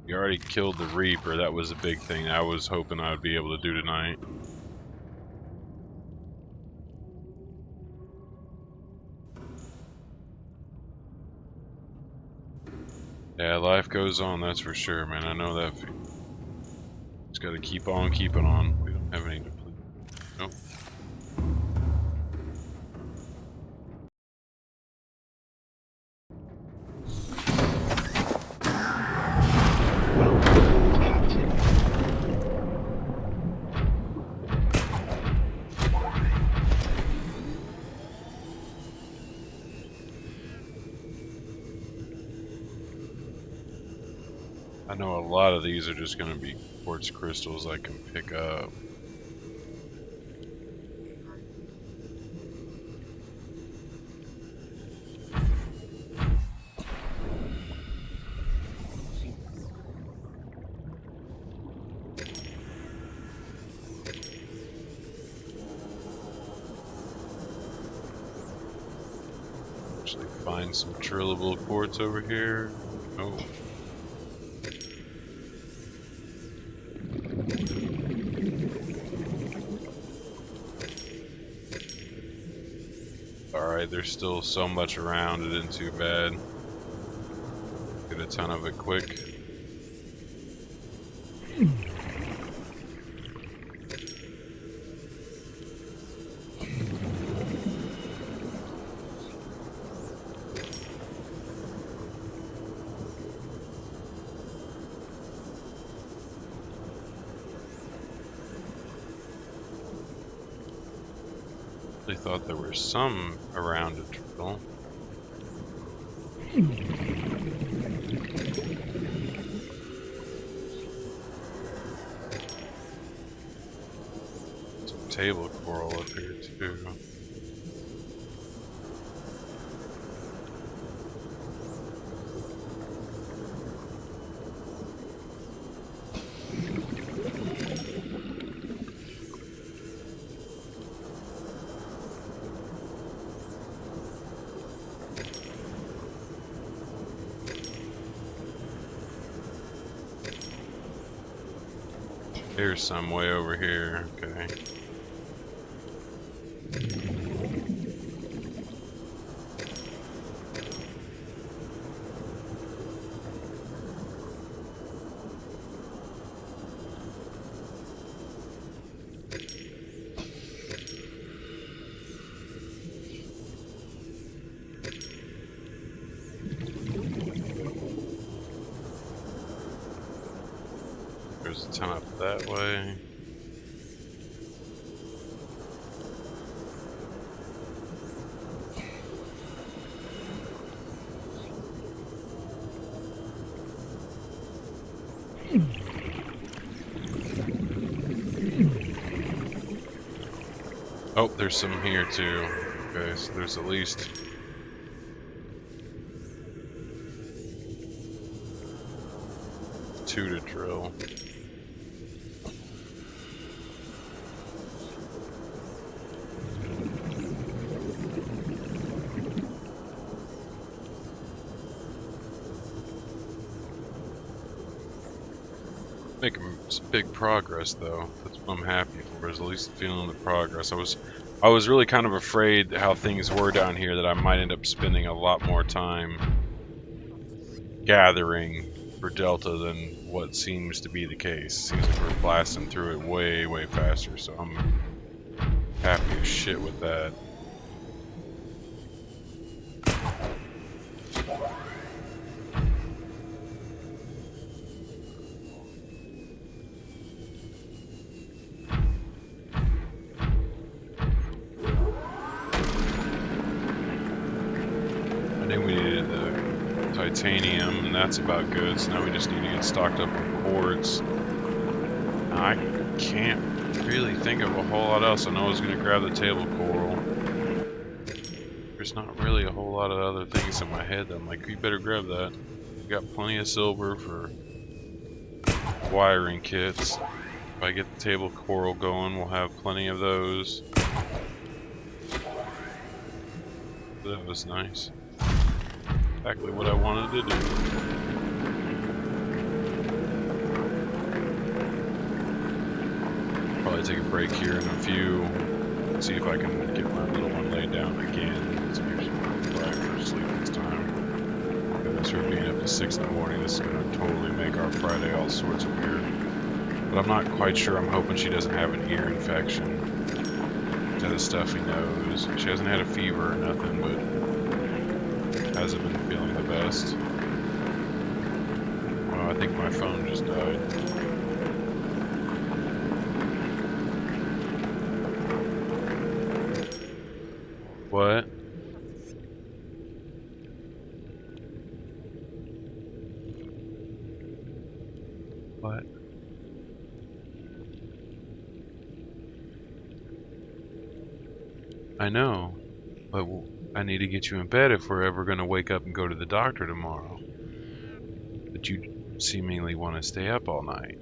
You already killed the Reaper. That was a big thing I was hoping I would be able to do tonight. Yeah, life goes on, that's for sure, man. I know that feeling. Just gotta keep on keeping on. We don't have any to plead. Nope. I know a lot of these are just going to be quartz crystals I can pick up. Actually find some trillable quartz over here. Oh. Alright, there's still so much around, it isn't too bad. Get a ton of it quick. I thought there were some around a trickle. table coral up here too. There's some way over here. Okay. There's a ton up that way. Oh, there's some here too. Okay, so there's at least two to drill. Making big progress though. That's what I'm happy for, is at least feeling the progress. I was really kind of afraid how things were down here, that I might end up spending a lot more time gathering for Delta than what seems to be the case. Seems like we're blasting through it way faster, so I'm happy as shit with that. I think we needed the titanium, and that's about good, so now we just need to get stocked up with quartz. I can't really think of a whole lot else. I know I was going to grab the table coral. There's not really a whole lot of other things in my head that I'm like, you better grab that. We got plenty of silver for wiring kits. If I get the table coral going, we'll have plenty of those. That was nice. Exactly what I wanted to do. Probably take a break here in a few. See if I can get my little one laid down again. It's usually right for sleep this time. Because her being up to 6 in the morning, this is going to totally make our Friday all sorts of weird. But I'm not quite sure. I'm hoping she doesn't have an ear infection. She's had a stuffy nose. She hasn't had a fever or nothing, but hasn't been feeling the best. Well, I think my phone just died. What? What? I know, but I need to get you in bed if we're ever going to wake up and go to the doctor tomorrow. But you seemingly want to stay up all night.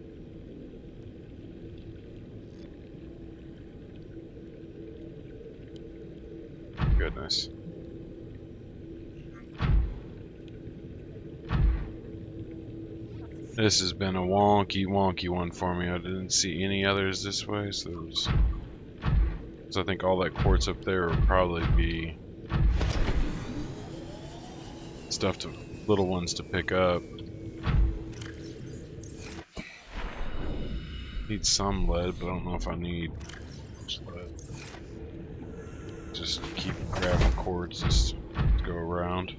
Goodness. This has been a wonky one for me. I didn't see any others this way, so there was... I think all that quartz up there will probably be stuff to little ones to pick up. Need some lead, but I don't know if I need much lead. Just keep grabbing quartz just to go around.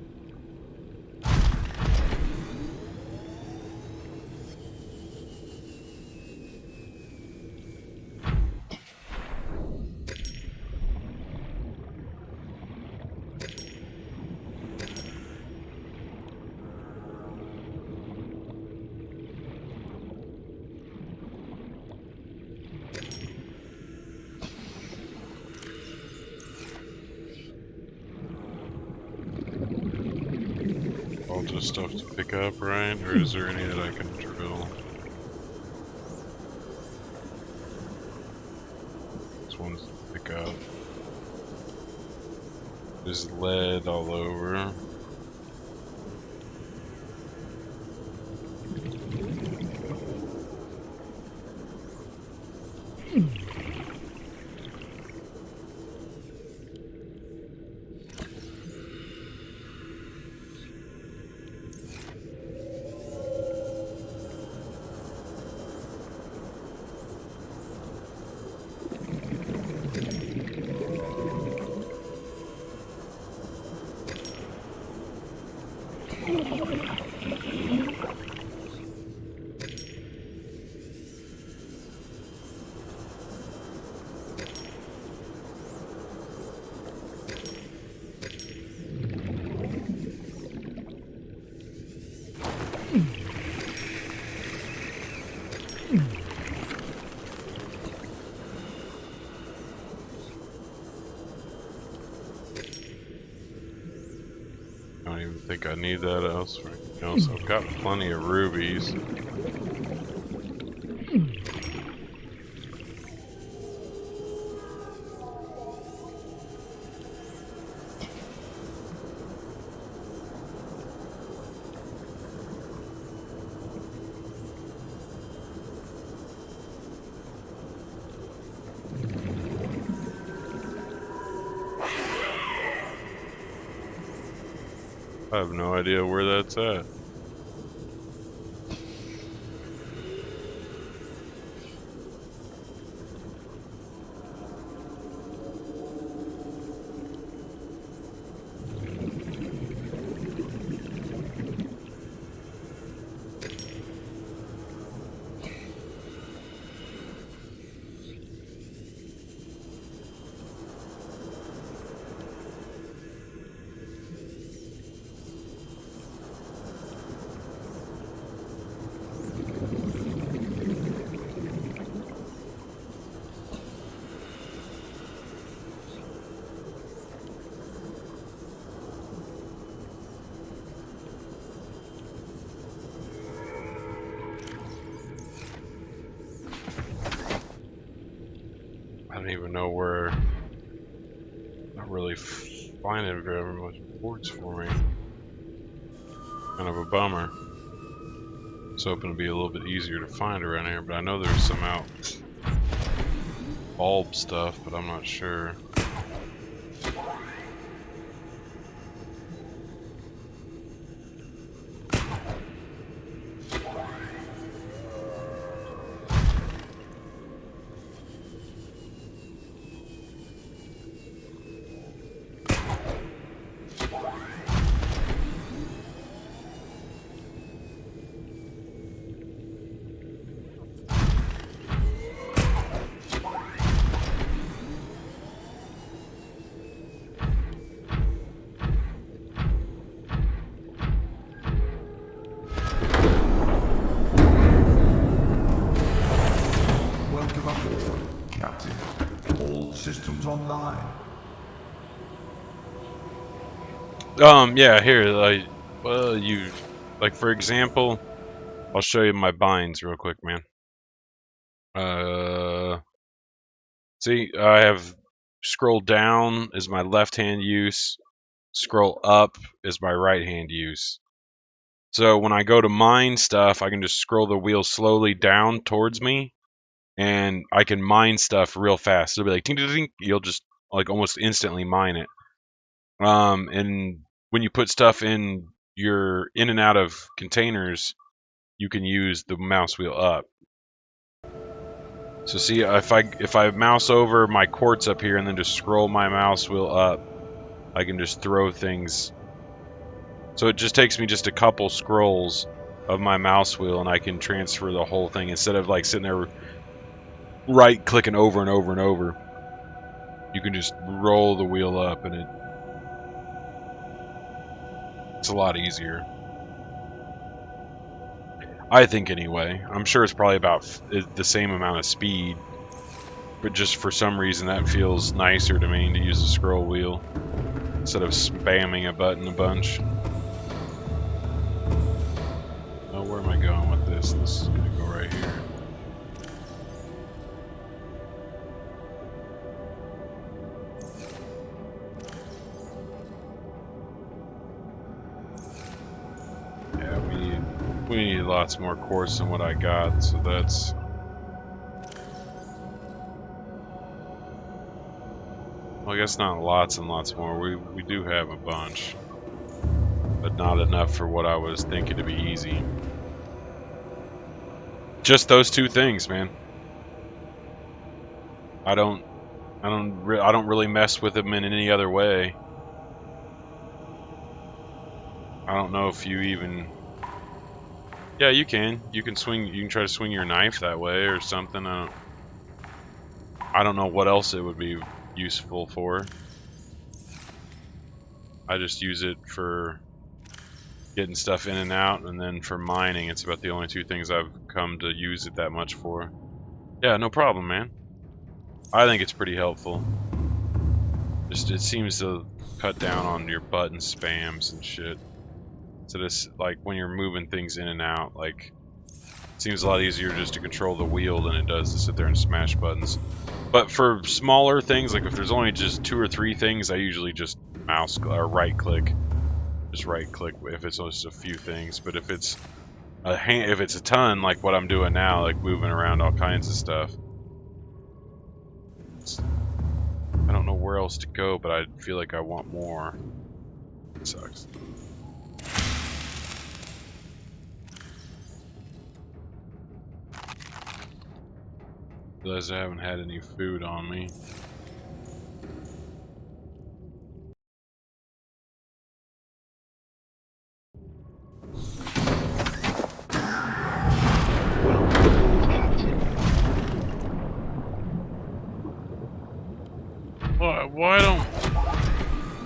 of stuff to pick up, right? Or is there any that I can drill? This one's to pick up. There's lead all over. I don't even think I need that else for anything else. I've got plenty of rubies. I have no idea where that's at. I don't even know where. Not really finding very much ports for me. Kind of a bummer. I was hoping to be a little bit easier to find around here, but I know there's some out bulb stuff, but I'm not sure. Welcome aboard, Captain. All systems online. Yeah, here, like, for example, I'll show you my binds real quick, man. See, I have scroll down is my left hand use, scroll up is my right hand use. So when I go to mine stuff, I can just scroll the wheel slowly down towards me, and I can mine stuff real fast. It'll be like ding ding ding. You'll just like almost instantly mine it. And when you put stuff in your in and out of containers, you can use the mouse wheel up. So see, if I mouse over my quartz up here and then just scroll my mouse wheel up, I can just throw things. So it just takes me just a couple scrolls of my mouse wheel and I can transfer the whole thing instead of like sitting there right clicking over and over and over. You can just roll the wheel up and it's a lot easier. I think anyway. I'm sure it's probably about the same amount of speed, but just for some reason that feels nicer to me to use the scroll wheel instead of spamming a button a bunch. going with this. This is gonna go right here. Yeah, we need lots more quartz than what I got, so that's. Well, I guess not lots and lots more. We do have a bunch, but not enough for what I was thinking to be easy. Just those two things, man. I don't really mess with them in any other way. I don't know if you even. Yeah, you can. You can swing. You can try to swing your knife that way or something. I don't know what else it would be useful for. I just use it for getting stuff in and out, and then for mining, it's about the only two things I've come to use it that much for. Yeah, no problem, man. I think it's pretty helpful. Just it seems to cut down on your button spams and shit. So this, like, when you're moving things in and out, like, it seems a lot easier just to control the wheel than it does to sit there and smash buttons. But for smaller things, like if there's only just 2 or 3 things, I usually just mouse or right click. Just right click if it's just a few things. But if it's if it's a ton, like what I'm doing now, like moving around all kinds of stuff, I don't know where else to go, but I feel like I want more. It sucks. Realize I haven't had any food on me.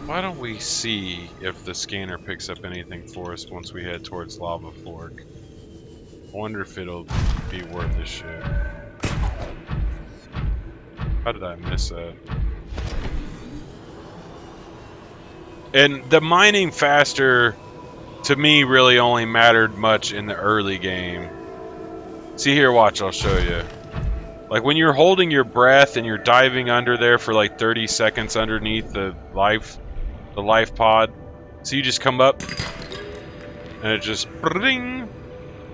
Why don't we see if the scanner picks up anything for us once we head towards Lava Fork? I wonder if it'll be worth the shit. How did I miss that? And the mining faster, to me, really only mattered much in the early game. See here, watch, I'll show you. Like when you're holding your breath and you're diving under there for like 30 seconds underneath the life pod. So you just come up and it just ding.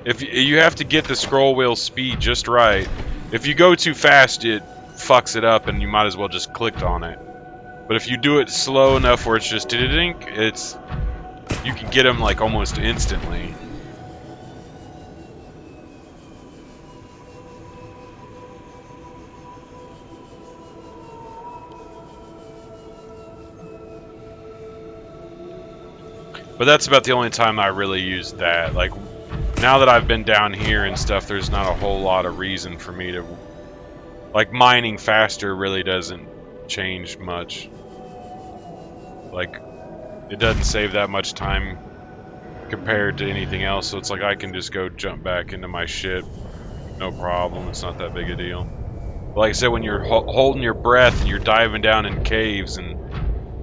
If you have to get the scroll wheel speed just right. If you go too fast, it fucks it up and you might as well just click on it. But if you do it slow enough where it's just ding, you can get them like almost instantly. But that's about the only time I really used that. Like, now that I've been down here and stuff, there's not a whole lot of reason for me to... Like, mining faster really doesn't change much. Like, it doesn't save that much time compared to anything else, so it's like I can just go jump back into my shit. No problem, it's not that big a deal. But like I said, when you're holding your breath and you're diving down in caves and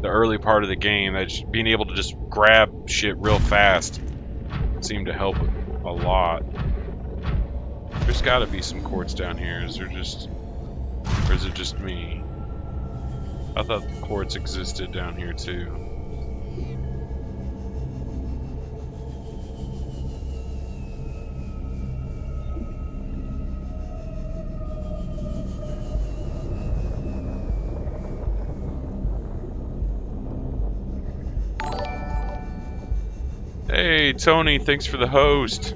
the early part of the game, that being able to just grab shit real fast seemed to help a lot. There's got to be some quartz down here. Is there just, or is it just me? I thought quartz existed down here too. Hey, Tony, thanks for the host.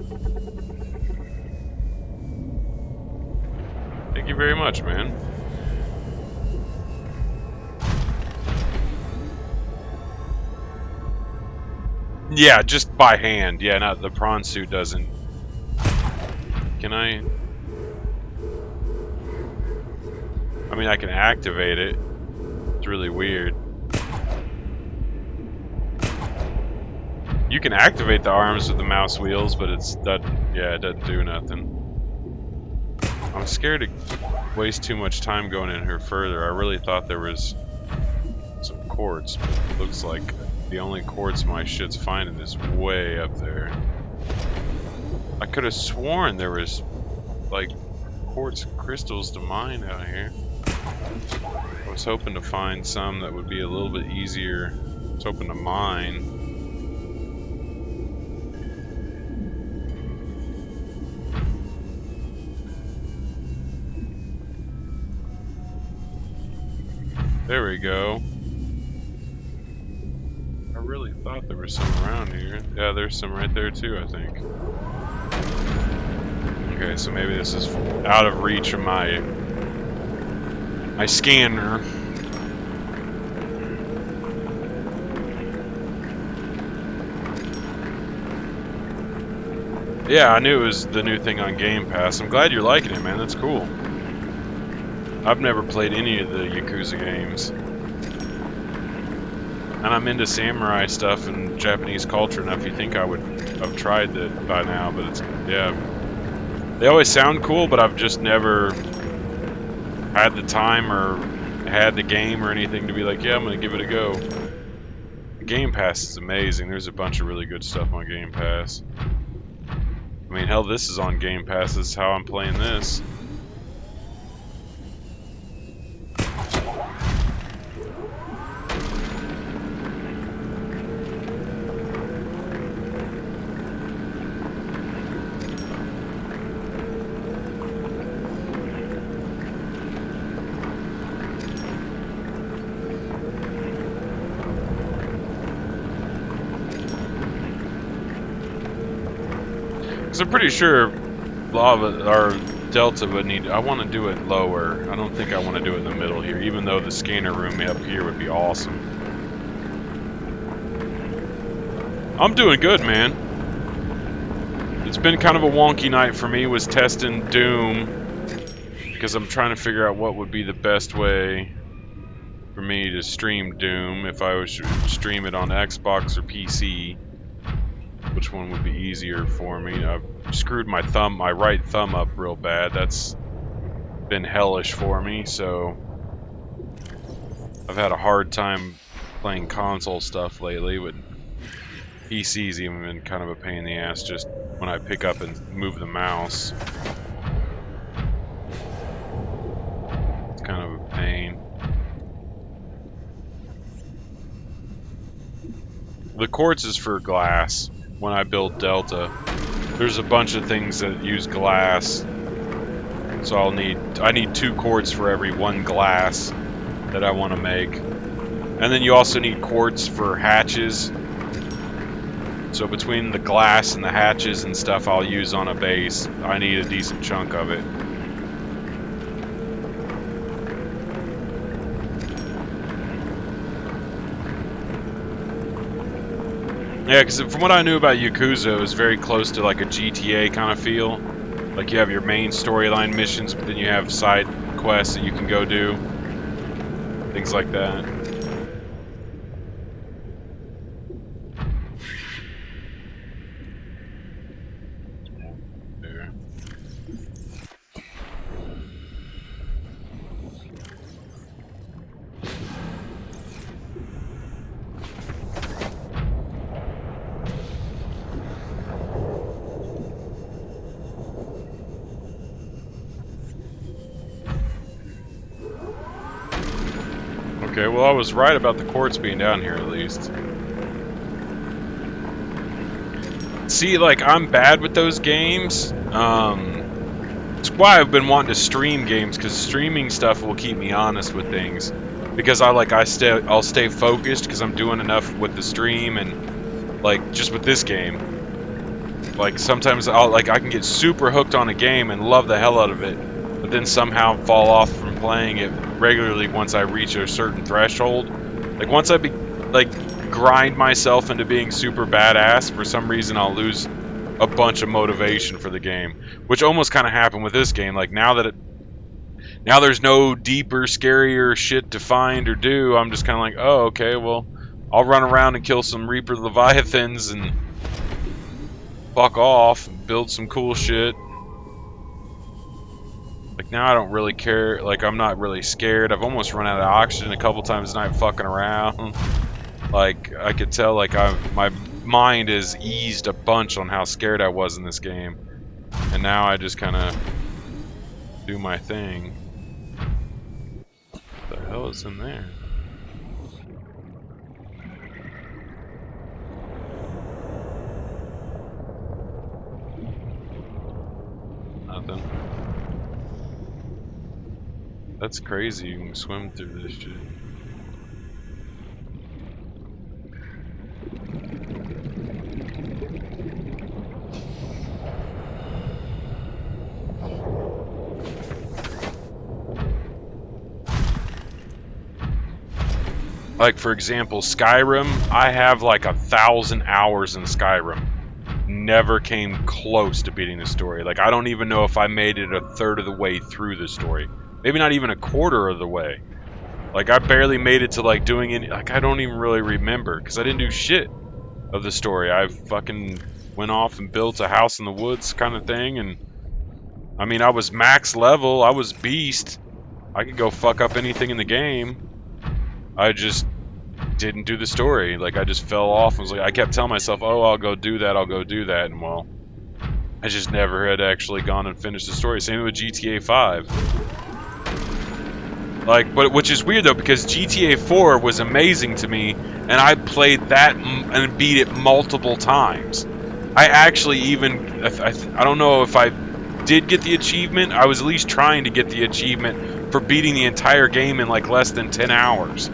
Thank you very much, man. Yeah, just by hand. Yeah, not the prawn suit doesn't. Can I? I mean, I can activate it. It's really weird. You can activate the arms with the mouse wheels, but it doesn't do nothing. I'm scared to waste too much time going in here further. I really thought there was some quartz, but it looks like the only quartz my shit's finding is way up there. I could have sworn there was, like, quartz crystals to mine out here. I was hoping to find some that would be a little bit easier. I was hoping to mine. There we go. I really thought there was some around here. Yeah, there's some right there too, I think. Okay, so maybe this is out of reach of my scanner. Yeah, I knew it was the new thing on Game Pass. I'm glad you're liking it, man. That's cool. I've never played any of the Yakuza games. And I'm into samurai stuff and Japanese culture enough. You think I would have tried it by now, but it's, yeah. They always sound cool, but I've just never had the time or had the game or anything to be like, yeah, I'm gonna give it a go. Game Pass is amazing. There's a bunch of really good stuff on Game Pass. I mean, hell, this is on Game Pass. This is how I'm playing this. Because I'm pretty sure lava or delta would need. I want to do it lower. I don't think I want to do it in the middle here, even though the scanner room up here would be awesome. I'm doing good, man. It's been kind of a wonky night for me. Was testing Doom because I'm trying to figure out what would be the best way for me to stream Doom if I was to stream it on Xbox or PC. Which one would be easier for me? I've screwed my right thumb up real bad. That's been hellish for me, so I've had a hard time playing console stuff lately, but PC's even been kind of a pain in the ass just when I pick up and move the mouse. It's kind of a pain. The quartz is for glass. When I build Delta, there's a bunch of things that use glass, so I need 2 quartz for every 1 glass that I want to make, and then you also need quartz for hatches. So between the glass and the hatches and stuff I'll use on a base, I need a decent chunk of it. Yeah, because from what I knew about Yakuza, it was very close to like a GTA kind of feel. Like you have your main storyline missions, but then you have side quests that you can go do. Things like that. There. Okay, well I was right about the quartz being down here at least. See, like, I'm bad with those games. It's why I've been wanting to stream games, because streaming stuff will keep me honest with things. Because I'll stay focused because I'm doing enough with the stream and like just with this game. Like sometimes I can get super hooked on a game and love the hell out of it, but then somehow fall off from playing it regularly once I reach a certain threshold. Like once I grind myself into being super badass, for some reason I'll lose a bunch of motivation for the game, which almost kind of happened with this game. Like now there's no deeper, scarier shit to find or do, I'm just kind of like, oh, okay, well, I'll run around and kill some Reaper Leviathans and fuck off and build some cool shit. Like now I don't really care, like I'm not really scared. I've almost run out of oxygen a couple times tonight fucking around. Like I could tell, like my mind is eased a bunch on how scared I was in this game. And now I just kind of do my thing. What the hell is in there? Nothing. That's crazy, you can swim through this shit. Like, for example, Skyrim, I have like 1,000 hours in Skyrim. Never came close to beating the story. Like, I don't even know if I made it a third of the way through the story. Maybe not even a quarter of the way. Like, I barely made it to, like, doing any... Like, I don't even really remember, because I didn't do shit of the story. I fucking went off and built a house in the woods kind of thing, and... I mean, I was max level. I was beast. I could go fuck up anything in the game. I just didn't do the story. Like, I just fell off and was like, I kept telling myself, oh, I'll go do that, and well, I just never had actually gone and finished the story. Same with GTA 5. Like, but which is weird though, because GTA 4 was amazing to me, and I played that and beat it multiple times. I actually even, I don't know if I did get the achievement. I was at least trying to get the achievement for beating the entire game in like less than 10 hours.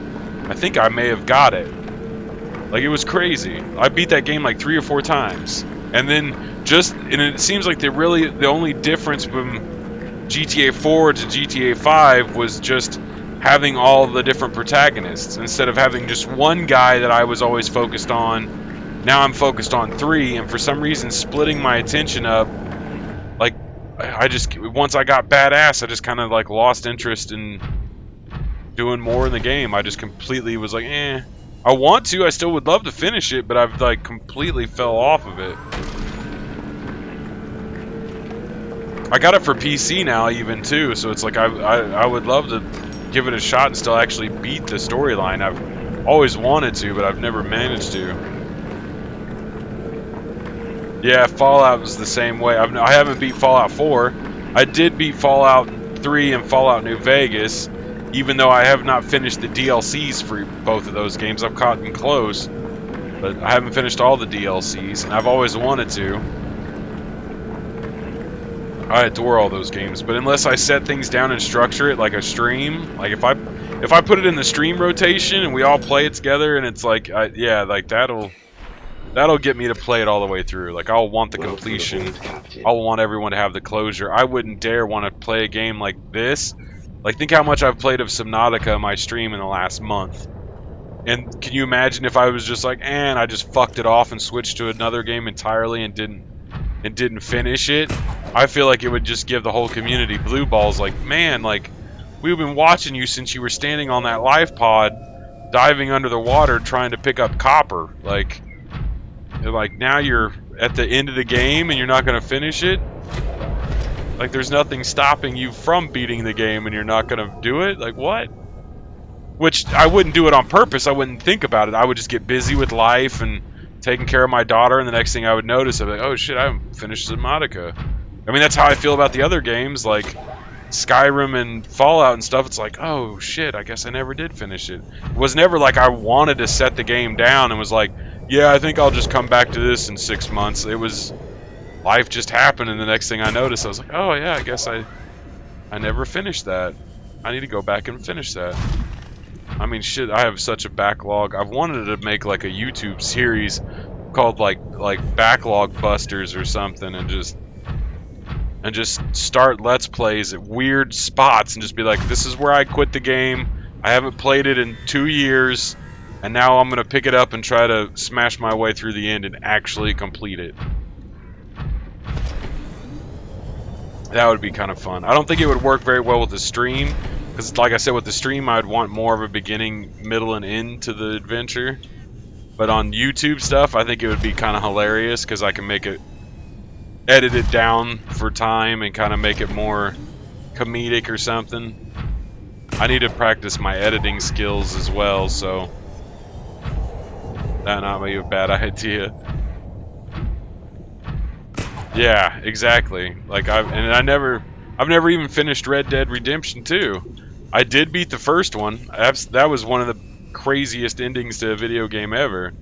I think I may have got it. Like, it was crazy. I beat that game like 3 or 4 times. And then and it seems like the only difference from GTA 4 to GTA 5 was just having all the different protagonists. Instead of having just one guy that I was always focused on, now I'm focused on 3, and for some reason splitting my attention up, like, once I got badass, I just kind of like lost interest in doing more in the game. I just completely was like, eh. I want to, I still would love to finish it, but I've like completely fell off of it. I got it for PC now even too, so it's like I would love to give it a shot and still actually beat the storyline. I've always wanted to, but I've never managed to. Yeah, Fallout was the same way. I haven't beat Fallout 4. I did beat Fallout 3 and Fallout New Vegas. Even though I have not finished the DLCs for both of those games, I've gotten close. But I haven't finished all the DLCs, and I've always wanted to. I adore all those games, but unless I set things down and structure it like a stream, like if I put it in the stream rotation and we all play it together, and it's like, yeah, like that'll get me to play it all the way through. Like, I'll want the completion. I'll want everyone to have the closure. I wouldn't dare want to play a game like this. Like, think how much I've played of Subnautica on my stream in the last month. And can you imagine if I was just like, and I just fucked it off and switched to another game entirely and didn't finish it? I feel like it would just give the whole community blue balls. Like, man, like, we've been watching you since you were standing on that life pod, diving under the water trying to pick up copper. Like now you're at the end of the game and you're not going to finish it? Like, there's nothing stopping you from beating the game and you're not going to do it? Like, what? Which, I wouldn't do it on purpose. I wouldn't think about it. I would just get busy with life and taking care of my daughter, and the next thing I would notice, I'd be like, oh shit, I haven't finished Subnautica. I mean, that's how I feel about the other games, like Skyrim and Fallout and stuff. It's like, oh shit, I guess I never did finish it. It was never like I wanted to set the game down and was like, yeah, I think I'll just come back to this in 6 months. It was... life just happened, and the next thing I noticed, I was like, oh yeah, I guess I never finished that. I need to go back and finish that. I mean, shit, I have such a backlog. I've wanted to make like a YouTube series called like Backlog Busters or something, and just start Let's Plays at weird spots and just be like, this is where I quit the game. I haven't played it in 2 years, and now I'm gonna pick it up and try to smash my way through the end and actually complete it. That would be kind of fun. I don't think it would work very well with the stream, because like I said, with the stream I'd want more of a beginning, middle, and end to the adventure. But on YouTube stuff, I think it would be kind of hilarious, because I can make it, edit it down for time and kind of make it more comedic or something. I need to practice my editing skills as well, so that not be a bad idea. Yeah, exactly. Like I've never even finished Red Dead Redemption 2. I did beat the first one. That was one of the craziest endings to a video game ever.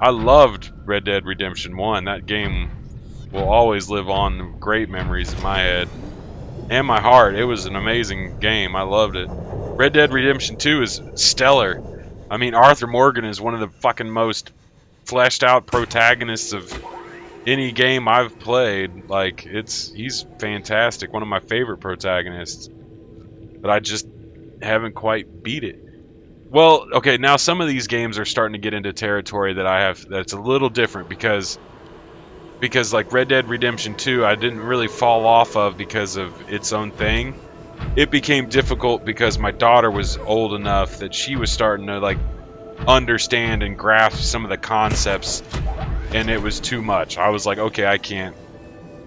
I loved Red Dead Redemption 1. That game will always live on great memories in my head and my heart. It was an amazing game. I loved it. Red Dead Redemption 2 is stellar. I mean, Arthur Morgan is one of the fucking most fleshed out protagonists of any game I've played. Like, he's fantastic. One of my favorite protagonists. But I just haven't quite beat it. Well, okay, now some of these games are starting to get into territory that I have that's a little different because like Red Dead Redemption 2, I didn't really fall off of because of its own thing. It became difficult because my daughter was old enough that she was starting to like understand and grasp some of the concepts, and it was too much. I was like, okay, I can't.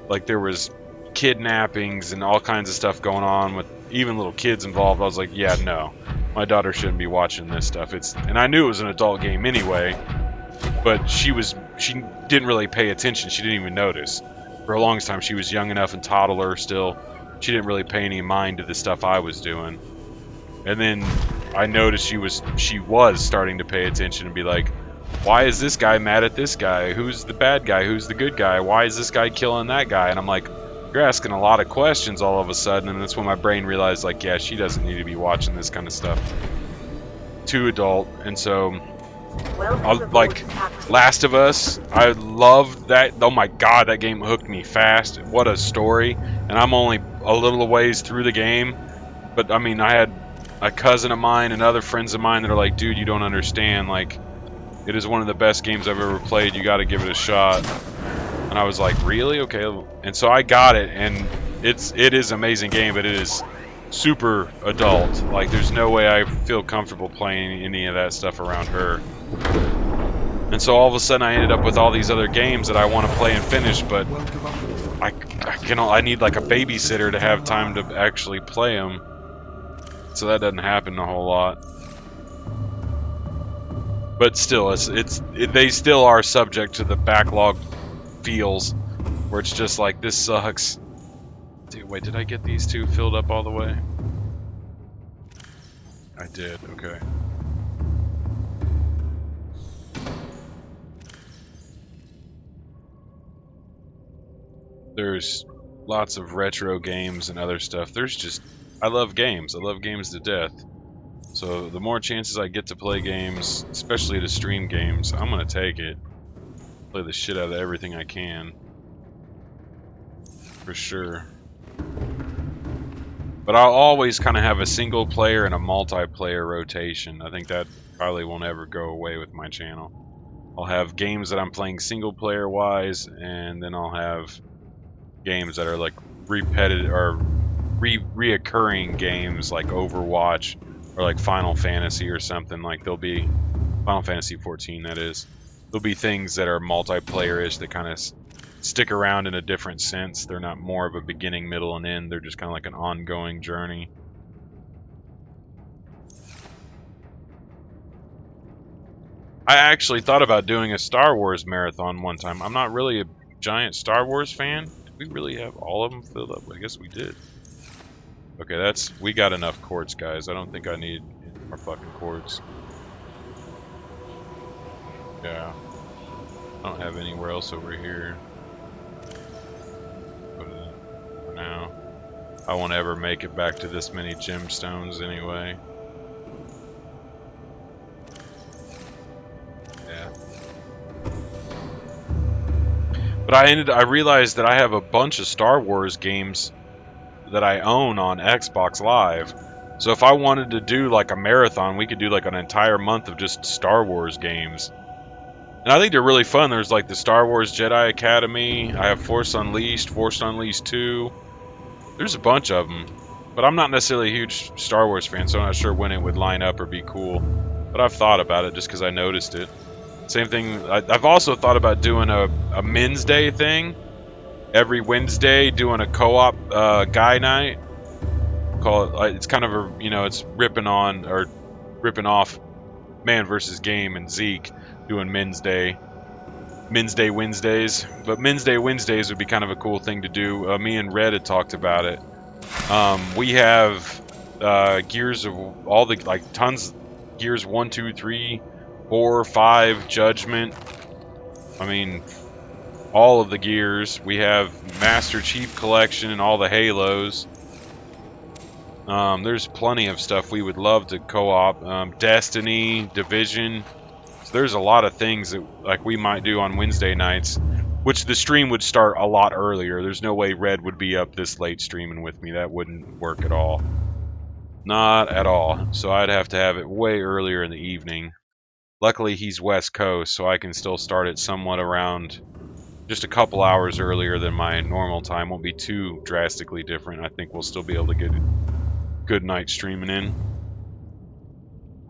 Like, there was kidnappings and all kinds of stuff going on with even little kids involved. I was like, yeah, no, my daughter shouldn't be watching this stuff. And I knew it was an adult game anyway, but she didn't really pay attention. She didn't even notice. For a long time, she was young enough and toddler still. She didn't really pay any mind to the stuff I was doing. And then I noticed she was starting to pay attention and be like, why is this guy mad at this guy? Who's the bad guy? Who's the good guy? Why is this guy killing that guy? And I'm like, you're asking a lot of questions all of a sudden. And that's when my brain realized, like, yeah, she doesn't need to be watching this kind of stuff. Too adult. And so, like, Last of Us, I loved that. Oh my god, that game hooked me fast. What a story. And I'm only a little ways through the game. But, I mean, I had a cousin of mine and other friends of mine that are like, dude, you don't understand. Like, it is one of the best games I've ever played. You got to give it a shot. And I was like, really? Okay. And so I got it, and it is an amazing game, but it is super adult. Like, there's no way I feel comfortable playing any of that stuff around her. And so all of a sudden I ended up with all these other games that I want to play and finish, but I need like a babysitter to have time to actually play them. So that doesn't happen a whole lot. But still, they still are subject to the backlog feels, where it's just like, this sucks. Dude, wait, did I get these two filled up all the way? I did, okay. There's lots of retro games and other stuff. I love games. I love games to death. So the more chances I get to play games, especially to stream games, I'm gonna take it. Play the shit out of everything I can. For sure. But I'll always kind of have a single player and a multiplayer rotation. I think that probably won't ever go away with my channel. I'll have games that I'm playing single player wise, and then I'll have games that are like repetitive or reoccurring games like Overwatch or like Final Fantasy or something. Like, there'll be Final Fantasy 14, that is. There'll be things that are multiplayer-ish that kind of stick around in a different sense. They're not more of a beginning, middle, and end. They're just kind of like an ongoing journey. I actually thought about doing a Star Wars marathon one time. I'm not really a giant Star Wars fan. Did we really have all of them filled up? I guess we did. Okay, we got enough quartz, guys. I don't think I need more fucking quartz. Yeah. I don't have anywhere else over here. Put it in for now. I won't ever make it back to this many gemstones anyway. Yeah. But I realized that I have a bunch of Star Wars games that I own on Xbox Live. So if I wanted to do like a marathon, we could do like an entire month of just Star Wars games. And I think they're really fun. There's like the Star Wars Jedi Academy. I have Force Unleashed 2. There's a bunch of them. But I'm not necessarily a huge Star Wars fan, so I'm not sure when it would line up or be cool. But I've thought about it just because I noticed it. Same thing, I've also thought about doing a Men's Day thing. Every Wednesday, doing a co-op guy night. Call it. It's kind of a, it's ripping off Man vs. Game and Zeke doing Men's Day Wednesdays. But Wednesdays would be kind of a cool thing to do. Me and Red had talked about it. We have gears of all the, like, tons, gears 1, 2, 3, 4, 5, Judgment. I mean, all of the gears. We have Master Chief Collection and all the Halos. There's plenty of stuff we would love to co-op. Destiny, Division. So there's a lot of things that, like, we might do on Wednesday nights, which the stream would start a lot earlier. There's no way Red would be up this late streaming with me. That wouldn't work at all. Not at all. So I'd have to have it way earlier in the evening. Luckily, he's West Coast, so I can still start it somewhat around just a couple hours earlier than my normal time. Won't be too drastically different. I think we'll still be able to get a good night streaming in.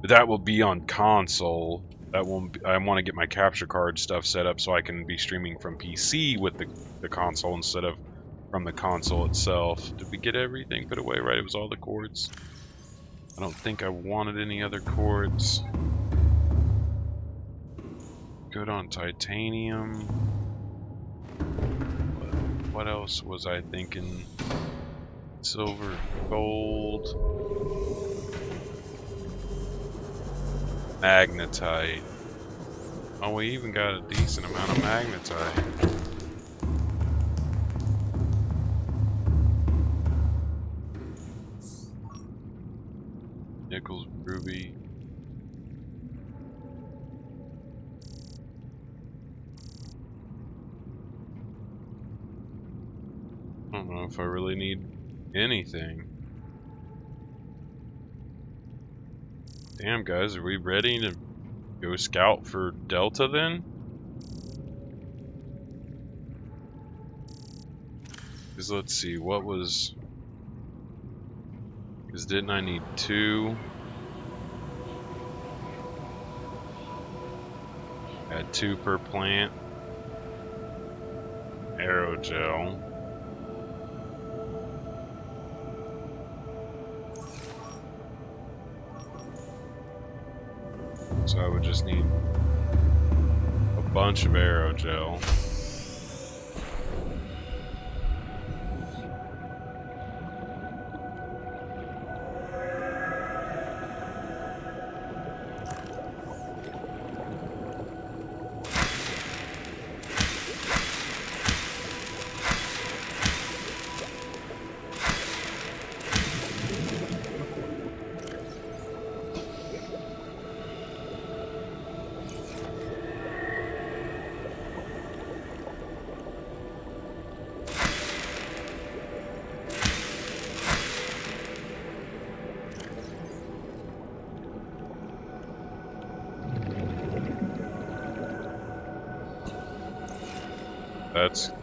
But that will be on console. That won't be, I want to get my capture card stuff set up so I can be streaming from PC with the console instead of from the console itself. Did we get everything put away right? It was all the cords. I don't think I wanted any other cords. Good on titanium. What else was I thinking? Silver, gold, magnetite. Oh, we even got a decent amount of magnetite. Nickels, ruby. I don't know if I really need anything. Damn, guys, are we ready to go scout for Delta then? Because let's see, what was... Because didn't I need 2? Add 2 per plant. Aerogel. So I would just need a bunch of aerogel.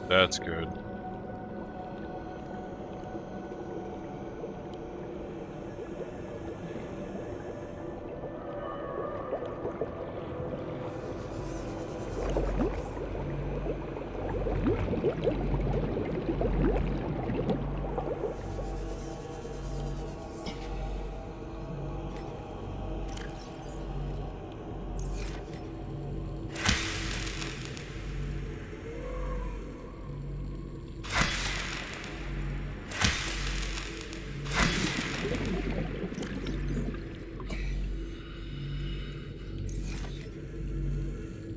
That's good.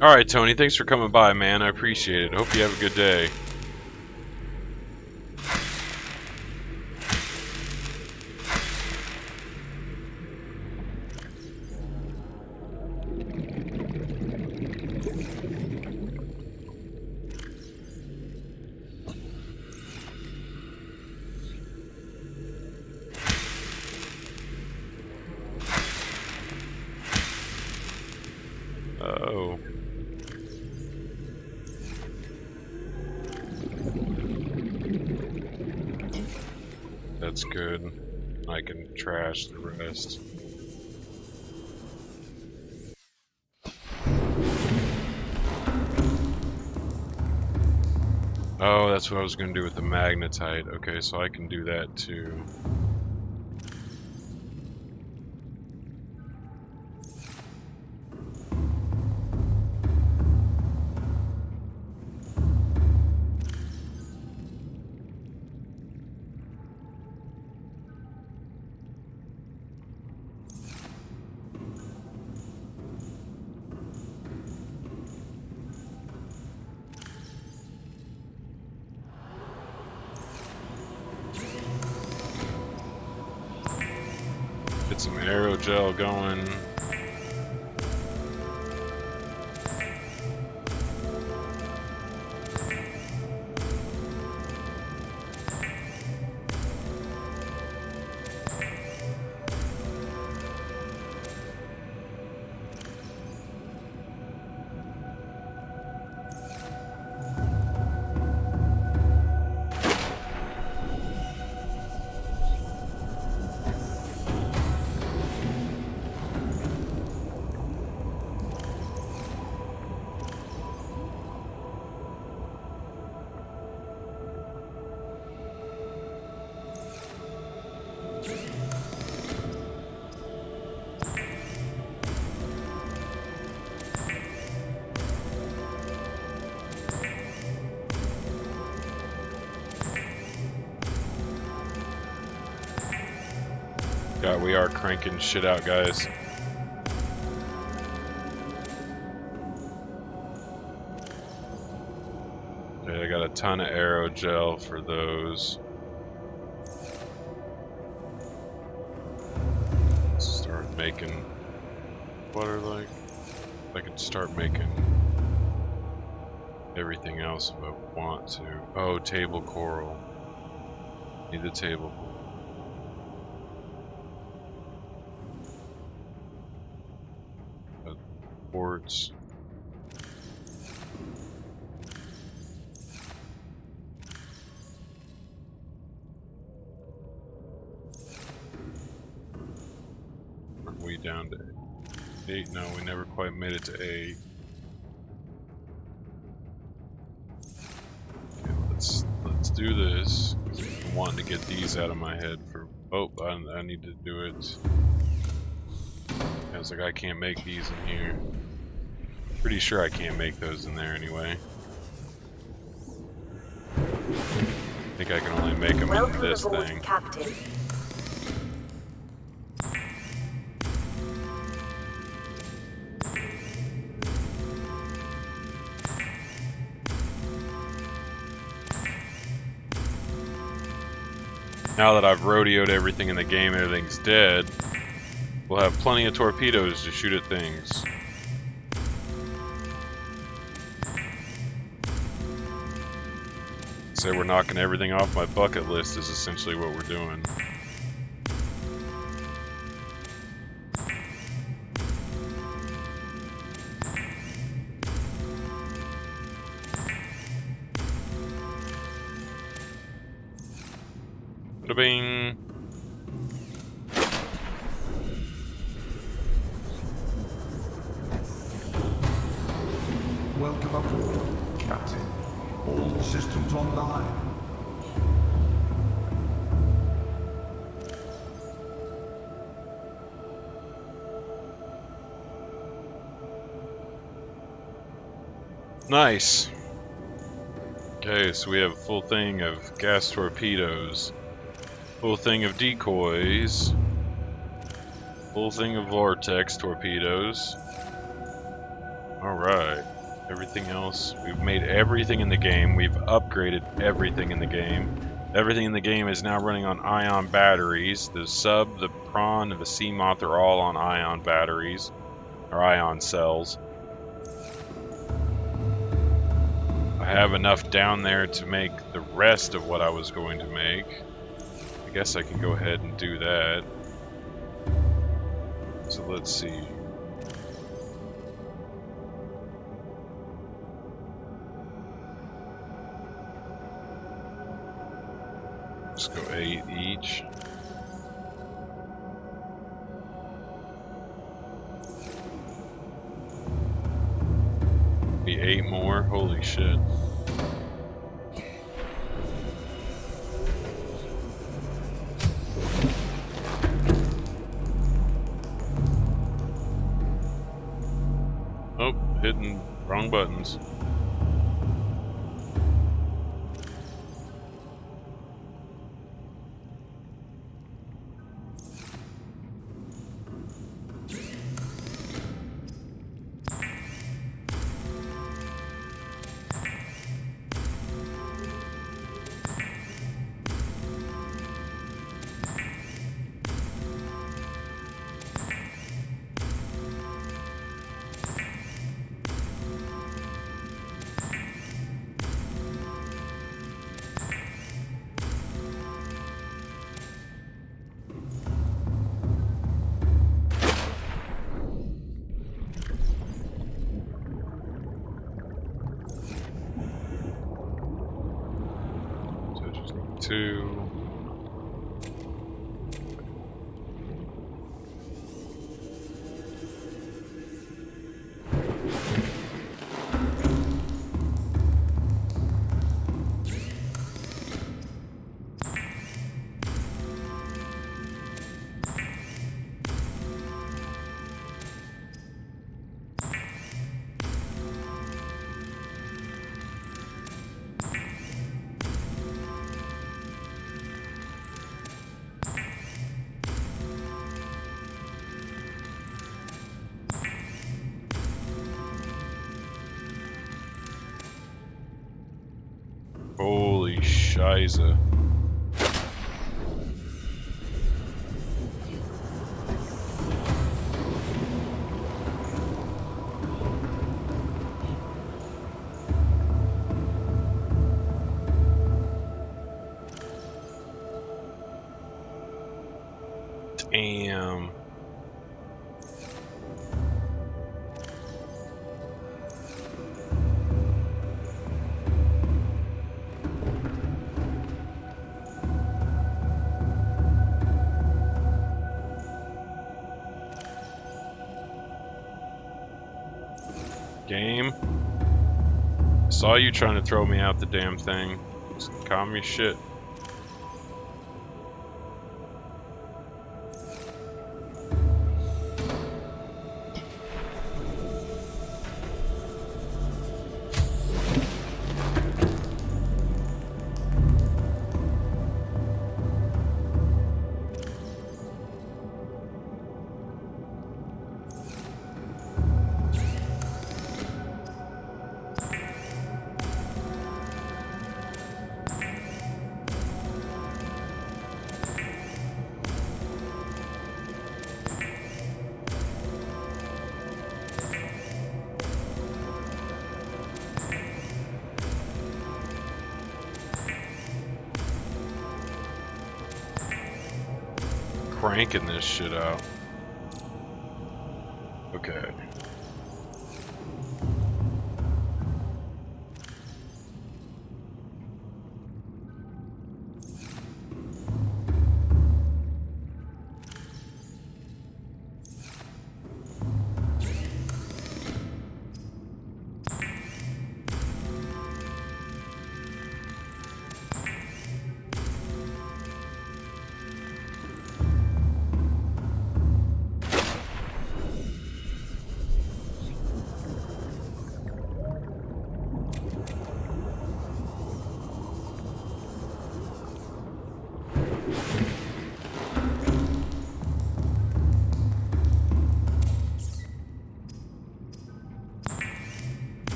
Alright, Tony, thanks for coming by, man. I appreciate it. Hope you have a good day. Oh. That's good. I can trash the rest. Oh, that's what I was going to do with the magnetite. Okay, so I can do that too. Get some aerogel going. God, we are cranking shit out, guys. Okay, I got a ton of aerogel for those. Start making water like. I could start making everything else if I want to. Oh, table coral. Need the table coral. Quartz. Aren't we down to 8? No, we never quite made it to 8. Okay, let's do this. I'm wanting to get these out of my head for. Oh, I need to do it. I was like, I can't make these in here. Pretty sure I can't make those in there anyway. I think I can only make them in this thing. Captain. Now that I've rodeoed everything in the game, everything's dead. We'll have plenty of torpedoes to shoot at things. Say we're knocking everything off my bucket list is essentially what we're doing. Bing. Welcome aboard, Captain. All systems online. Nice. Okay, so we have a full thing of gas torpedoes, full thing of decoys, full thing of vortex torpedoes. Alright. Everything else, we've made everything in the game, we've upgraded everything in the game. Everything in the game is now running on ion batteries. The sub, the prawn, and the sea moth are all on ion batteries, or ion cells. I have enough down there to make the rest of what I was going to make. I guess I can go ahead and do that. So let's see. Let's go 8 each. Be 8 more? Holy shit. Oh, hitting wrong buttons. to... Holy shiza. Damn. Game. Saw you trying to throw me out the damn thing. Just calm your shit. Cranking this shit out. Okay.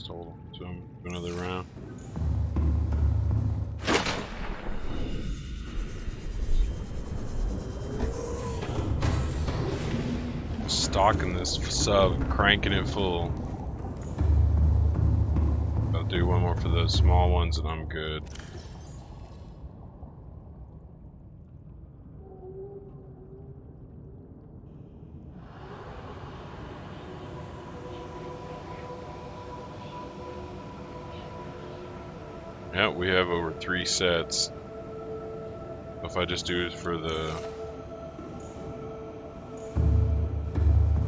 Hold on to him. Do another round. Stalking this sub, cranking it full. I'll do one more for those small ones and I'm good. Yeah, we have over 3 sets. If I just do it for the...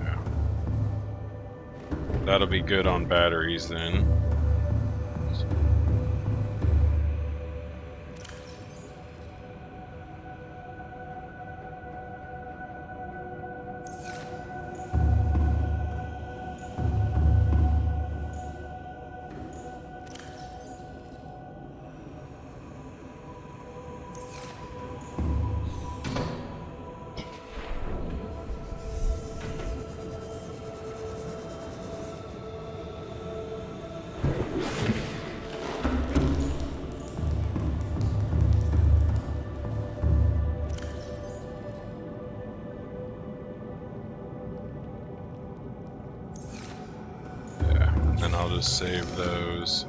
Yeah. That'll be good on batteries then. just save those.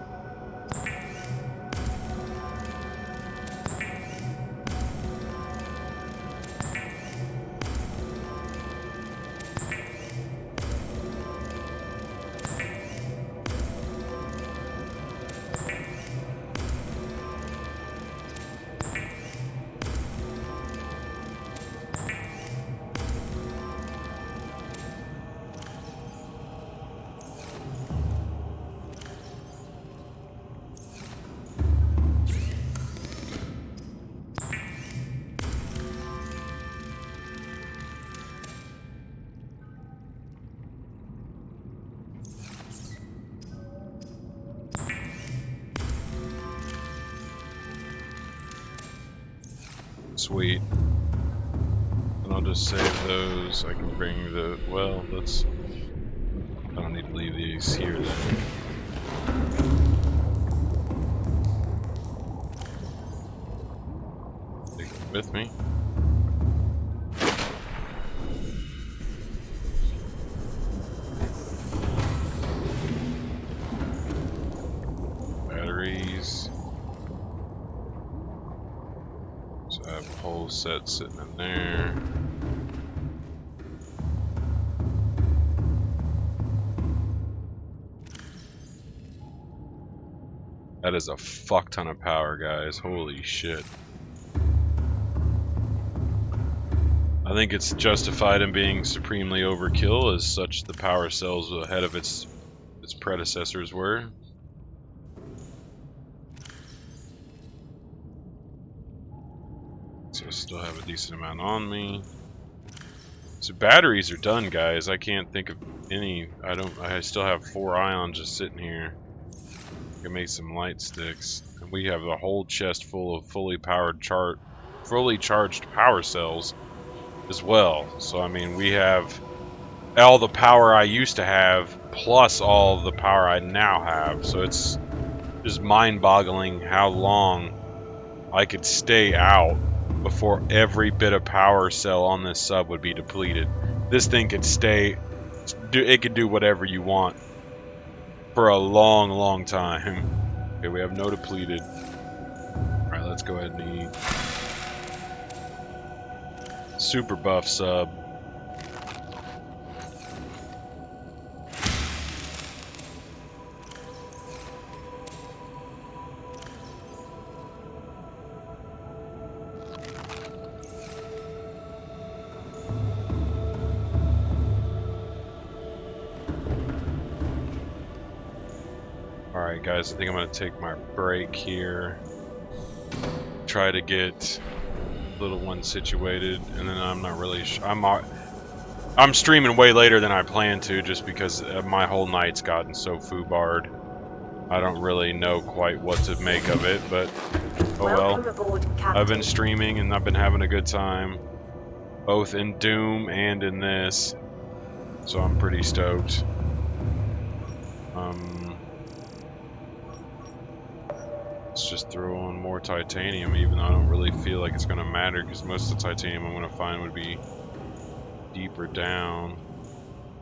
Sweet. And I'll just save those. I can bring the, well, let's, I don't need to leave these here then. Take them with me. Batteries. So I have a whole set sitting in there. That is a fuck ton of power, guys. Holy shit. I think it's justified in being supremely overkill, as such the power cells ahead of its predecessors were. So I still have a decent amount on me. So batteries are done, guys. I can't think of any. I still have 4 ions just sitting here. I can make some light sticks. And we have a whole chest full of fully charged power cells as well. So I mean, we have all the power I used to have plus all the power I now have. So it's just mind-boggling how long I could stay out before every bit of power cell on this sub would be depleted. This thing could stay, it could do whatever you want for a long, long time. Okay, we have no depleted. Alright, let's go ahead and eat. Super buff sub. Alright guys, I think I'm going to take my break here. Try to get little one situated, and then I'm not really I'm streaming way later than I planned to, just because my whole night's gotten so foobarred. I don't really know quite what to make of it, but oh well. Aboard, I've been streaming and I've been having a good time, both in Doom and in this, so I'm pretty stoked. Let's just throw on more titanium, even though I don't really feel like it's going to matter, because most of the titanium I'm going to find would be deeper down.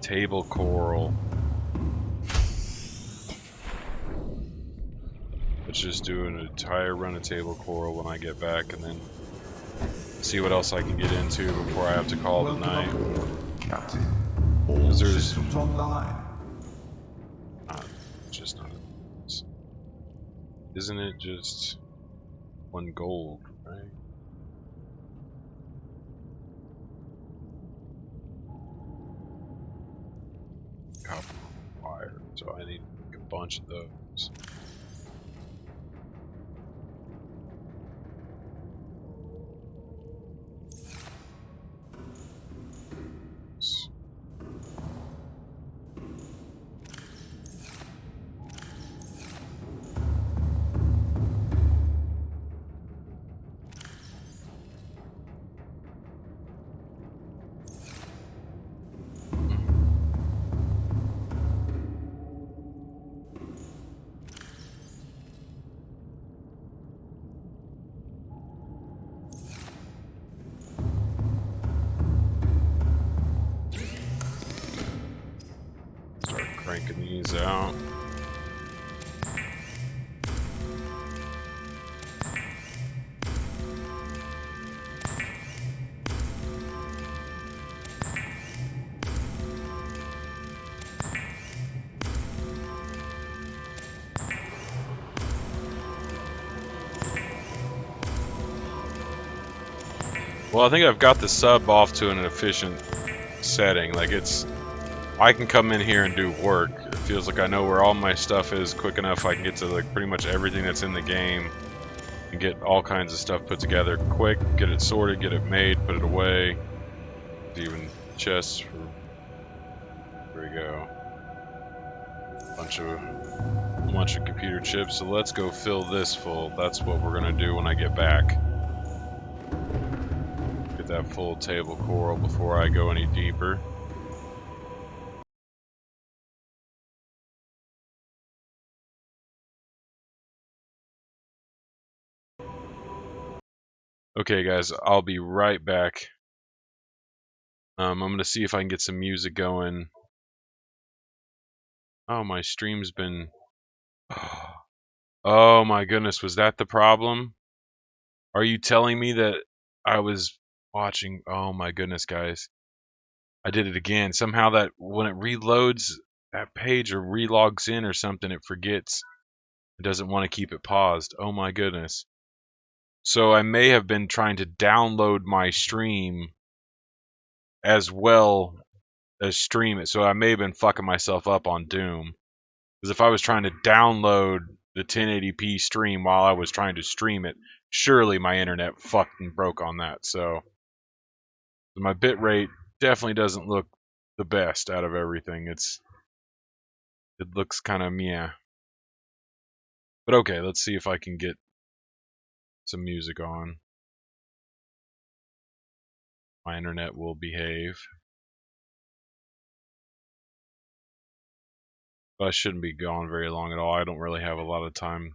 Table coral. Let's just do an entire run of table coral when I get back, and then see what else I can get into before I have to call it a night. Captain. All systems online. Just not. Isn't it just 1 gold, right? Copper wire, so I need a bunch of those. Cranking these out. Well, I think I've got the sub off to an efficient setting. Like I can come in here and do work. It feels like I know where all my stuff is quick enough. I can get to like pretty much everything that's in the game and get all kinds of stuff put together quick, get it sorted, get it made, put it away. Even chests for, there we go. Bunch of computer chips. So let's go fill this full. That's what we're gonna do when I get back. Get that full table coral before I go any deeper. Okay guys, I'll be right back. I'm gonna see if I can get some music going. Oh, my stream's been... Oh my goodness, was that the problem? Are you telling me that I was watching... Oh my goodness, guys. I did it again. Somehow that when it reloads that page or relogs in or something, it forgets. It doesn't want to keep it paused. Oh my goodness. So I may have been trying to download my stream as well as stream it. So I may have been fucking myself up on Doom. Because if I was trying to download the 1080p stream while I was trying to stream it, surely my internet fucking broke on that. So my bitrate definitely doesn't look the best out of everything. It looks kind of meh. But okay, let's see if I can get some music on. My internet will behave. But I shouldn't be gone very long at all. I don't really have a lot of time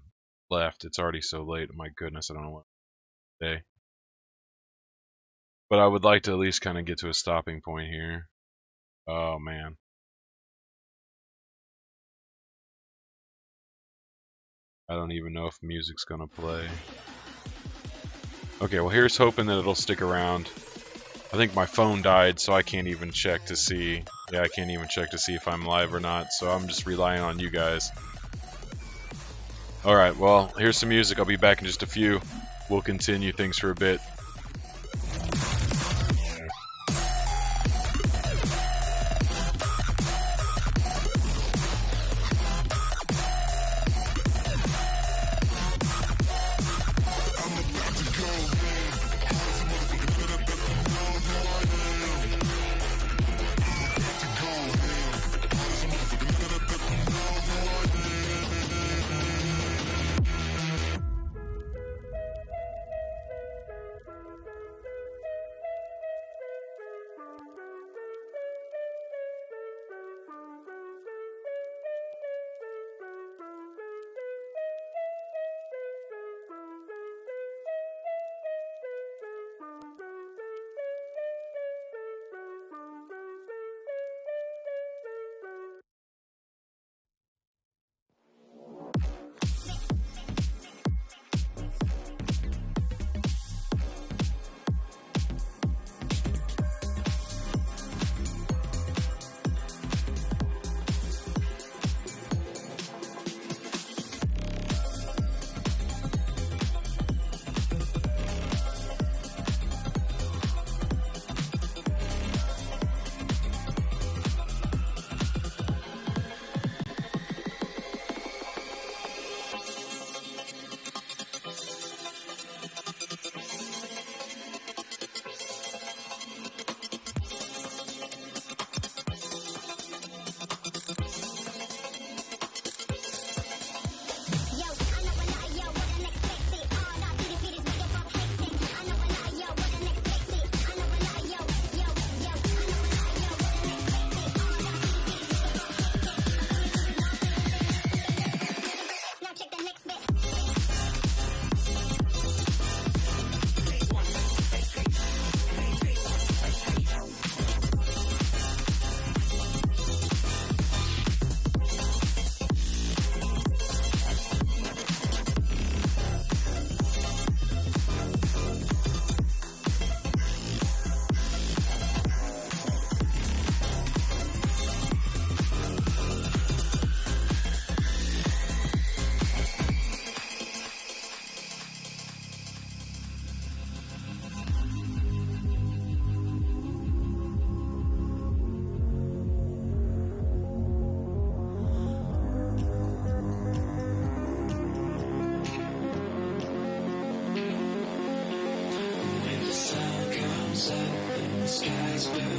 left. It's already so late. My goodness, I don't know what day. But I would like to at least kind of get to a stopping point here. Oh man. I don't even know if music's gonna play. Okay, well here's hoping that it'll stick around. I think my phone died, so I can't even check to see. Yeah, I can't even check to see if I'm live or not, so I'm just relying on you guys. Alright, well, here's some music. I'll be back in just a few. We'll continue things for a bit. Yes.